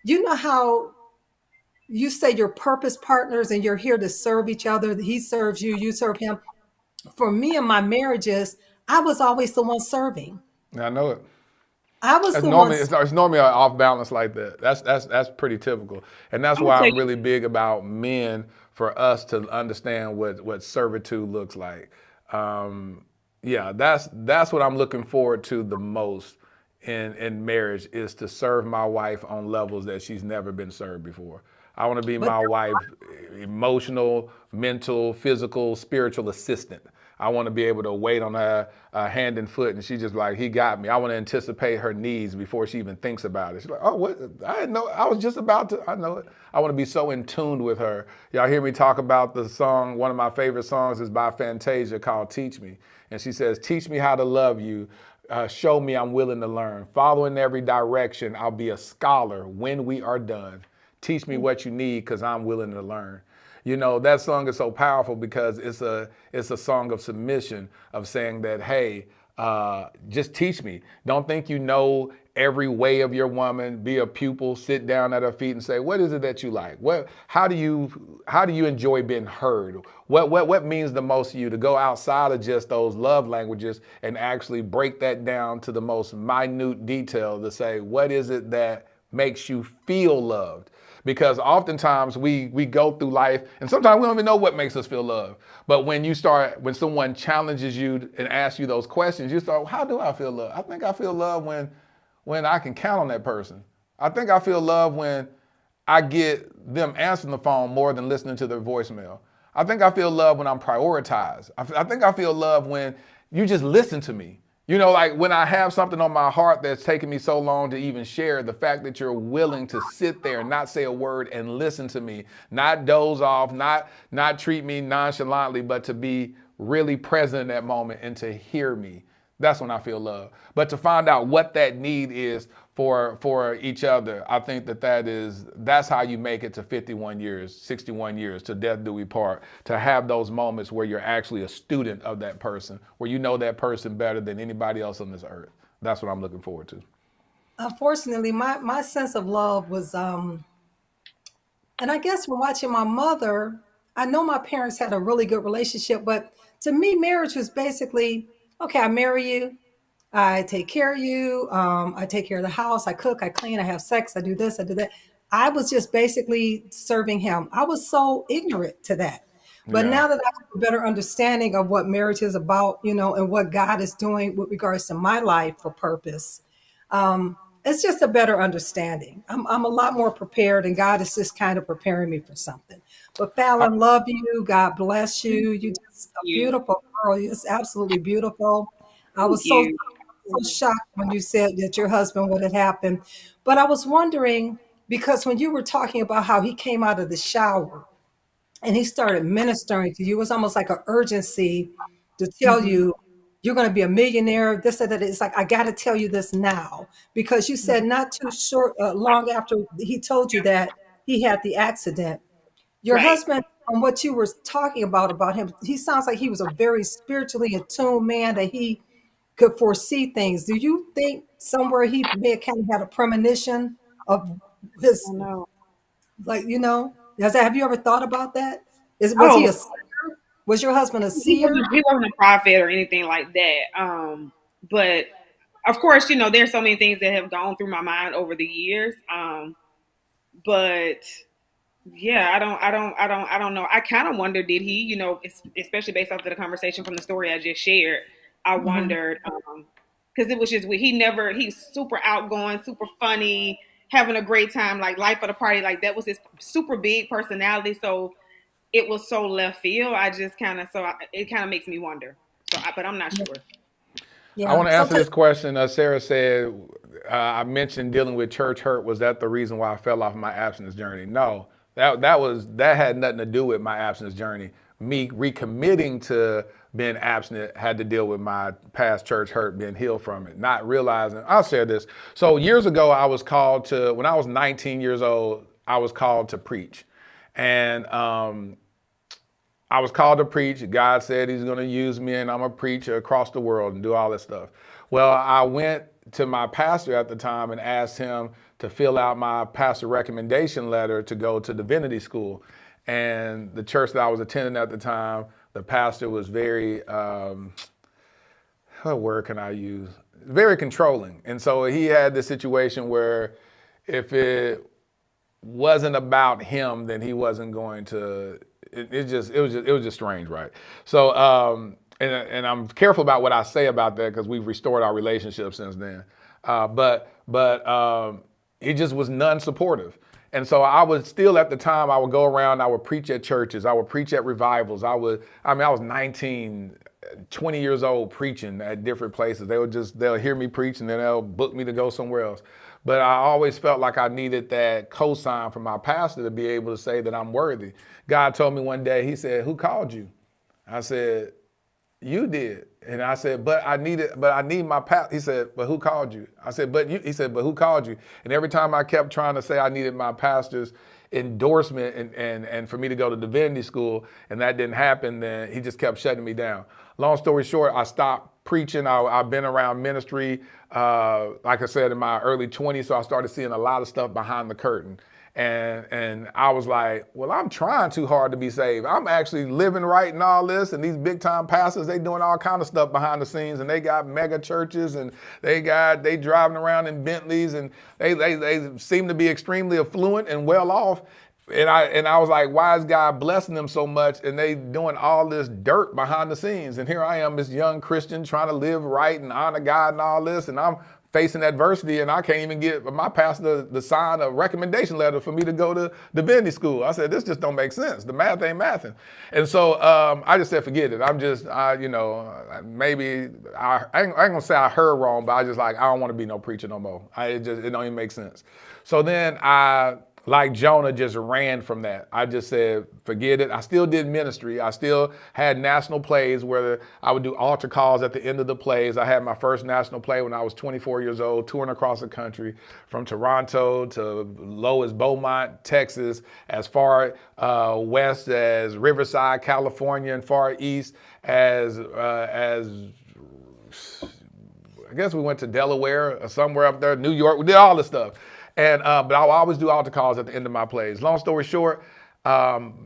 you know how you say you're purpose partners and you're here to serve each other. He serves you, you serve him. For me and my marriages, I was always the one serving. I know it. I was It's normally off balance like that. That's pretty typical. And that's why I'm really big about men, for us to understand what servitude looks like. That's what I'm looking forward to the most in marriage, is to serve my wife on levels that she's never been served before. I want to be my wife's emotional, mental, physical, spiritual assistant. I want to be able to wait on her hand and foot, and she's just like, he got me. I want to anticipate her needs before she even thinks about it. She's like, oh, what? I didn't know. I was just about to. I know it. I want to be so in tune with her. Y'all hear me talk about the song. One of my favorite songs is by Fantasia called Teach Me. And she says, teach me how to love you. Show me I'm willing to learn. Follow in every direction. I'll be a scholar when we are done. Teach me what you need, because I'm willing to learn. You know, that song is so powerful because it's a song of submission, of saying that, hey, just teach me. Don't think you know every way of your woman. Be a pupil, sit down at her feet and say, what is it that you like? How do you enjoy being heard? What means the most to you? To go outside of just those love languages and actually break that down to the most minute detail, to say, what is it that makes you feel loved? Because oftentimes we go through life, and sometimes we don't even know what makes us feel loved. But when someone challenges you and asks you those questions, you start, how do I feel loved? I think I feel loved when I can count on that person. I think I feel loved when I get them answering the phone more than listening to their voicemail. I think I feel love when I'm prioritized. I think I feel love when you just listen to me. You know, like when I have something on my heart that's taken me so long to even share, the fact that you're willing to sit there and not say a word and listen to me, not doze off, not treat me nonchalantly, but to be really present in that moment and to hear me. That's when I feel love. But to find out what that need is for each other, I think that's how you make it to 51 years, 61 years, to death do we part, to have those moments where you're actually a student of that person, where you know that person better than anybody else on this earth. That's what I'm looking forward to. Unfortunately, my sense of love was, and I guess from watching my mother, I know my parents had a really good relationship, but to me, marriage was basically, okay, I marry you, I take care of you, I take care of the house, I cook, I clean, I have sex, I do this, I do that. I was just basically serving him. I was so ignorant to that. But Yeah. now that I have a better understanding of what marriage is about, and what God is doing with regards to my life for purpose, it's just a better understanding. I'm a lot more prepared, and God is just kind of preparing me for something. But Fallon, love you. God bless you. You're just a You. beautiful girl. You're just absolutely beautiful. I Thank was you. so shocked when you said that your husband would have happened. But I was wondering, because when you were talking about how he came out of the shower and he started ministering to you, it was almost like an urgency to tell Mhm. you you're going to be a millionaire. This and that. It's like, I got to tell you this now, because you said not too long after he told you that he had the accident. Your Right. husband, from what you were talking about him, he sounds like he was a very spiritually attuned man, that he could foresee things. Do you think somewhere he may have kind of had a premonition of I his, know. like, have you ever thought about that? Was he Oh, a seer? Was your husband a he seer? wasn't. He wasn't a prophet or anything like that. But of course, there's so many things that have gone through my mind over the years. But yeah, I don't know. I kind of wonder, did he, especially based off of the conversation from the story I just shared, I Hmm. wondered, because it was just he's super outgoing, super funny, having a great time, like life of the party, like that was his super big personality. So it was so left field. I just kind of, it kind of makes me wonder. But I'm not sure. I Yeah. want to answer this question. Sarah said, I mentioned dealing with church hurt. Was that the reason why I fell off my abstinence journey? No, that had nothing to do with my abstinence journey. Me recommitting to being abstinent had to deal with my past church hurt, being healed from it, not realizing. I'll share this. So years ago, when I was 19 years old, I was called to preach. And I was called to preach. God said he's going to use me and I'm going to preach across the world and do all this stuff. Well, I went to my pastor at the time and asked him to fill out my pastor recommendation letter to go to divinity school. And the church that I was attending at the time, the pastor was very, what word can I use? Very controlling. And so he had this situation where if it wasn't about him, then he wasn't going to. It was just strange, right? So, and I'm careful about what I say about that because we've restored our relationship since then. But he just was non-supportive. And so I was still at the time, I would go around, I would preach at churches, I would preach at revivals. I was 19, 20 years old preaching at different places. They'll hear me preach and then they'll book me to go somewhere else. But I always felt like I needed that cosign from my pastor to be able to say that I'm worthy. God told me one day, he said, "Who called you?" I said, "You did." And I said, but I need my pastor. He said, "But who called you?" I said, "But you." He said, "But who called you?" And every time I kept trying to say I needed my pastor's endorsement and for me to go to divinity school, and that didn't happen, then he just kept shutting me down. Long story short, I stopped preaching. I've been around ministry, like I said, in my early 20s, so I started seeing a lot of stuff behind the curtain. And I was like, well, I'm trying too hard to be saved. I'm actually living right and all this, and these big time pastors, they doing all kind of stuff behind the scenes, and they got mega churches, and they driving around in Bentleys, and they seem to be extremely affluent and well off. And I was like, why is God blessing them so much? And they doing all this dirt behind the scenes. And here I am, this young Christian trying to live right and honor God and all this, and I'm facing adversity, and I can't even get my pastor to sign a recommendation letter for me to go to divinity school. I said, this just don't make sense. The math ain't mathing. And so I just said, forget it. Maybe I ain't gonna say I heard wrong, but I just like, I don't want to be no preacher no more. It don't even make sense. So then I, like Jonah, just ran from that. I just said, forget it. I still did ministry. I still had national plays where I would do altar calls at the end of the plays. I had my first national play when I was 24 years old, touring across the country from Toronto to low as Beaumont, Texas, as far west as Riverside, California, and far east as I guess we went to Delaware or somewhere up there, New York. We did all this stuff. And but I'll always do altar calls at the end of my plays. Long story short,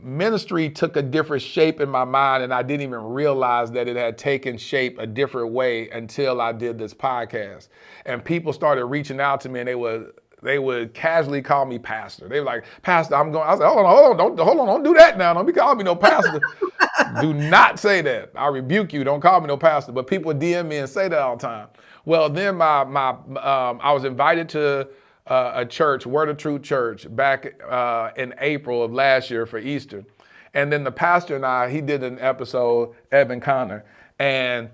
ministry took a different shape in my mind, and I didn't even realize that it had taken shape a different way until I did this podcast. And people started reaching out to me, and they would casually call me pastor. They were like, Pastor, I'm going. I said, hold on, don't do that now. Don't be calling me no pastor. Do not say that. I rebuke you. Don't call me no pastor. But people would DM me and say that all the time. Well, then I was invited to a church, Word of Truth Church, back in April of last year for Easter. And then the pastor and he did an episode, Evan Connor, and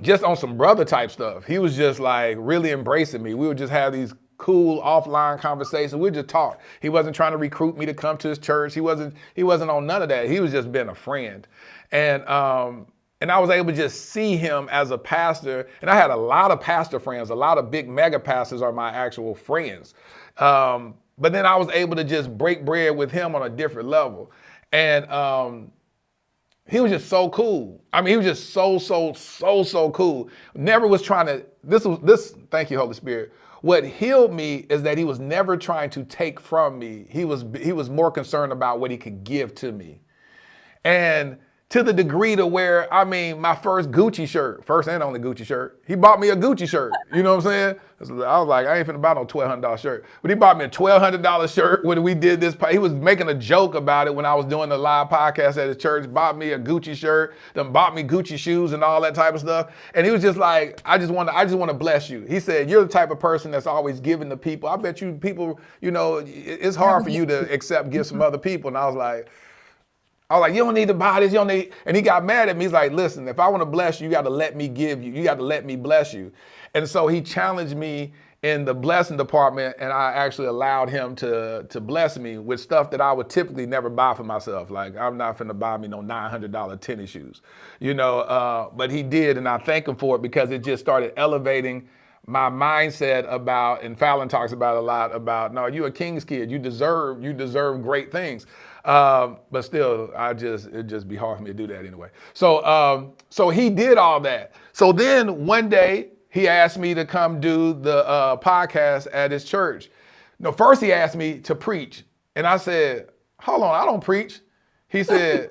just on some brother type stuff. He was just like really embracing me. We would just have these cool offline conversations. We'd just talk. He wasn't trying to recruit me to come to his church. He wasn't on none of that. He was just being a friend. And I was able to just see him as a pastor. And I had a lot of pastor friends. A lot of big mega pastors are my actual friends. But then I was able to just break bread with him on a different level. And he was just so cool. I mean, he was just so cool. Never was trying to, thank you, Holy Spirit. What healed me is that he was never trying to take from me. He was more concerned about what he could give to me. And to the degree to where, my first Gucci shirt, first and only Gucci shirt, he bought me a Gucci shirt. You know what I'm saying? I was like, I ain't finna buy no $1,200 shirt. But he bought me a $1,200 shirt when we did this. He was making a joke about it when I was doing the live podcast at his church, bought me a Gucci shirt, then bought me Gucci shoes and all that type of stuff. And he was just like, I just want to bless you. He said, you're the type of person that's always giving to people. I bet you people, it's hard for you to accept gifts from other people. And I was like, you don't need to buy this, and he got mad at me. He's like, listen, if I want to bless you, you got to let me give you. You got to let me bless you. And so he challenged me in the blessing department, and I actually allowed him to bless me with stuff that I would typically never buy for myself. Like, I'm not finna buy me no $900 tennis shoes, but he did, and I thank him for it because it just started elevating my mindset about, and Falon talks about a lot about, no, you're a king's kid. You deserve great things. But still, it'd just be hard for me to do that anyway. So he did all that. So then one day he asked me to come do the podcast at his church. No, first he asked me to preach. And I said, hold on, I don't preach. He said,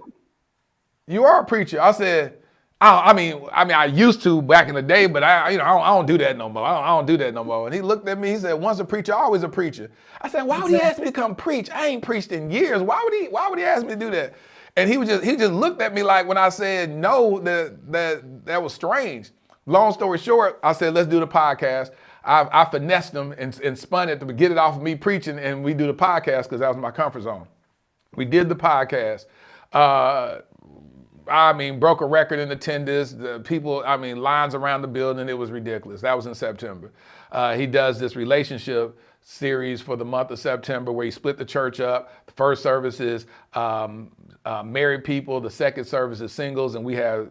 you are a preacher. I said, I used to back in the day, but I don't do that no more. I don't do that no more. And he looked at me. He said, once a preacher, always a preacher. I said, why would he ask me to come preach? I ain't preached in years. Why would he ask me to do that? And he just looked at me like when I said no, that was strange. Long story short, I said, let's do the podcast. I finessed him and spun it to get it off of me preaching, and we do the podcast because that was my comfort zone. We did the podcast. Broke a record in attendance. The people, lines around the building. It was ridiculous. That was in September. He does this relationship series for the month of September where he split the church up. The first service is married people. The second service is singles, and we have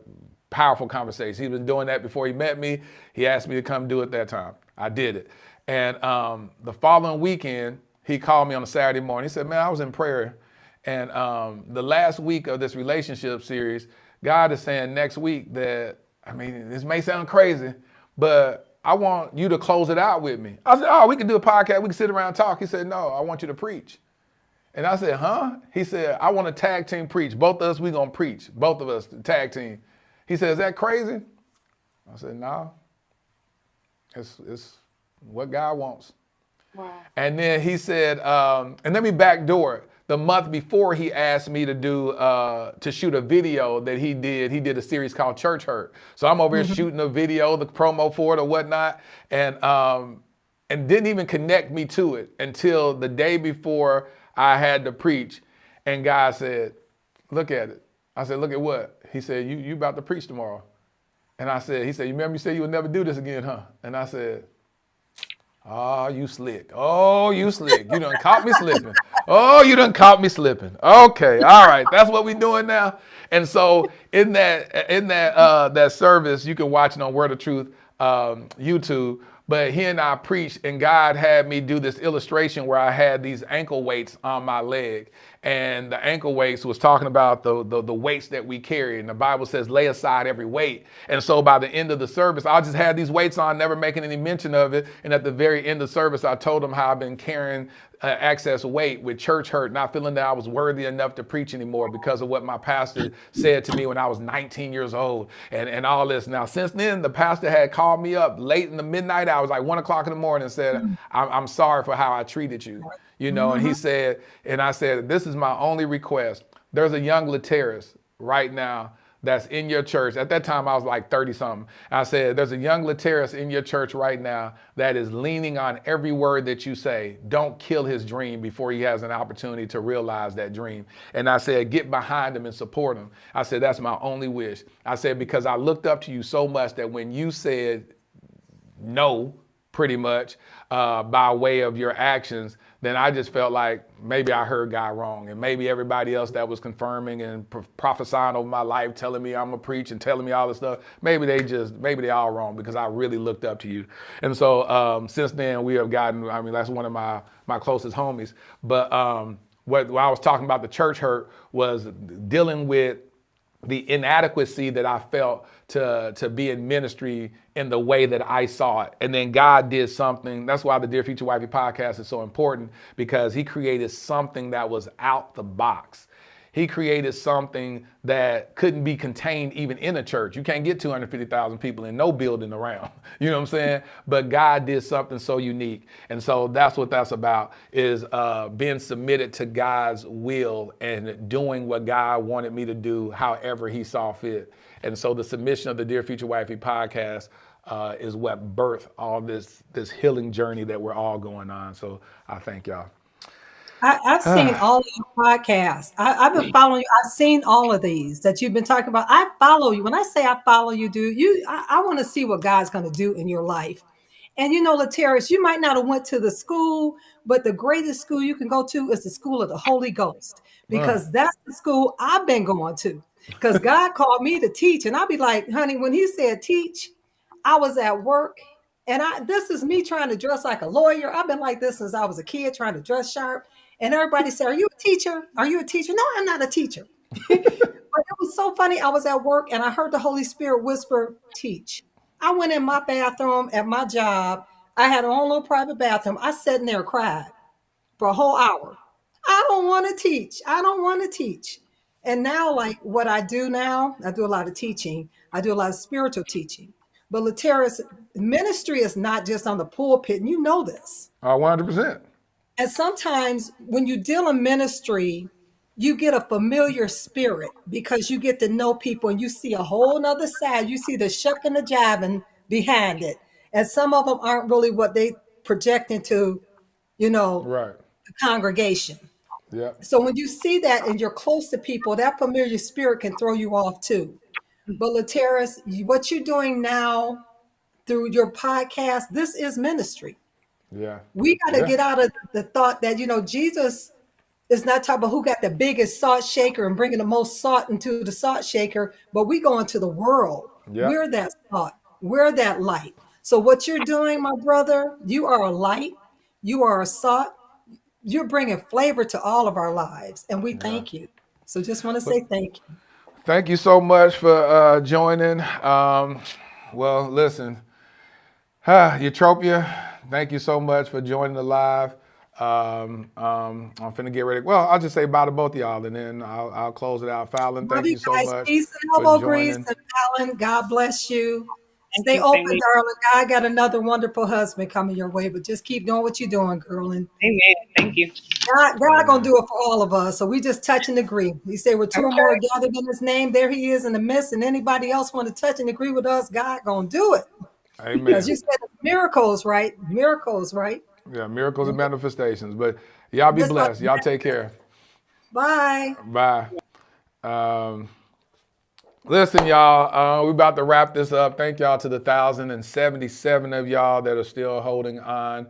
powerful conversations. He's been doing that before he met me. He asked me to come do it that time. I did it. And the following weekend, he called me on a Saturday morning. He said, man, I was in prayer. And the last week of this relationship series, God is saying next week that, this may sound crazy, but I want you to close it out with me. I said, oh, we can do a podcast. We can sit around and talk. He said, no, I want you to preach. And I said, huh? He said, I want to tag team preach. Both of us, we going to preach. Both of us, tag team. He said, is that crazy? I said, no. It's what God wants. Wow. And then he said, and let me backdoor it. the month before he asked me to do to shoot a video that he did. He did a series called Church Hurt. So I'm over here shooting a video, the promo for it or whatnot, and didn't even connect me to it until the day before I had to preach. And God said, "Look at it." I said, "Look at what?" He said, "You about to preach tomorrow." And I said, he said, "You remember you said you would never do this again, huh?" And I said, "Oh, you slick. Oh, you slick. You done caught me slipping. Oh, you done caught me slipping. Okay, all right. That's what we doing now." And so in that service, you can watch it on Word of Truth YouTube. But he and I preached, and God had me do this illustration where I had these ankle weights on my leg. And the ankle weights was talking about the weights that we carry. And the Bible says, lay aside every weight. And so by the end of the service, I just had these weights on, never making any mention of it. And at the very end of the service, I told them how I've been carrying excess weight with church hurt, not feeling that I was worthy enough to preach anymore because of what my pastor said to me when I was 19 years old and all this. Now, since then, the pastor had called me up late in the midnight hours, like 1 o'clock in the morning, and said, I'm sorry for how I treated you. You know, and he said, and I said, "This is my only request. There's a young Lateris right now that's in your church." At that time, I was like 30 something. I said, "There's a young Lateris in your church right now that is leaning on every word that you say. Don't kill his dream before he has an opportunity to realize that dream." And I said, "Get behind him and support him." I said, "That's my only wish." I said, "Because I looked up to you so much that when you said no, pretty much, by way of your actions, then I just felt like maybe I heard God wrong. And maybe everybody else that was confirming and prophesying over my life, telling me I'm going to preach and telling me all this stuff, maybe they all wrong because I really looked up to you." And so since then we have gotten, I mean, that's one of my closest homies. But what I was talking about, the church hurt, was dealing with the inadequacy that I felt to be in ministry in the way that I saw it. And then God did something. That's why the Dear Future Wifey podcast is so important, because he created something that was out the box. He created something that couldn't be contained even in a church. You can't get 250,000 people in no building around. You know what I'm saying? But God did something so unique. And so that's what that's about, is being submitted to God's will and doing what God wanted me to do however he saw fit. And so the submission of the Dear Future Wifey podcast is what birthed all this healing journey that we're all going on. So I thank y'all. I've seen all of your podcasts. I've been following you. I've seen all of these that you've been talking about. I follow you. When I say I follow you, dude, I want to see what God's going to do in your life. And you know, Lateris, you might not have went to the school, but the greatest school you can go to is the school of the Holy Ghost, because that's the school I've been going to. Because God called me to teach, and I'll be like, honey, when he said teach, I was at work. And this is me trying to dress like a lawyer. I've been like this since I was a kid, trying to dress sharp. And everybody said, "Are you a teacher? Are you a teacher?" No, I'm not a teacher. But it was so funny. I was at work and I heard the Holy Spirit whisper, "Teach." I went in my bathroom at my job. I had my own little private bathroom. I sat in there and cried for a whole hour. I don't want to teach. I don't want to teach. And now, like what I do now, I do a lot of teaching. I do a lot of spiritual teaching. But Lateris, ministry is not just on the pulpit, and you know this. 100%. And sometimes when you deal in ministry, you get a familiar spirit because you get to know people and you see a whole nother side. You see the shuck and the jiving behind it. And some of them aren't really what they project into, you know, the congregation. Yeah. So when you see that and you're close to people, that familiar spirit can throw you off too. But Lateris, what you're doing now through your podcast, this is ministry. Yeah. We got to get out of the thought that, you know, Jesus is not talking about who got the biggest salt shaker and bringing the most salt into the salt shaker, but we go into the world. Yeah. We're that salt. We're that light. So what you're doing, my brother, you are a light. You are a salt. You're bringing flavor to all of our lives, and we thank you. So just want to say thank you. Thank you so much for joining. Well, listen, Eutropia, thank you so much for joining the live. I'm finna get ready. Well, I'll just say bye to both of y'all, and then I'll close it out. Falon, thank you so much. Peace and elbow grease. And Falon, God bless you. Thank Stay you, open, family. darling. God got another wonderful husband coming your way, but just keep doing what you're doing, girl. And Amen. Thank you. God gonna do it for all of us. So we just touch and agree. He said, "Where two or more are Okay. gathered in His name, there He is in the midst." And anybody else want to touch and agree with us, God gonna do it. Because Amen. you said miracles, right? Miracles, right? Yeah, miracles and manifestations. But y'all be Just blessed. Y'all take care. bye. Bye. Listen, y'all, we're about to wrap this up. Thank y'all to the 1,077 of y'all that are still holding on,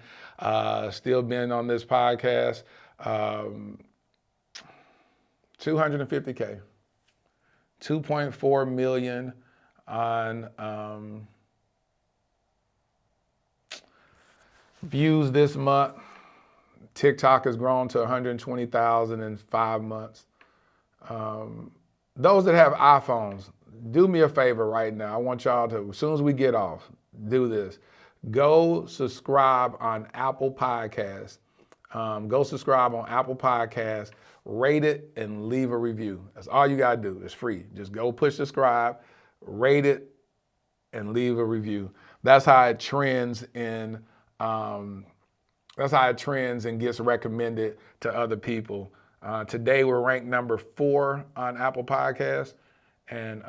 still being on this podcast. 250K, 2.4 million on views this month. TikTok has grown to 120,000 in 5 months. Those that have iPhones, do me a favor right now. I want y'all to, as soon as we get off, do this. Go subscribe on Apple Podcasts. Go subscribe on Apple Podcasts, rate it, and leave a review. That's all you gotta do. It's free. Just go push subscribe, rate it, and leave a review. That's how it trends in. That's how it trends and gets recommended to other people. Today we're ranked number 4 on Apple Podcasts, and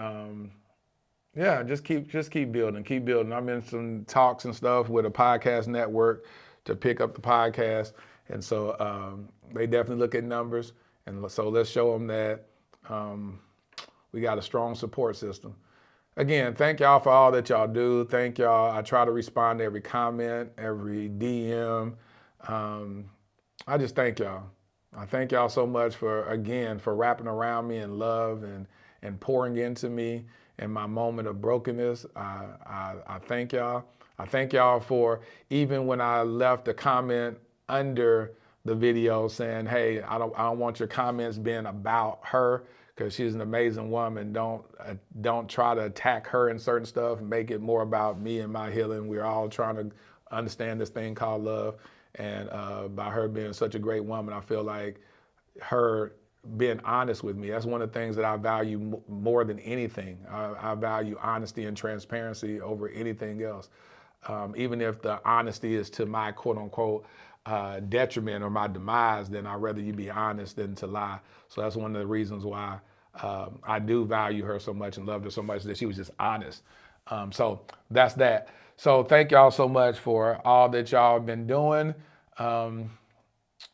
yeah, just keep building. I'm in some talks and stuff with a podcast network to pick up the podcast, and so they definitely look at numbers, and so let's show them that we got a strong support system. Again, thank y'all for all that y'all do. Thank y'all. I try to respond to every comment, every DM. I just thank y'all. I thank y'all so much for wrapping around me in love and pouring into me in my moment of brokenness. I thank y'all. I thank y'all for, even when I left a comment under the video saying, hey, I don't want your comments being about her, because she's an amazing woman. Don't try to attack her in certain stuff. Make it more about me and my healing. We're all trying to understand this thing called love. And by her being such a great woman, I feel like her being honest with me, that's one of the things that I value more than anything. I value honesty and transparency over anything else. Even if the honesty is to my quote unquote detriment or my demise, then I'd rather you be honest than to lie. So that's one of the reasons why I do value her so much and loved her so much, that she was just honest. So that's that. So thank y'all so much for all that y'all have been doing.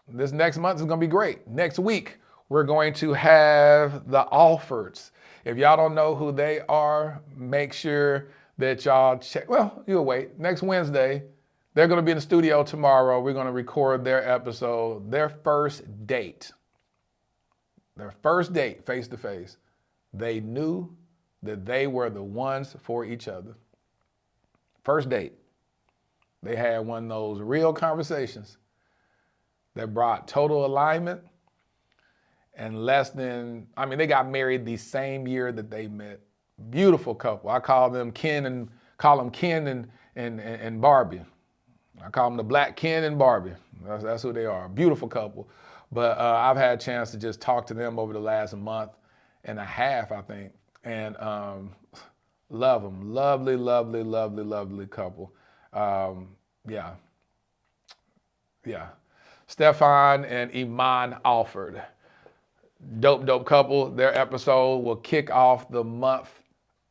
This next month is going to be great. Next week, we're going to have the Alfords. If y'all don't know who they are, make sure that y'all check. Well, you'll wait. Next Wednesday, they're going to be in the studio tomorrow. We're going to record their episode, their first date, face to face. They knew that they were the ones for each other. First date. They had one of those real conversations that brought total alignment, and they got married the same year that they met. Beautiful couple. I call them Ken and Barbie. I call them the Black Ken and Barbie. That's who they are. Beautiful couple. But I've had a chance to just talk to them over the last month and a half, I think, and love them. Lovely, lovely, lovely, lovely couple. Yeah. Stefan and Iman Alford. Dope couple. Their episode will kick off the month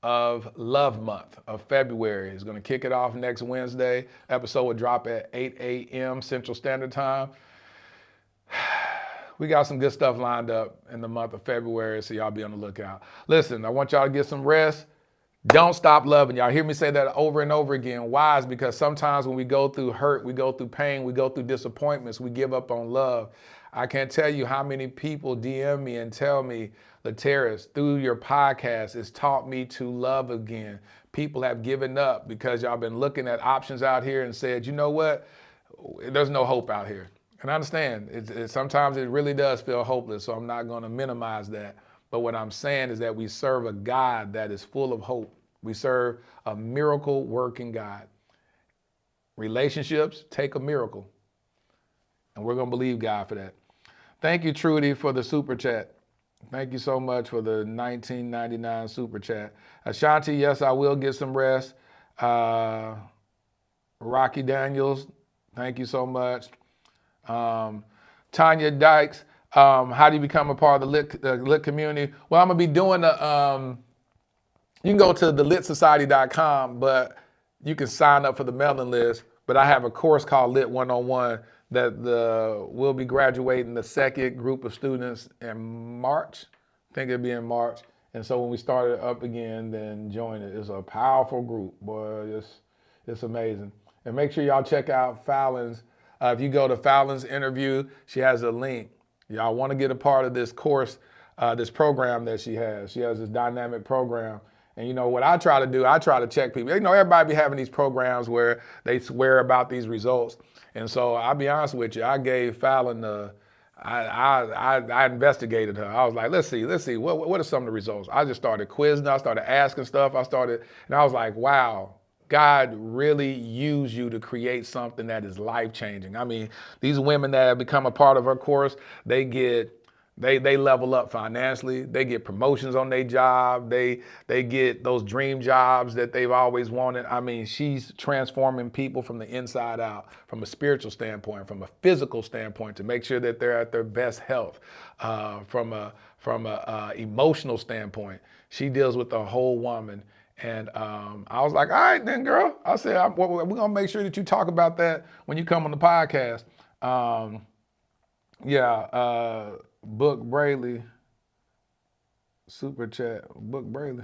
of Love Month of February. It's going to kick it off next Wednesday. Episode will drop at 8 a.m. Central Standard Time. We got some good stuff lined up in the month of February, so y'all be on the lookout. Listen, I want y'all to get some rest. Don't stop loving. Y'all hear me say that over and over again. Why? Is because sometimes when we go through hurt, we go through pain, we go through disappointments, we give up on love. I can't tell you how many people DM me and tell me, Lateris, through your podcast, it's taught me to love again. People have given up because y'all been looking at options out here and said, you know what? There's no hope out here. And I understand, sometimes it really does feel hopeless, so I'm not going to minimize that. But what I'm saying is that we serve a God that is full of hope. We serve a miracle working God. Relationships take a miracle. And we're going to believe God for that. Thank you, Trudy, for the super chat. Thank you so much for the $19.99 super chat. Ashanti, yes, I will get some rest. Rocky Daniels, thank you so much. Tanya Dykes, how do you become a part of the lit community? Well, I'm gonna be doing you can go to thelitsociety.com, but you can sign up for the mailing list. But I have a course called Lit 101 that we'll be graduating the second group of students in March. I think it'll be in March. And so when we start it up again, then join it. It's a powerful group, boy. It's amazing. And make sure y'all check out Falon's. If you go to Falon's interview, she has a link. Y'all want to get a part of this course, this program that she has. She has this dynamic program. And you know what I try to do, I try to check people. You know, everybody be having these programs where they swear about these results. And so I'll be honest with you, I gave Falon I investigated her. I was like, let's see, what are some of the results? I just started quizzing, I started asking stuff, and I was like, wow, God really used you to create something that is life-changing. I mean, these women that have become a part of her course, they level up financially, they get promotions on their job, they get those dream jobs that they've always wanted. I mean, she's transforming people from the inside out, from a spiritual standpoint, from a physical standpoint, to make sure that they're at their best health, from a emotional standpoint. She deals with the whole woman. And I was like, all right then, girl. I said, we're gonna make sure that you talk about that when you come on the podcast. Book Brayley, super chat. Book Brayley.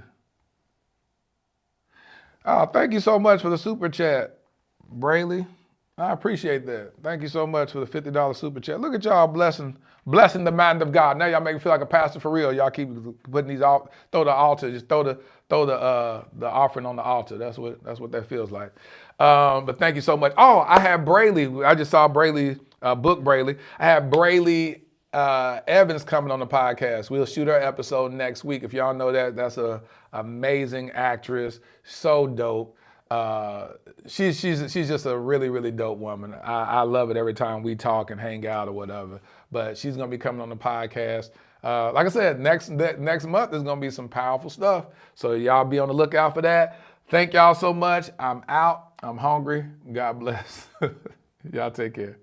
Oh, thank you so much for the super chat, Brayley. I appreciate that. Thank you so much for the $50 super chat. Look at y'all blessing the mind of God. Now y'all make me feel like a pastor for real. Y'all keep putting these off, throw the altar, just throw the offering on the altar. That's what that feels like. But thank you so much. Oh, I have Brayley. I just saw Brayley, Book Brayley. I have Brayley Evans coming on the podcast. We'll shoot our episode next week. If y'all know that, that's a amazing actress, so dope. She's just a really, really dope woman. I love it every time we talk and hang out or whatever. But she's gonna be coming on the podcast. Like I said, next month is gonna be some powerful stuff. So y'all be on the lookout for that. Thank y'all so much. I'm out. I'm hungry. God bless. Y'all take care.